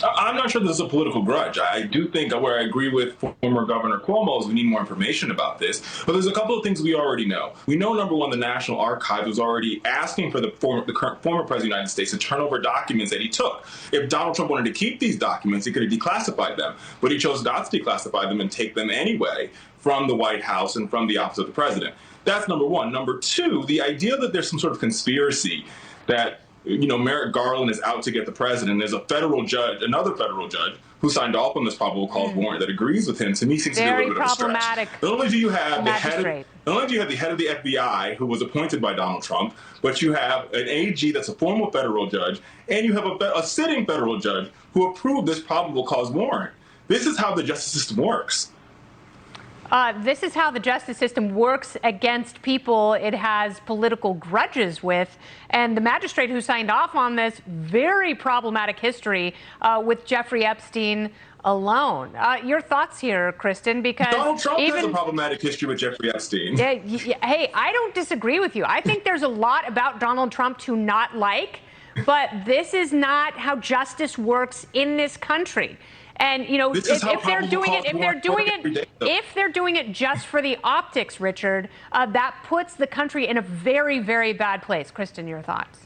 I'm not sure this is a political grudge. I do think where I agree with former Governor Cuomo is we need more information about this. But there's a couple of things we already know. We know, number one, the National Archives was already asking for the current former president of the United States to turn over documents that he took. If Donald Trump wanted to keep these documents, he could have declassified them. But he chose not to declassify them and take them anyway from the White House and from the office of the president. That's number one. Number two, the idea that there's some sort of conspiracy that Merrick Garland is out to get the president. There's a federal judge, another federal judge, who signed off on this probable cause warrant that agrees with him. To me, seems to be a little bit of a stretch. Not only do you have the head of the FBI, who was appointed by Donald Trump, but you have an AG that's a former federal judge, and you have a sitting federal judge who approved this probable cause warrant. This is how the justice system works. This is how the justice system works against people it has political grudges with. And the magistrate who signed off on this, very problematic history with Jeffrey Epstein alone. Your thoughts here, Kristen, because Donald Trump has a problematic history with Jeffrey Epstein. Hey, I don't disagree with you. I think there's a lot about Donald Trump to not like, but this is not how justice works in this country. And if they're doing it just for the optics, Richard, that puts the country in a very, very bad place. Kristen, your thoughts?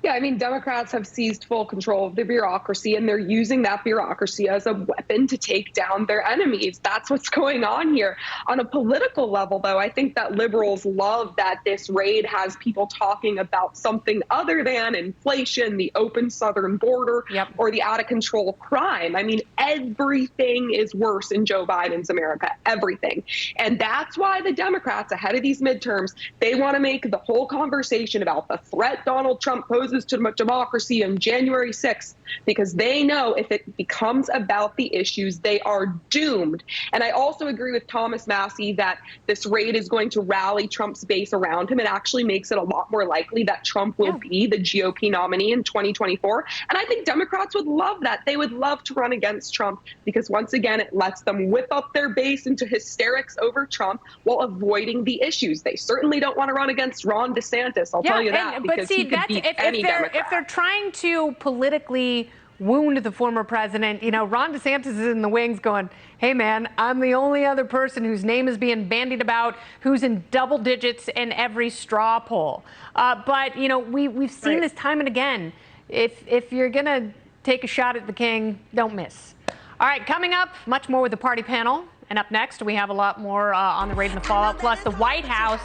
Yeah, I mean, Democrats have seized full control of the bureaucracy, and they're using that bureaucracy as a weapon to take down their enemies. That's what's going on here. On a political level, though, I think that liberals love that this raid has people talking about something other than inflation, the open southern border, or the out-of-control crime. I mean, everything is worse in Joe Biden's America, everything. And that's why the Democrats, ahead of these midterms, they want to make the whole conversation about the threat Donald Trump poses to democracy on January 6th, because they know if it becomes about the issues, they are doomed. And I also agree with Thomas Massey that this raid is going to rally Trump's base around him. It actually makes it a lot more likely that Trump will be the GOP nominee in 2024. And I think Democrats would love that. They would love to run against Trump because, once again, it lets them whip up their base into hysterics over Trump while avoiding the issues. They certainly don't want to run against Ron DeSantis, I'll tell you that, because he could beat any Democrat. If they're trying to politically wound the former president, Ron DeSantis is in the wings going, hey, man, I'm the only other person whose name is being bandied about, who's in double digits in every straw poll. But, we've seen this time and again. If you're going to take a shot at the king, don't miss. All right, coming up, much more with the party panel. And up next, we have a lot more on the raid and the fallout. Plus, the White House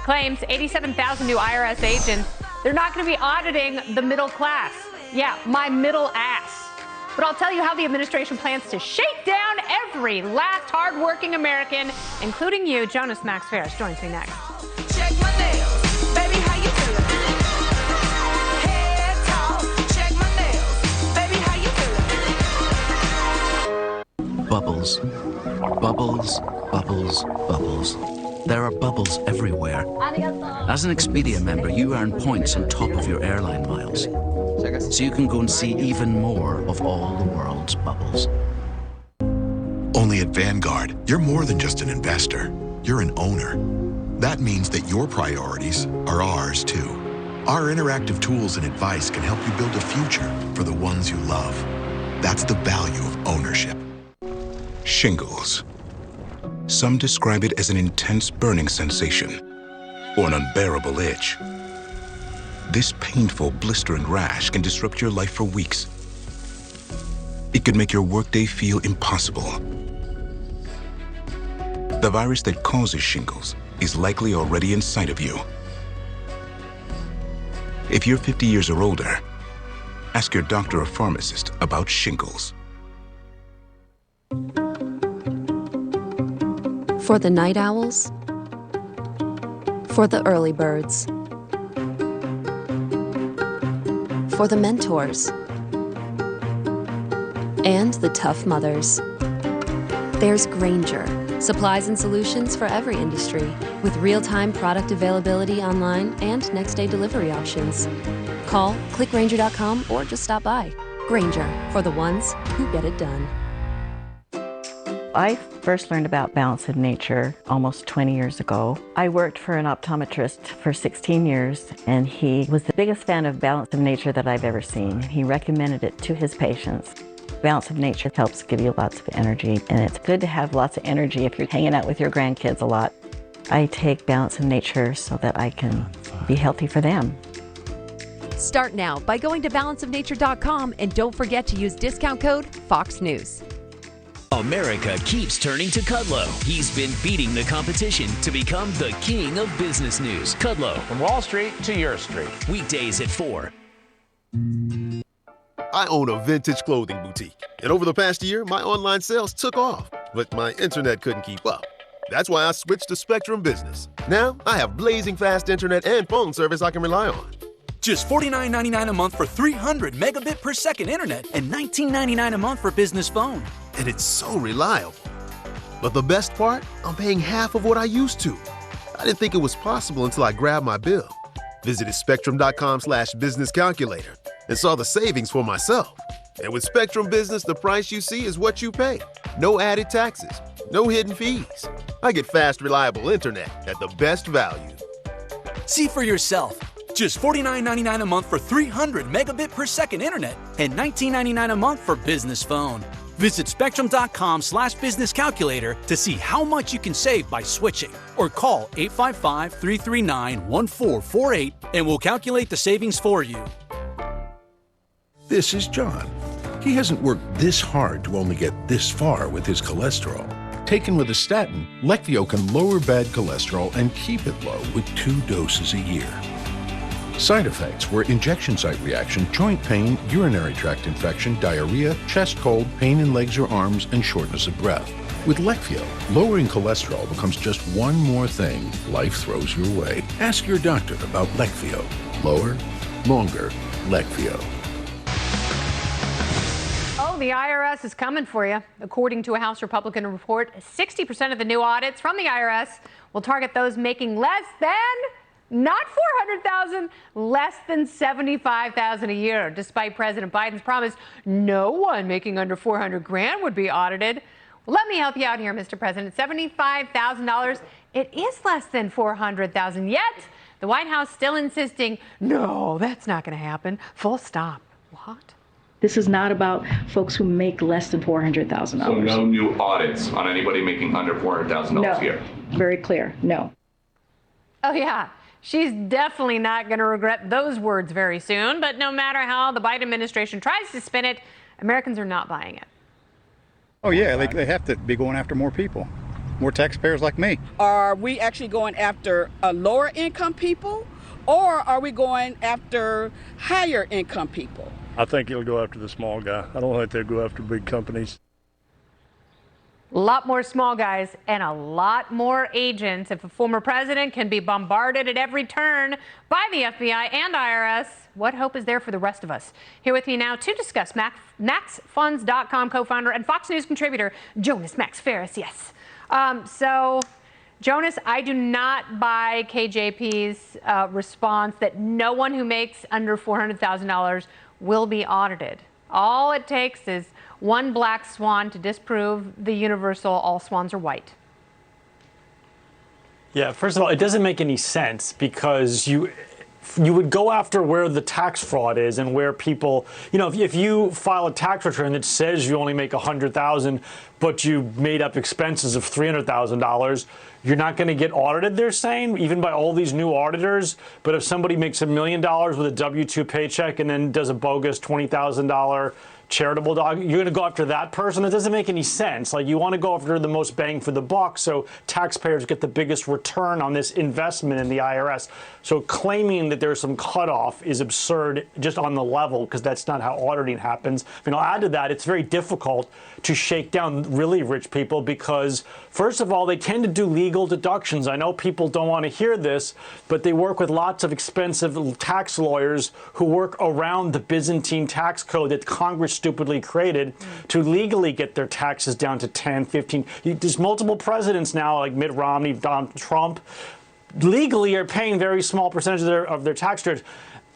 claims 87,000 new IRS agents. They're not going to be auditing the middle class. Yeah, my middle ass. But I'll tell you how the administration plans to shake down every last hardworking American, including you. Jonas Max Ferris joins me next. Check my nails. Baby, how you feeling? Head talk. Check my nails. Baby, how you feeling? Bubbles. Bubbles, bubbles, bubbles. There are bubbles everywhere. As an Expedia member, you earn points on top of your airline miles, so you can go and see even more of all the world's bubbles. Only at Vanguard, you're more than just an investor. You're an owner. That means that your priorities are ours, too. Our interactive tools and advice can help you build a future for the ones you love. That's the value of ownership. Shingles. Some describe it as an intense burning sensation or an unbearable itch. This painful, blistering rash can disrupt your life for weeks. It could make your workday feel impossible. The virus that causes shingles is likely already inside of you. If you're 50 years or older, ask your doctor or pharmacist about shingles. For the night owls, for the early birds, for the mentors, and the tough mothers. There's Grainger, supplies and solutions for every industry, with real-time product availability online and next-day delivery options. Call, click Grainger.com, or just stop by. Grainger, for the ones who get it done. I first learned about Balance of Nature almost 20 years ago. I worked for an optometrist for 16 years, and he was the biggest fan of Balance of Nature that I've ever seen. He recommended it to his patients. Balance of Nature helps give you lots of energy, and it's good to have lots of energy if you're hanging out with your grandkids a lot. I take Balance of Nature so that I can be healthy for them. Start now by going to balanceofnature.com, and don't forget to use discount code Fox News. America keeps turning to Kudlow. He's been beating the competition to become the king of business news. Kudlow. From Wall Street to your street. Weekdays at 4. I own a vintage clothing boutique, and over the past year, my online sales took off, but my internet couldn't keep up. That's why I switched to Spectrum Business. Now, I have blazing fast internet and phone service I can rely on. Just $49.99 a month for 300 megabit per second internet and $19.99 a month for business phone. And it's so reliable. But the best part? I'm paying half of what I used to. I didn't think it was possible until I grabbed my bill. Visited spectrum.com/business calculator and saw the savings for myself. And with Spectrum Business, the price you see is what you pay. No added taxes, no hidden fees. I get fast, reliable internet at the best value. See for yourself. Just $49.99 a month for 300 megabit per second internet and $19.99 a month for business phone. Visit spectrum.com/business calculator to see how much you can save by switching, or call 855-339-1448 and we'll calculate the savings for you. This is John. He hasn't worked this hard to only get this far with his cholesterol. Taken with a statin, Leqvio can lower bad cholesterol and keep it low with 2 doses a year. Side effects were injection site reaction, joint pain, urinary tract infection, diarrhea, chest cold, pain in legs or arms, and shortness of breath. With Leqvio, lowering cholesterol becomes just one more thing life throws your way. Ask your doctor about Leqvio. Lower, longer, Leqvio. Oh, the IRS is coming for you. According to a House Republican report, 60% of the new audits from the IRS will target those making less than, not $400,000, less than $75,000 a year. Despite President Biden's promise, no one making under $400,000 would be audited. Well, let me help you out here, Mr. President. $75,000, it is less than $400,000. Yet, the White House still insisting, no, that's not going to happen. Full stop. What? This is not about folks who make less than $400,000. So no new audits on anybody making under $400,000 a year? Very clear, no. Oh, yeah. She's definitely not going to regret those words very soon. But no matter how the Biden administration tries to spin it, Americans are not buying it. Oh, yeah, they have to be going after more people, more taxpayers like me. Are we actually going after lower income people, or are we going after higher income people? I think it'll go after the small guy. I don't think they'll go after big companies. A lot more small guys and a lot more agents. If a former president can be bombarded at every turn by the FBI and IRS, what hope is there for the rest of us? Here with me now to discuss, MaxFunds.com co-founder and Fox News contributor, Jonas Max Ferris. Yes. So, Jonas, I do not buy KJP's response that no one who makes under $400,000 will be audited. All it takes is one black swan to disprove the universal all swans are white. Yeah, first of all, it doesn't make any sense because you would go after where the tax fraud is and where people, if you file a tax return that says you only make $100,000, but you made up expenses of $300,000, you're not going to get audited, they're saying, even by all these new auditors. But if somebody makes $1 million with a W-2 paycheck and then does a bogus $20,000 charitable dog, you're going to go after that person? It doesn't make any sense. Like, you want to go after the most bang for the buck so taxpayers get the biggest return on this investment in the IRS. So claiming that there's some cutoff is absurd just on the level, because that's not how auditing happens. I mean, I'll add to that, it's very difficult to shake down really rich people because, first of all, they tend to do legal deductions. I know people don't want to hear this, but they work with lots of expensive tax lawyers who work around the Byzantine tax code that Congress stupidly created to legally get their taxes down to 10, 15. There's multiple presidents now, like Mitt Romney, Donald Trump, legally are paying very small percentages of their tax rates.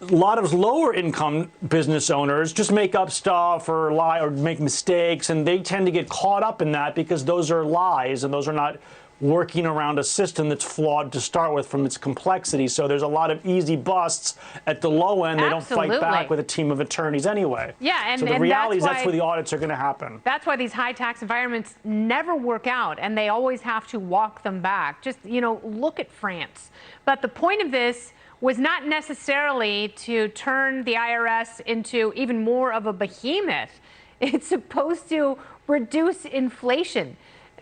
A lot of lower income business owners just make up stuff or lie or make mistakes, and they tend to get caught up in that because those are lies and those are not working around a system that's flawed to start with from its complexity. So there's a lot of easy busts at the low end. They don't fight back with a team of attorneys anyway. Yeah, and so the reality is that's where the audits are going to happen. That's why these high tax environments never work out, and they always have to walk them back. Just, look at France. But the point of this was not necessarily to turn the IRS into even more of a behemoth. It's supposed to reduce inflation.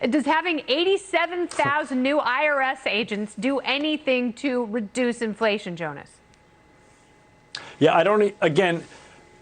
Does having 87,000 new IRS agents do anything to reduce inflation, Jonas? Yeah,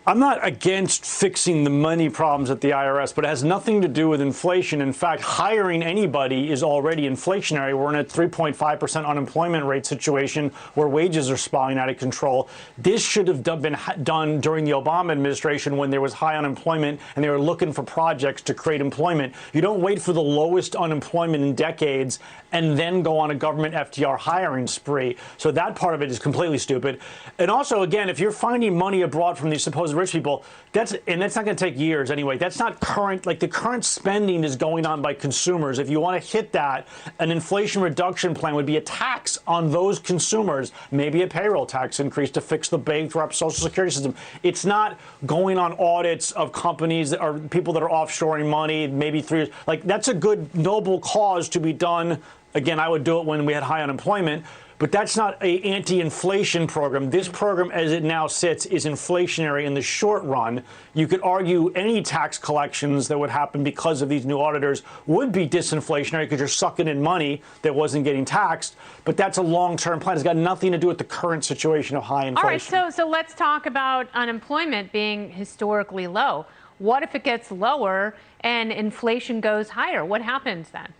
I'm not against fixing the money problems at the IRS, but it has nothing to do with inflation. In fact, hiring anybody is already inflationary. We're in a 3.5% unemployment rate situation where wages are spiraling out of control. This should have been done during the Obama administration when there was high unemployment and they were looking for projects to create employment. You don't wait for the lowest unemployment in decades and then go on a government FDR hiring spree. So that part of it is completely stupid. And also, again, if you're finding money abroad from these supposed rich people, that's not going to take years anyway. That's not current. Like, the current spending is going on by consumers. If you want to hit that, an inflation reduction plan would be a tax on those consumers, maybe a payroll tax increase to fix the bankrupt Social Security system. It's not going on audits of companies that are people that are offshoring money, maybe 3 years. Like, that's a good, noble cause to be done. Again, I would do it when we had high unemployment. But that's not an anti-inflation program. This program, as it now sits, is inflationary in the short run. You could argue any tax collections that would happen because of these new auditors would be disinflationary because you're sucking in money that wasn't getting taxed. But that's a long-term plan. It's got nothing to do with the current situation of high inflation. All right, so let's talk about unemployment being historically low. What if it gets lower and inflation goes higher? What happens then?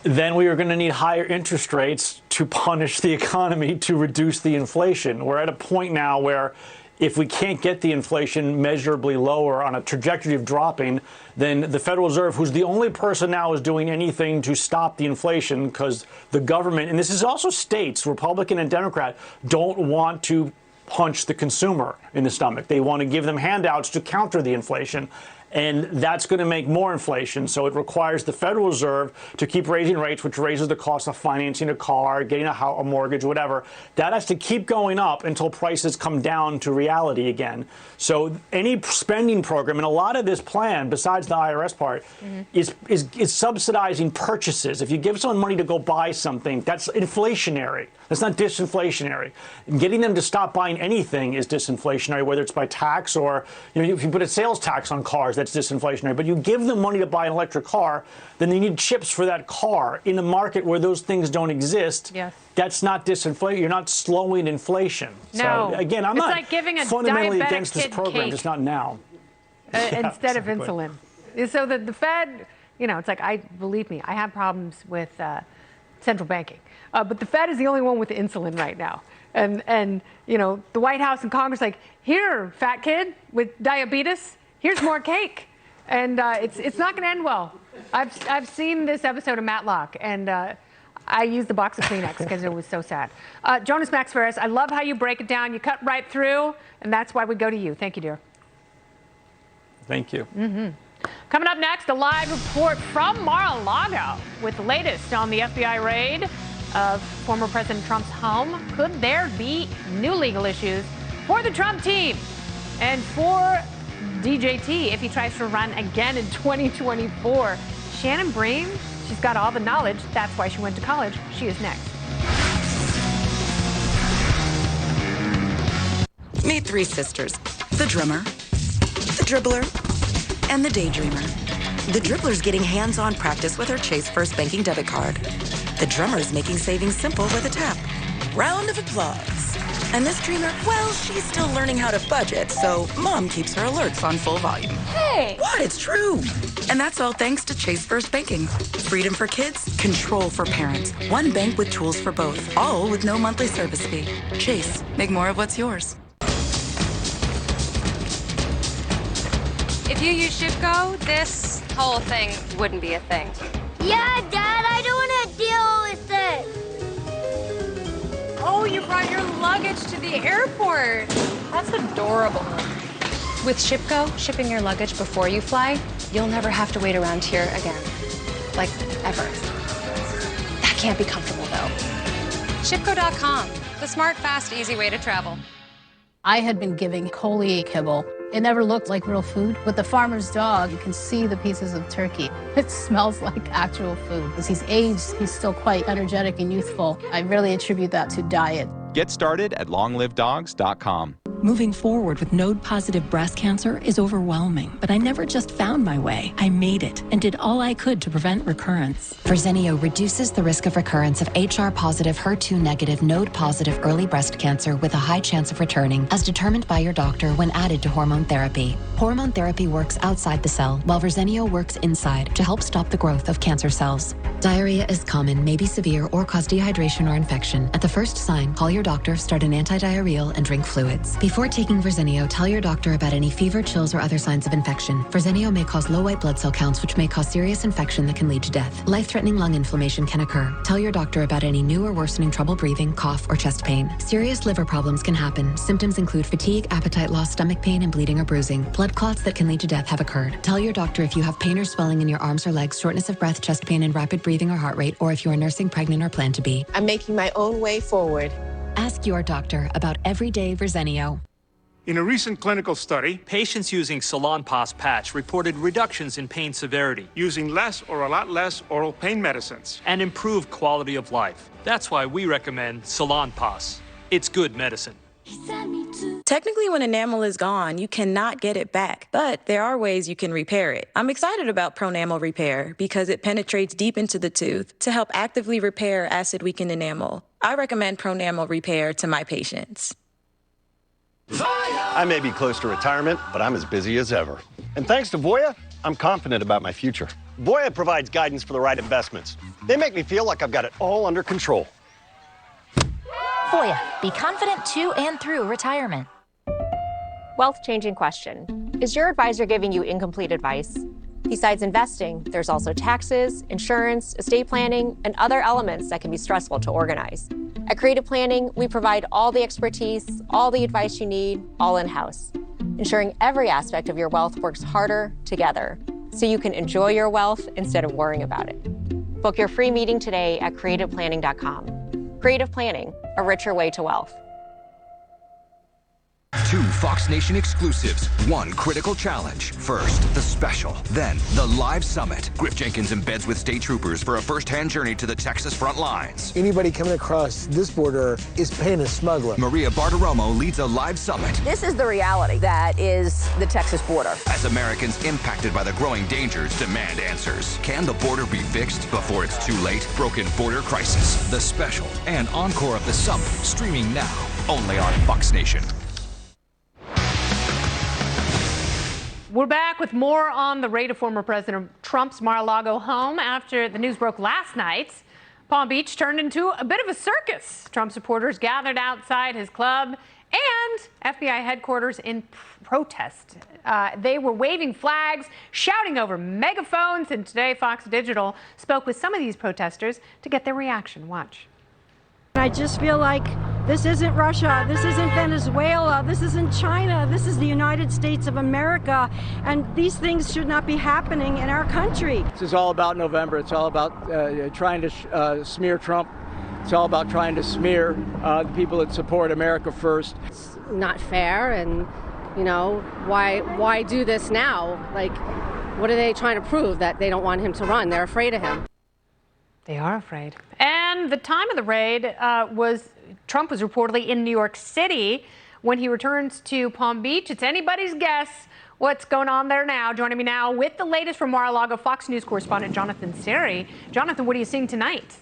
Then we are going to need higher interest rates to punish the economy to reduce the inflation. We're at a point now where if we can't get the inflation measurably lower on a trajectory of dropping, then the Federal Reserve, who's the only person now is doing anything to stop the inflation because the government, and this is also states, Republican and Democrat, don't want to punch the consumer in the stomach. They want to give them handouts to counter the inflation. And that's going to make more inflation. So it requires the Federal Reserve to keep raising rates, which raises the cost of financing a car, getting a mortgage, whatever. That has to keep going up until prices come down to reality again. So any spending program, and a lot of this plan, besides the IRS part, is subsidizing purchases. If you give someone money to go buy something, that's inflationary. That's not disinflationary. Getting them to stop buying anything is disinflationary, whether it's by tax or, if you put a sales tax on cars, that's disinflationary. But you give them money to buy an electric car, then they need chips for that car in a market where those things don't exist. Yes. That's not disinflation. You're not slowing inflation. No. So, again, I'm it's not like giving a fundamentally diabetic against this kid program, cake. just not now. Instead of insulin. So the Fed, it's like, believe me, I have problems with central banking. But the Fed is the only one with insulin right now. And the White House and Congress like, here, fat kid with diabetes, here's more cake. And it's not going to end well. I've seen this episode of Matlock, and I used the box of Kleenex because it was so sad. Jonas Max Ferris, I love how you break it down. You cut right through, and that's why we go to you. Thank you, dear. Thank you. Coming up next, a live report from Mar-a-Lago with the latest on the FBI raid of former President Trump's home. Could there be new legal issues for the Trump team and for DJT if he tries to run again in 2024? Shannon Bream, she's got all the knowledge. That's why she went to college. She is next. Meet three sisters, the drummer, the dribbler, and the daydreamer. The dribbler's getting hands-on practice with her Chase First Banking debit card. The drummer's making savings simple with a tap. Round of applause. And this dreamer, well, she's still learning how to budget, so Mom keeps her alerts on full volume. Hey! What? It's true. And that's all thanks to Chase First Banking. Freedom for kids, control for parents. One bank with tools for both, all with no monthly service fee. Chase, make more of what's yours. If you use Shipco, this whole thing wouldn't be a thing. Yeah, Dad, I don't want to deal with it. Oh, you brought your luggage to the airport. That's adorable. With Shipco, shipping your luggage before you fly, you'll never have to wait around here again. Like, ever. That can't be comfortable, though. Shipco.com, the smart, fast, easy way to travel. I had been giving Coley kibble. It never looked like real food. With the farmer's dog, you can see the pieces of turkey. It smells like actual food. As he's aged, he's still quite energetic and youthful. I really attribute that to diet. Get started at longlivedogs.com. Moving forward with node-positive breast cancer is overwhelming, but I never just found my way. I made it and did all I could to prevent recurrence. Verzenio reduces the risk of recurrence of HR-positive, HER2-negative, node-positive early breast cancer with a high chance of returning, as determined by your doctor when added to hormone therapy. Hormone therapy works outside the cell, while Verzenio works inside to help stop the growth of cancer cells. Diarrhea is common, may be severe, or cause dehydration or infection. At the first sign, call your doctor, start an antidiarrheal, and drink fluids. Before taking Verzenio, tell your doctor about any fever, chills, or other signs of infection. Verzenio may cause low white blood cell counts, which may cause serious infection that can lead to death. Life-threatening lung inflammation can occur. Tell your doctor about any new or worsening trouble breathing, cough, or chest pain. Serious liver problems can happen. Symptoms include fatigue, appetite loss, stomach pain, and bleeding or bruising. Blood clots that can lead to death have occurred. Tell your doctor if you have pain or swelling in your arms or legs, shortness of breath, chest pain, and rapid breathing or heart rate, or if you are nursing, pregnant, or plan to be. I'm making my own way forward. Ask your doctor about everyday Verzenio. In a recent clinical study, patients using Salonpas patch reported reductions in pain severity, using less or a lot less oral pain medicines, and improved quality of life. That's why we recommend Salonpas. It's good medicine. Technically, when enamel is gone, you cannot get it back, but there are ways you can repair it. I'm excited about Pronamel Repair because it penetrates deep into the tooth to help actively repair acid-weakened enamel. I recommend Pronamel Repair to my patients. I may be close to retirement, but I'm as busy as ever. And thanks to Voya, I'm confident about my future. Voya provides guidance for the right investments. They make me feel like I've got it all under control. Voya, be confident to and through retirement. Wealth-changing question. Is your advisor giving you incomplete advice? Besides investing, there's also taxes, insurance, estate planning, and other elements that can be stressful to organize. At Creative Planning, we provide all the expertise, all the advice you need, all in-house, ensuring every aspect of your wealth works harder together so you can enjoy your wealth instead of worrying about it. Book your free meeting today at creativeplanning.com. Creative Planning, a richer way to wealth. 2 Fox Nation exclusives, 1 critical challenge. First, the special, then the live summit. Griff Jenkins embeds with state troopers for a first-hand journey to the Texas front lines. Anybody coming across this border is paying a smuggler. Maria Bartiromo leads a live summit. This is the reality that is the Texas border. As Americans impacted by the growing dangers demand answers. Can the border be fixed before it's too late? Broken Border Crisis, the special, and encore of the summit, streaming now, only on Fox Nation. We're back with more on the raid of former President Trump's Mar-a-Lago home after the news broke last night. Palm Beach turned into a bit of a circus. Trump supporters gathered outside his club and FBI headquarters in protest. They were waving flags, shouting over megaphones, and today Fox Digital spoke with some of these protesters to get their reaction. Watch. I just feel like this isn't Russia, this isn't Venezuela, this isn't China, this is the United States of America, and these things should not be happening in our country. This is all about November. It's all about trying to smear Trump. It's all about trying to smear the people that support America first. It's not fair, and you know, why do this now? Like, what are they trying to prove? That they don't want him to run? They're afraid of him. They are afraid. And the time of the raid Trump was reportedly in New York City. When he returns to Palm Beach, it's anybody's guess what's going on there now. Joining me now with the latest from Mar-a-Lago, Fox News correspondent Jonathan Seri. Jonathan, what are you seeing tonight?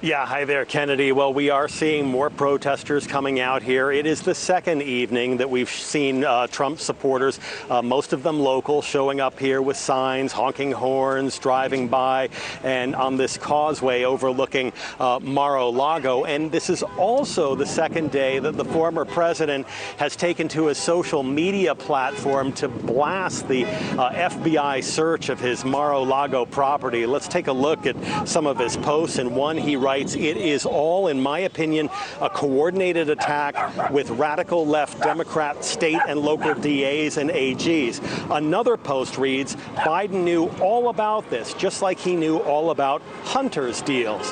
Yeah, hi there, Kennedy. Well, we are seeing more protesters coming out here. It is the second evening that we've seen Trump supporters, most of them local, showing up here with signs, honking horns, driving by, and on this causeway overlooking Mar-a-Lago. And this is also the second day that the former president has taken to his social media platform to blast the FBI search of his Mar-a-Lago property. Let's take a look at some of his posts. And one, he writes, "It is all, in my opinion, a coordinated attack with radical left Democrat state and local DAs and AGs." Another post reads, "Biden knew all about this, just like he knew all about Hunter's deals."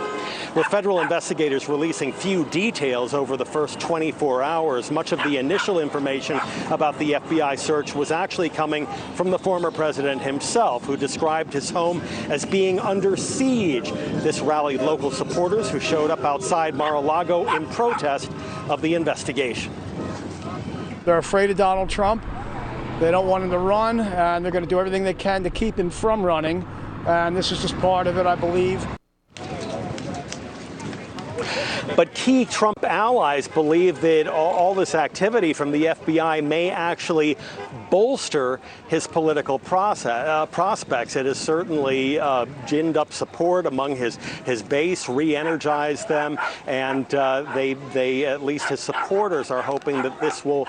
With federal investigators releasing few details over the first 24 hours, much of the initial information about the FBI search was actually coming from the former president himself, who described his home as being under siege. This rallied local supporters who showed up outside Mar-a-Lago in protest of the investigation. They're afraid of Donald Trump. They don't want him to run, and they're going to do everything they can to keep him from running. And this is just part of it, I believe. But key Trump allies believe that all this activity from the FBI may actually bolster his political prospects. It has certainly ginned up support among his base, re-energized them, and they, at least his supporters, are hoping that this will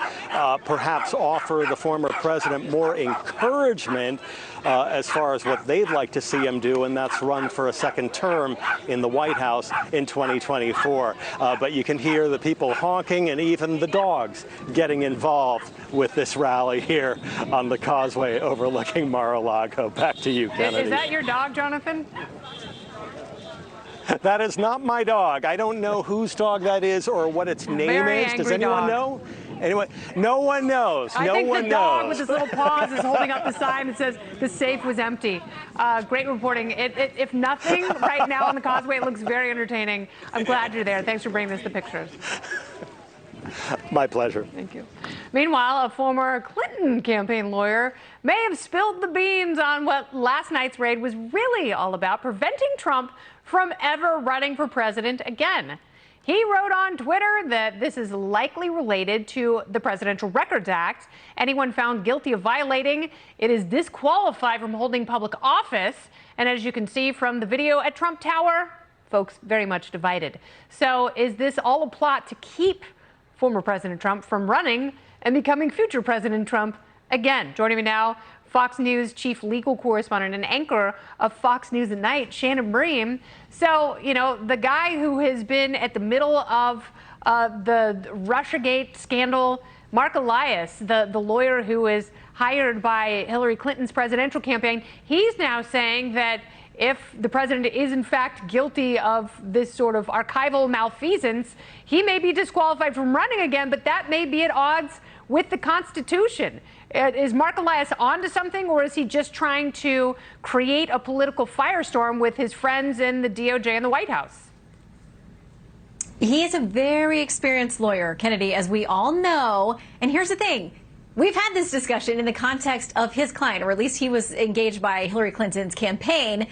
perhaps offer the former president more encouragement as far as what they'd like to see him do, and that's run for a second term in the White House in 2024. But you can hear the people honking and even the dogs getting involved with this rally here on the causeway overlooking Mar-a-Lago. Back to you, Kennedy. Is that your dog, Jonathan? That is not my dog. I don't know whose dog that is or what its name is. Does anyone know? Anyway, no one knows. I think the dog with his little paws is holding up the sign that says the safe was empty. Great reporting. If nothing, right now on the causeway, it looks very entertaining. I'm glad you're there. Thanks for bringing us the pictures. My pleasure. Thank you. Meanwhile, a former Clinton campaign lawyer may have spilled the beans on what last night's raid was really all about, preventing Trump from ever running for president again. He wrote on Twitter that this is likely related to the Presidential Records Act. Anyone found guilty of violating it is disqualified from holding public office. And as you can see from the video at Trump Tower, folks very much divided. So is this all a plot to keep former President Trump from running and becoming future President Trump again? Joining me now, Fox News chief legal correspondent and anchor of Fox News at Night, Shannon Bream. So, you know, the guy who has been at the middle of the Russiagate scandal, Mark Elias, the lawyer who was hired by Hillary Clinton's presidential campaign, he's now saying that if the president is in fact guilty of this sort of archival malfeasance, he may be disqualified from running again, but that may be at odds with the Constitution. Is Mark Elias onto something, or is he just trying to create a political firestorm with his friends in the DOJ and the White House? He is a very experienced lawyer, Kennedy, as we all know. And here's the thing. We've had this discussion in the context of his client, or at least he was engaged by Hillary Clinton's campaign.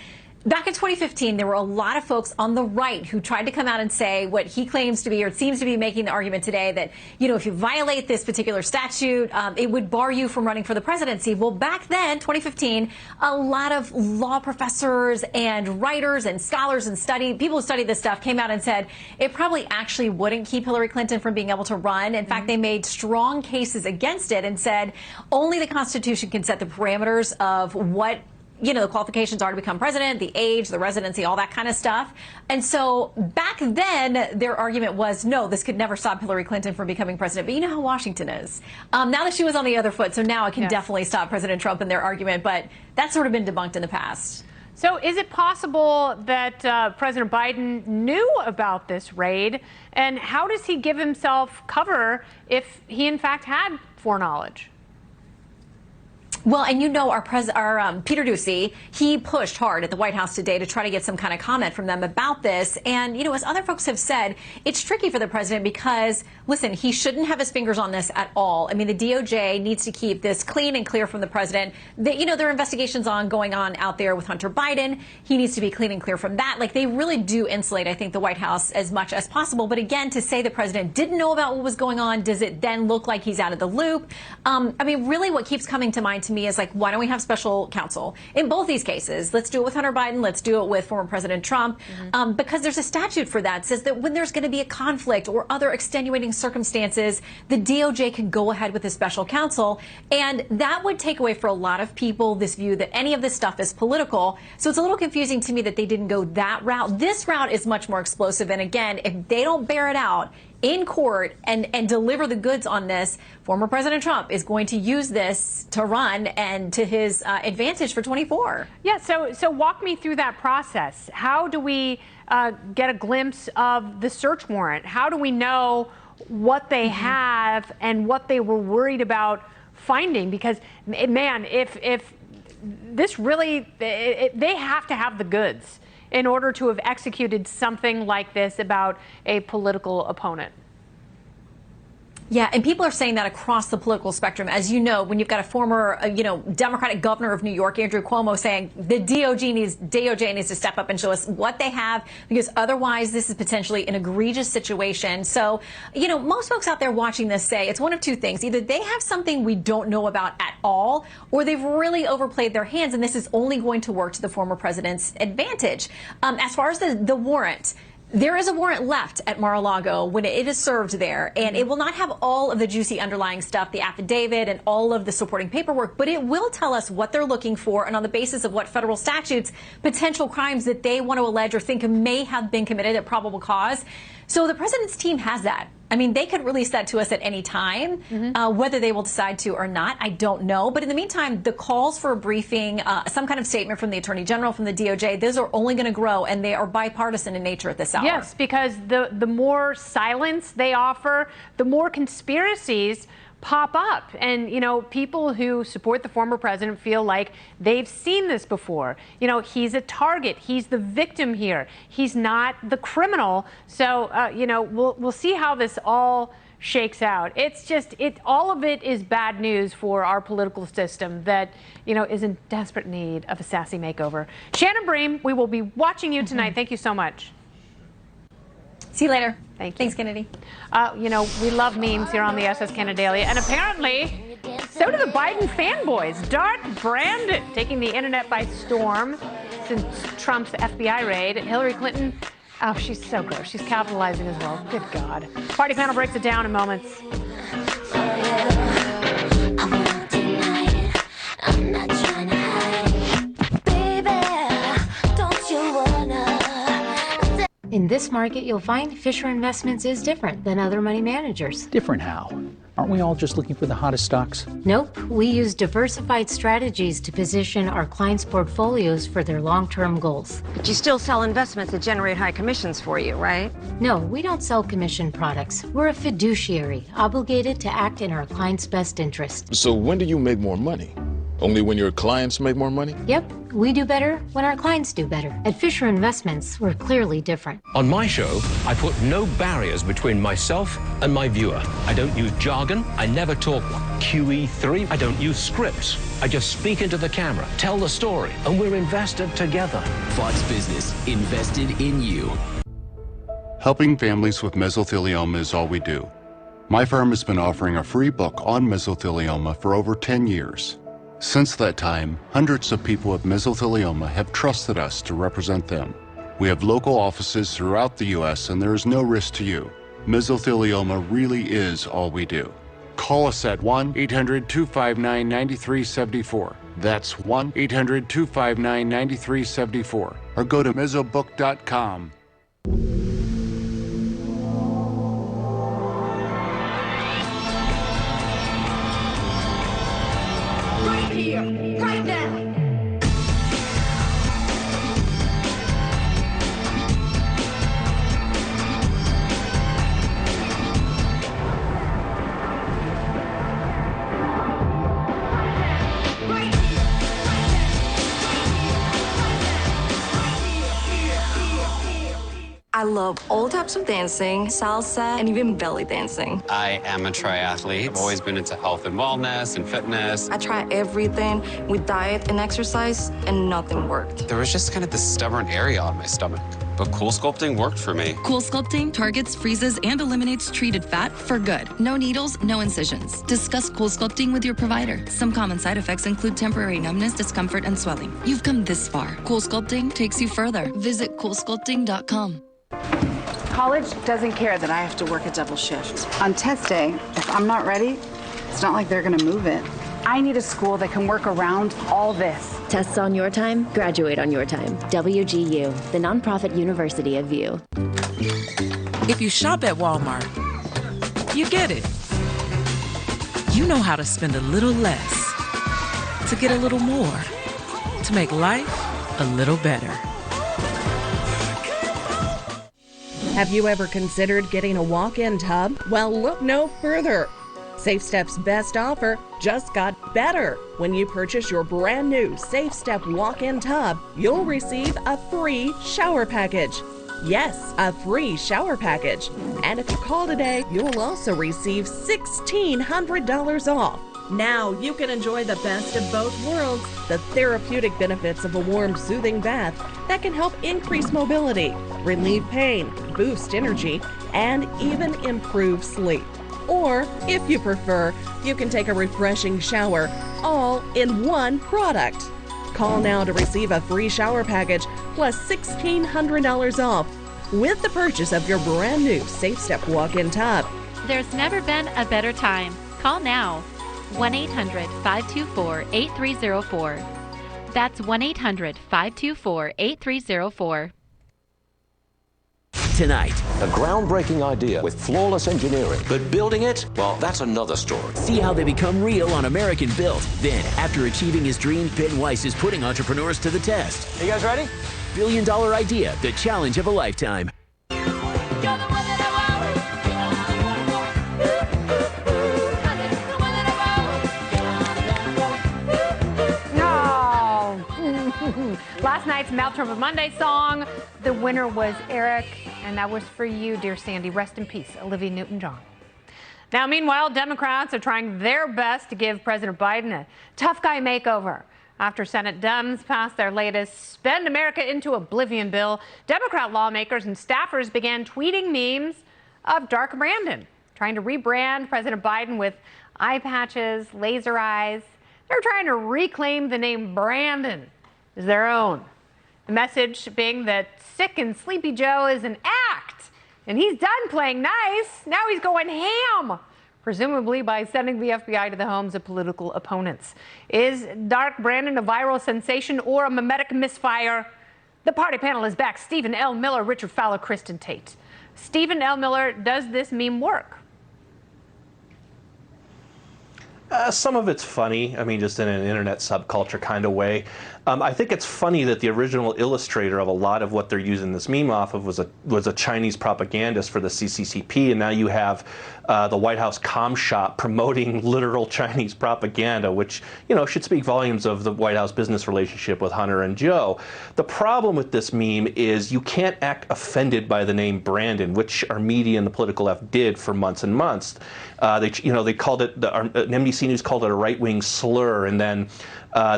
Back in 2015, there were a lot of folks on the right who tried to come out and say what he claims to be, or seems to be making the argument today, that, you know, if you violate this particular statute, it would bar you from running for the presidency. Well, back then, 2015, a lot of law professors and writers and scholars and people who study this stuff came out and said it probably actually wouldn't keep Hillary Clinton from being able to run. In fact, they made strong cases against it and said only the Constitution can set the parameters of what, you know, the qualifications are to become president, the age, the residency, all that kind of stuff. And so back then, their argument was, no, this could never stop Hillary Clinton from becoming president. But you know how Washington is. Now that she was on the other foot, so now it can definitely stop President Trump in their argument. But that's sort of been debunked in the past. So is it possible that President Biden knew about this raid? And how does he give himself cover if he, in fact, had foreknowledge? Well, and you know, our Peter Doocy, he pushed hard at the White House today to try to get some kind of comment from them about this. And, you know, as other folks have said, it's tricky for the president because, listen, he shouldn't have his fingers on this at all. I mean, the DOJ needs to keep this clean and clear from the president. You know, there are investigations going on out there with Hunter Biden. He needs to be clean and clear from that. Like, they really do insulate, I think, the White House as much as possible. But again, to say the president didn't know about what was going on, does it then look like he's out of the loop? I mean, really what keeps coming to mind to me is, like, why don't we have special counsel in both these cases? Let's do it with Hunter Biden. Let's do it with former President Trump, because there's a statute for that. It says that when there's going to be a conflict or other extenuating circumstances, the DOJ can go ahead with a special counsel. And that would take away for a lot of people this view that any of this stuff is political. So it's a little confusing to me that they didn't go that route. This route is much more explosive. And again, if they don't bear it out in court and deliver the goods on this, former President Trump is going to use this to run and to his advantage for 24. Yeah, so walk me through that process. How do we get a glimpse of the search warrant? How do we know what they have and what they were worried about finding? Because, man, if this really, they have to have the goods in order to have executed something like this about a political opponent. Yeah, and people are saying that across the political spectrum. As you know, when you've got a former, Democratic governor of New York, Andrew Cuomo, saying the DOJ needs to step up and show us what they have, because otherwise this is potentially an egregious situation. So, most folks out there watching this say it's one of two things. Either they have something we don't know about at all, or they've really overplayed their hands, and this is only going to work to the former president's advantage. As far as the warrant, there is a warrant left at Mar-a-Lago when it is served there, and it will not have all of the juicy underlying stuff, the affidavit and all of the supporting paperwork, but it will tell us what they're looking for and on the basis of what federal statutes, potential crimes that they want to allege or think may have been committed at probable cause. So the president's team has that. I mean, they could release that to us at any time. Whether they will decide to or not, I don't know. But in the meantime, the calls for a briefing, some kind of statement from the Attorney General, from the DOJ, those are only going to grow, and they are bipartisan in nature at this hour. Yes, because the more silence they offer, the more conspiracies pop up. And, people who support the former president feel like they've seen this before. He's a target. He's the victim here. He's not the criminal. So, we'll see how this all shakes out. It's just, all of it is bad news for our political system that, is in desperate need of a sassy makeover. Shannon Bream, we will be watching you tonight. Thank you so much. See you later. Thank you. Thanks, Kennedy. We love memes here on the SS Canadalia, and apparently so do the Biden fanboys. Dart Brandon taking the internet by storm since Trump's FBI raid. Hillary Clinton, oh, she's so gross. She's capitalizing as well. Good God. Party Panel breaks it down in moments. I'm not trying to hide. Baby, don't you wanna? In this market, you'll find Fisher Investments is different than other money managers. Different how? Aren't we all just looking for the hottest stocks? Nope. We use diversified strategies to position our clients' portfolios for their long-term goals. But you still sell investments that generate high commissions for you, right? No, we don't sell commission products. We're a fiduciary, obligated to act in our clients' best interest. So when do you make more money? Only when your clients make more money? Yep. We do better when our clients do better. At Fisher Investments, we're clearly different. On my show, I put no barriers between myself and my viewer. I don't use jargon. I never talk QE3. I don't use scripts. I just speak into the camera, tell the story, and we're invested together. Fox Business, invested in you. Helping families with mesothelioma is all we do. My firm has been offering a free book on mesothelioma for over 10 years. Since that time, hundreds of people with mesothelioma have trusted us to represent them. We have local offices throughout the U.S. and there is no risk to you. Mesothelioma really is all we do. Call us at 1-800-259-9374. That's 1-800-259-9374. Or go to mesobook.com. Right now. I love all types of dancing, salsa, and even belly dancing. I am a triathlete. I've always been into health and wellness and fitness. I tried everything with diet and exercise, and nothing worked. There was just kind of this stubborn area on my stomach. But Cool Sculpting worked for me. Cool Sculpting targets, freezes, and eliminates treated fat for good. No needles, no incisions. Discuss Cool Sculpting with your provider. Some common side effects include temporary numbness, discomfort, and swelling. You've come this far. Cool Sculpting takes you further. Visit CoolSculpting.com. College doesn't care that I have to work a double shift. On test day, if I'm not ready, it's not like they're gonna move it. I need a school that can work around all this. Tests on your time, graduate on your time. WGU, the nonprofit university of VIEW. If you shop at Walmart, you get it. You know how to spend a little less to get a little more, to make life a little better. Have you ever considered getting a walk-in tub? Well, look no further. SafeStep's best offer just got better. When you purchase your brand new SafeStep walk-in tub, you'll receive a free shower package. Yes, a free shower package. And if you call today, you'll also receive $1,600 off. Now you can enjoy the best of both worlds, the therapeutic benefits of a warm, soothing bath that can help increase mobility, relieve pain, boost energy, and even improve sleep. Or, if you prefer, you can take a refreshing shower, all in one product. Call now to receive a free shower package plus $1,600 off with the purchase of your brand new Safe Step walk-in tub. There's never been a better time. Call now. 1-800-524-8304. That's 1-800-524-8304. Tonight, a groundbreaking idea with flawless engineering, but building it, well, that's another story. See how they become real on American Built. Then, after achieving his dream, Ben Weiss is putting entrepreneurs to the test. Are you guys ready? Billion-dollar idea, the challenge of a lifetime. Last night's Mouth Trumpet Monday song, the winner was Eric, and that was for you, dear Sandy. Rest in peace, Olivia Newton-John. Now, meanwhile, Democrats are trying their best to give President Biden a tough guy makeover. After Senate Dems passed their latest Spend America into Oblivion bill, Democrat lawmakers and staffers began tweeting memes of Dark Brandon, trying to rebrand President Biden with eye patches, laser eyes. They're trying to reclaim the name Brandon as their own. The message being that Sick and Sleepy Joe is an act, and he's done playing nice. Now he's going ham, presumably by sending the FBI to the homes of political opponents. Is Dark Brandon a viral sensation or a mimetic misfire? The party panel is back. Stephen L. Miller, Richard Fowler, Kristen Tate. Stephen L. Miller, does this meme work? Some of it's funny. I mean, just in an internet subculture kind of way. I think it's funny that the original illustrator of a lot of what they're using this meme off of was a Chinese propagandist for the CCCP, and now you have the White House comm shop promoting literal Chinese propaganda, which, you know, should speak volumes of the White House business relationship with Hunter and Joe. The problem with this meme is you can't act offended by the name Brandon, which our media and the political left did for months and months. They called it, NBC News called it a right-wing slur, and then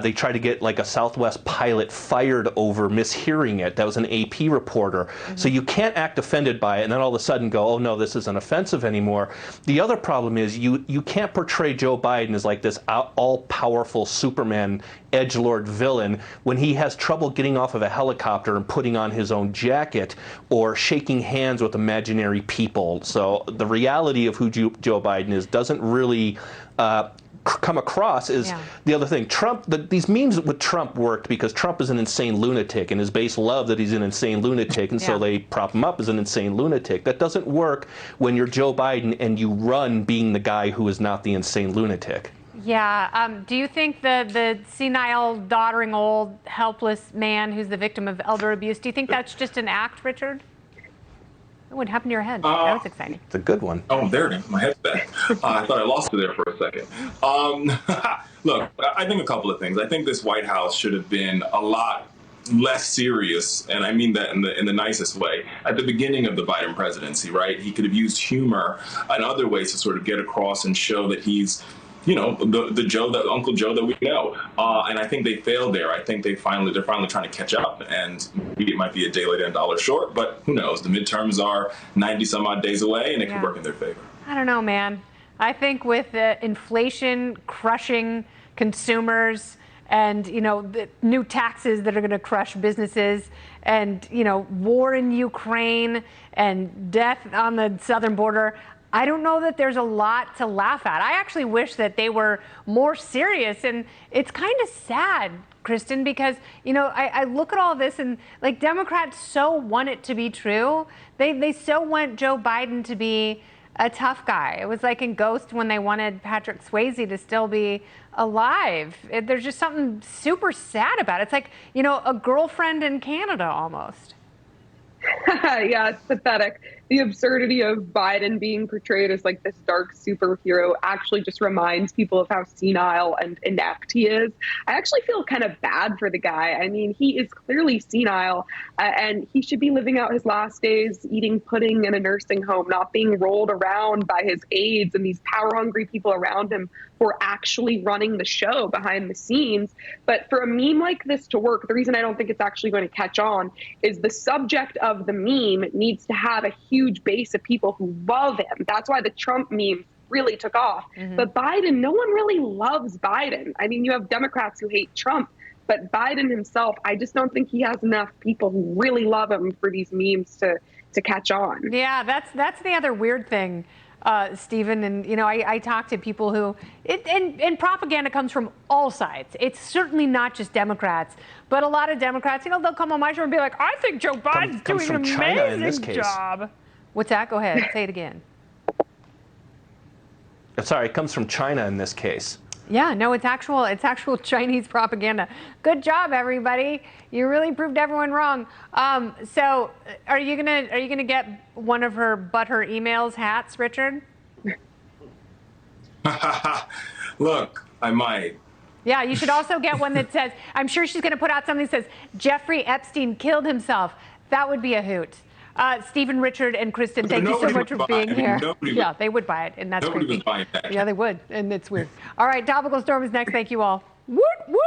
they tried to get like a Southwest pilot fired over mishearing it. That was an AP reporter. Mm-hmm. So you can't act offended by it and then all of a sudden go, oh no, this isn't offensive anymore. The other problem is you can't portray Joe Biden as like this all-powerful Superman edgelord villain when he has trouble getting off of a helicopter and putting on his own jacket or shaking hands with imaginary people. So the reality of who Joe Biden is doesn't really come across is the other thing. Trump, these memes with Trump worked because Trump is an insane lunatic, and his base love that he's an insane lunatic, and so they prop him up as an insane lunatic. That doesn't work when you're Joe Biden and you run being the guy who is not the insane lunatic. Yeah. Do you think the senile, doddering, old, helpless man who's the victim of elder abuse, do you think that's just an act, Richard? What happened to your head? That was exciting. It's a good one. Oh, there it is. My head's back. I thought I lost you there for a second. Look, I think a couple of things. I think this White House should have been a lot less serious, and I mean that in the nicest way, at the beginning of the Biden presidency, right? He could have used humor and other ways to sort of get across and show that he's, you know, the Joe, the Uncle Joe that we know. And I think they failed there. I think they're finally trying to catch up, and maybe it might be a day late and a dollar short, but who knows? The midterms are 90 some odd days away, and it could work in their favor. I don't know, man. I think with inflation crushing consumers and, you know, the new taxes that are going to crush businesses and, you know, war in Ukraine and death on the southern border, I don't know that there's a lot to laugh at. I actually wish that they were more serious. And it's kind of sad, Kristen, because, you know, I look at all this and, like, Democrats so want it to be true. They so want Joe Biden to be a tough guy. It was like in Ghost when they wanted Patrick Swayze to still be alive. There's just something super sad about it. It's like, you know, a girlfriend in Canada almost. Yeah, it's pathetic. the absurdity of Biden being portrayed as like this dark superhero actually just reminds people of how senile and inept he is. I actually feel kind of bad for the guy. I mean, he is clearly senile, and he should be living out his last days eating pudding in a nursing home, not being rolled around by his aides and these power-hungry people around him who are actually running the show behind the scenes. But for a meme like this to work, the reason I don't think it's actually going to catch on is the subject of the meme needs to have a huge base of people who love him. That's why the Trump meme really took off. But Biden, no one really loves Biden. I mean, you have Democrats who hate Trump, but Biden himself, I just don't think he has enough people who really love him for these memes to catch on. Yeah, that's the other weird thing, Stephen. And, you know, I talk to people who, and propaganda comes from all sides. It's certainly not just Democrats, but a lot of Democrats, you know, they'll come on my show and be like, I think Joe Biden's doing an amazing job. What's that? Go ahead. Say it again. Sorry, it comes from China in this case. Yeah, no, it's actual Chinese propaganda. Good job, everybody. You really proved everyone wrong. So, are you gonna get one of her emails hats, Richard? Look, I might. Yeah, you should also get one that says, I'm sure she's gonna put out something that says, Jeffrey Epstein killed himself. That would be a hoot. Stephen, Richard, and Kristen, thank you so much for being here. Yeah, they would buy it, and that's creepy. Nobody would buy that. Yeah, they would, and it's weird. All right, Topical Storm is next. Thank you all. Woot, woot.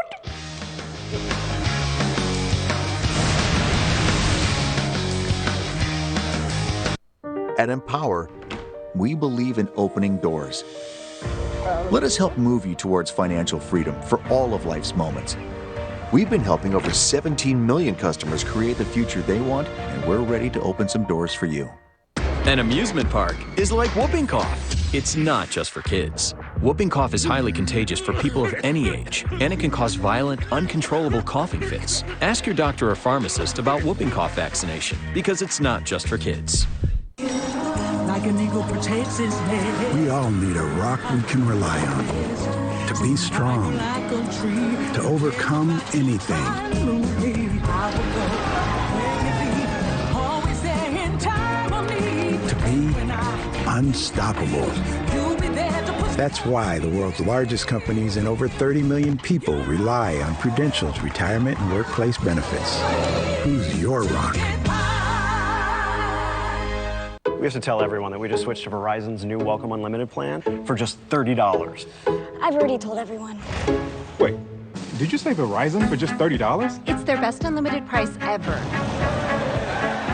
At Empower, we believe in opening doors. Let us help move you towards financial freedom for all of life's moments. We've been helping over 17 million customers create the future they want, and we're ready to open some doors for you. An amusement park is like whooping cough. It's not just for kids. Whooping cough is highly contagious for people of any age, and it can cause violent, uncontrollable coughing fits. Ask your doctor or pharmacist about whooping cough vaccination, because it's not just for kids. Like an eagle protects his nest. We all need a rock we can rely on. To be strong, to overcome anything. To be unstoppable. That's why the world's largest companies and over 30 million people rely on Prudential's retirement and workplace benefits. Who's your rock? We have to tell everyone that we just switched to Verizon's new Welcome Unlimited plan for just $30. I've already told everyone. Wait, did you say Verizon for just $30? It's their best unlimited price ever.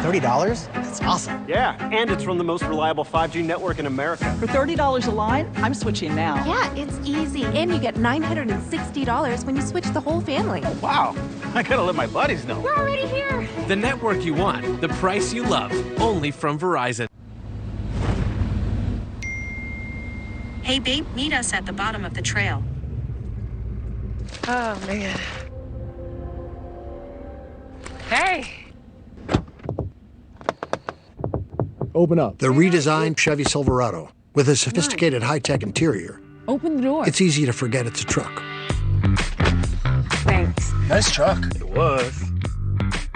$30? That's awesome. Yeah, and it's from the most reliable 5G network in America. For $30 a line, I'm switching now. Yeah, it's easy. And you get $960 when you switch the whole family. Oh, wow. I gotta let my buddies know. We're already here. The network you want, the price you love, only from Verizon. Hey, babe, meet us at the bottom of the trail. Oh, man. Hey. Open up. The redesigned Chevy Silverado with a sophisticated high-tech interior. Open the door. It's easy to forget it's a truck. Thanks. Nice truck. It was.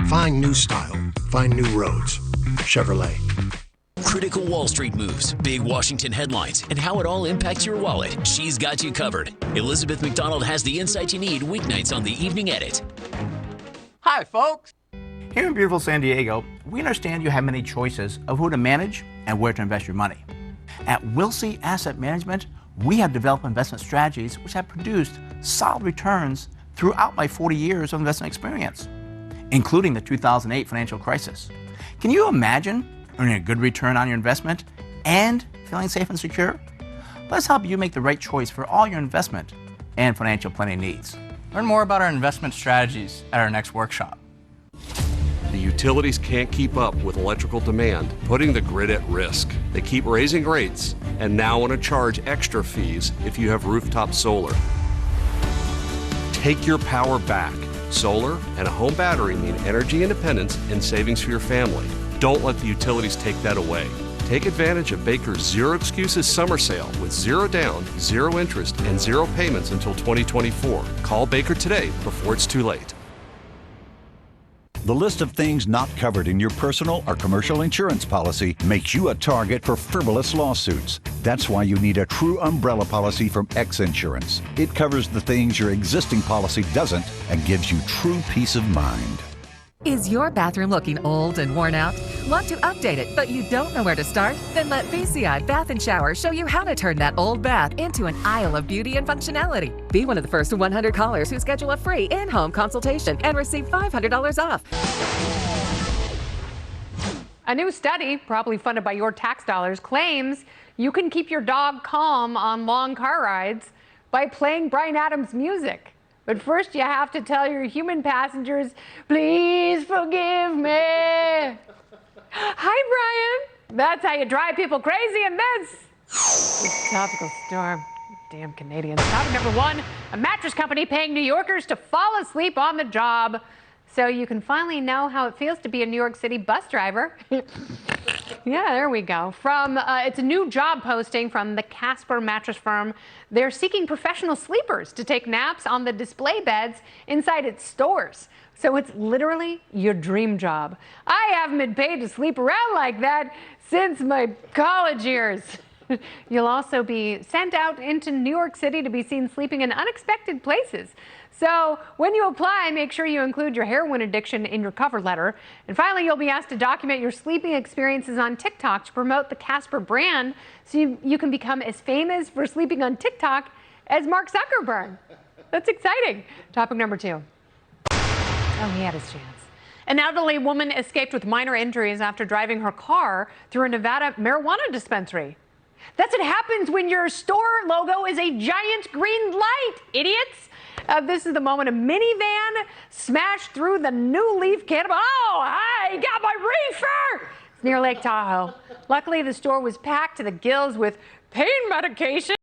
Find new style. Find new roads. Chevrolet. Critical Wall Street moves, big Washington headlines, and how it all impacts your wallet. She's got you covered. Elizabeth McDonald has the insight you need weeknights on the Evening Edit. Hi, folks. Here in beautiful San Diego, we understand you have many choices of who to manage and where to invest your money. At Wilsey Asset Management, we have developed investment strategies which have produced solid returns throughout my 40 years of investment experience, including the 2008 financial crisis. Can you imagine earning a good return on your investment and feeling safe and secure? Let's help you make the right choice for all your investment and financial planning needs. Learn more about our investment strategies at our next workshop. The utilities can't keep up with electrical demand, putting the grid at risk. They keep raising rates and now want to charge extra fees if you have rooftop solar. Take your power back. Solar and a home battery mean energy independence and savings for your family. Don't let the utilities take that away. Take advantage of Baker's Zero Excuses Summer Sale with 0 down, 0 interest, and 0 payments until 2024. Call Baker today before it's too late. The list of things not covered in your personal or commercial insurance policy makes you a target for frivolous lawsuits. That's why you need a true umbrella policy from X Insurance. It covers the things your existing policy doesn't and gives you true peace of mind. Is your bathroom looking old and worn out? Want to update it, but you don't know where to start? Then let BCI Bath and Shower show you how to turn that old bath into an aisle of beauty and functionality. Be one of the first 100 callers who schedule a free in-home consultation and receive $500 off. A new study, probably funded by your tax dollars, claims you can keep your dog calm on long car rides by playing Bryan Adams music. But first, you have to tell your human passengers, please forgive me. Hi, Brian. That's how you drive people crazy in this tropical storm. Damn Canadians. Topic number 1, a mattress company paying New Yorkers to fall asleep on the job so you can finally know how it feels to be a New York City bus driver. Yeah, there we go. It's a new job posting from the Casper mattress firm. They're seeking professional sleepers to take naps on the display beds inside its stores. So it's literally your dream job. I haven't been paid to sleep around like that since my college years. You'll also be sent out into New York City to be seen sleeping in unexpected places. So when you apply, make sure you include your heroin addiction in your cover letter. And finally, you'll be asked to document your sleeping experiences on TikTok to promote the Casper brand so you can become as famous for sleeping on TikTok as Mark Zuckerberg. That's exciting. Topic number 2. Oh, he had his chance. An elderly woman escaped with minor injuries after driving her car through a Nevada marijuana dispensary. That's what happens when your store logo is a giant green light, idiots. This is the moment a minivan smashed through the new leaf cannabis. Oh, hi, got my reefer! It's near Lake Tahoe. Luckily, the store was packed to the gills with pain medication.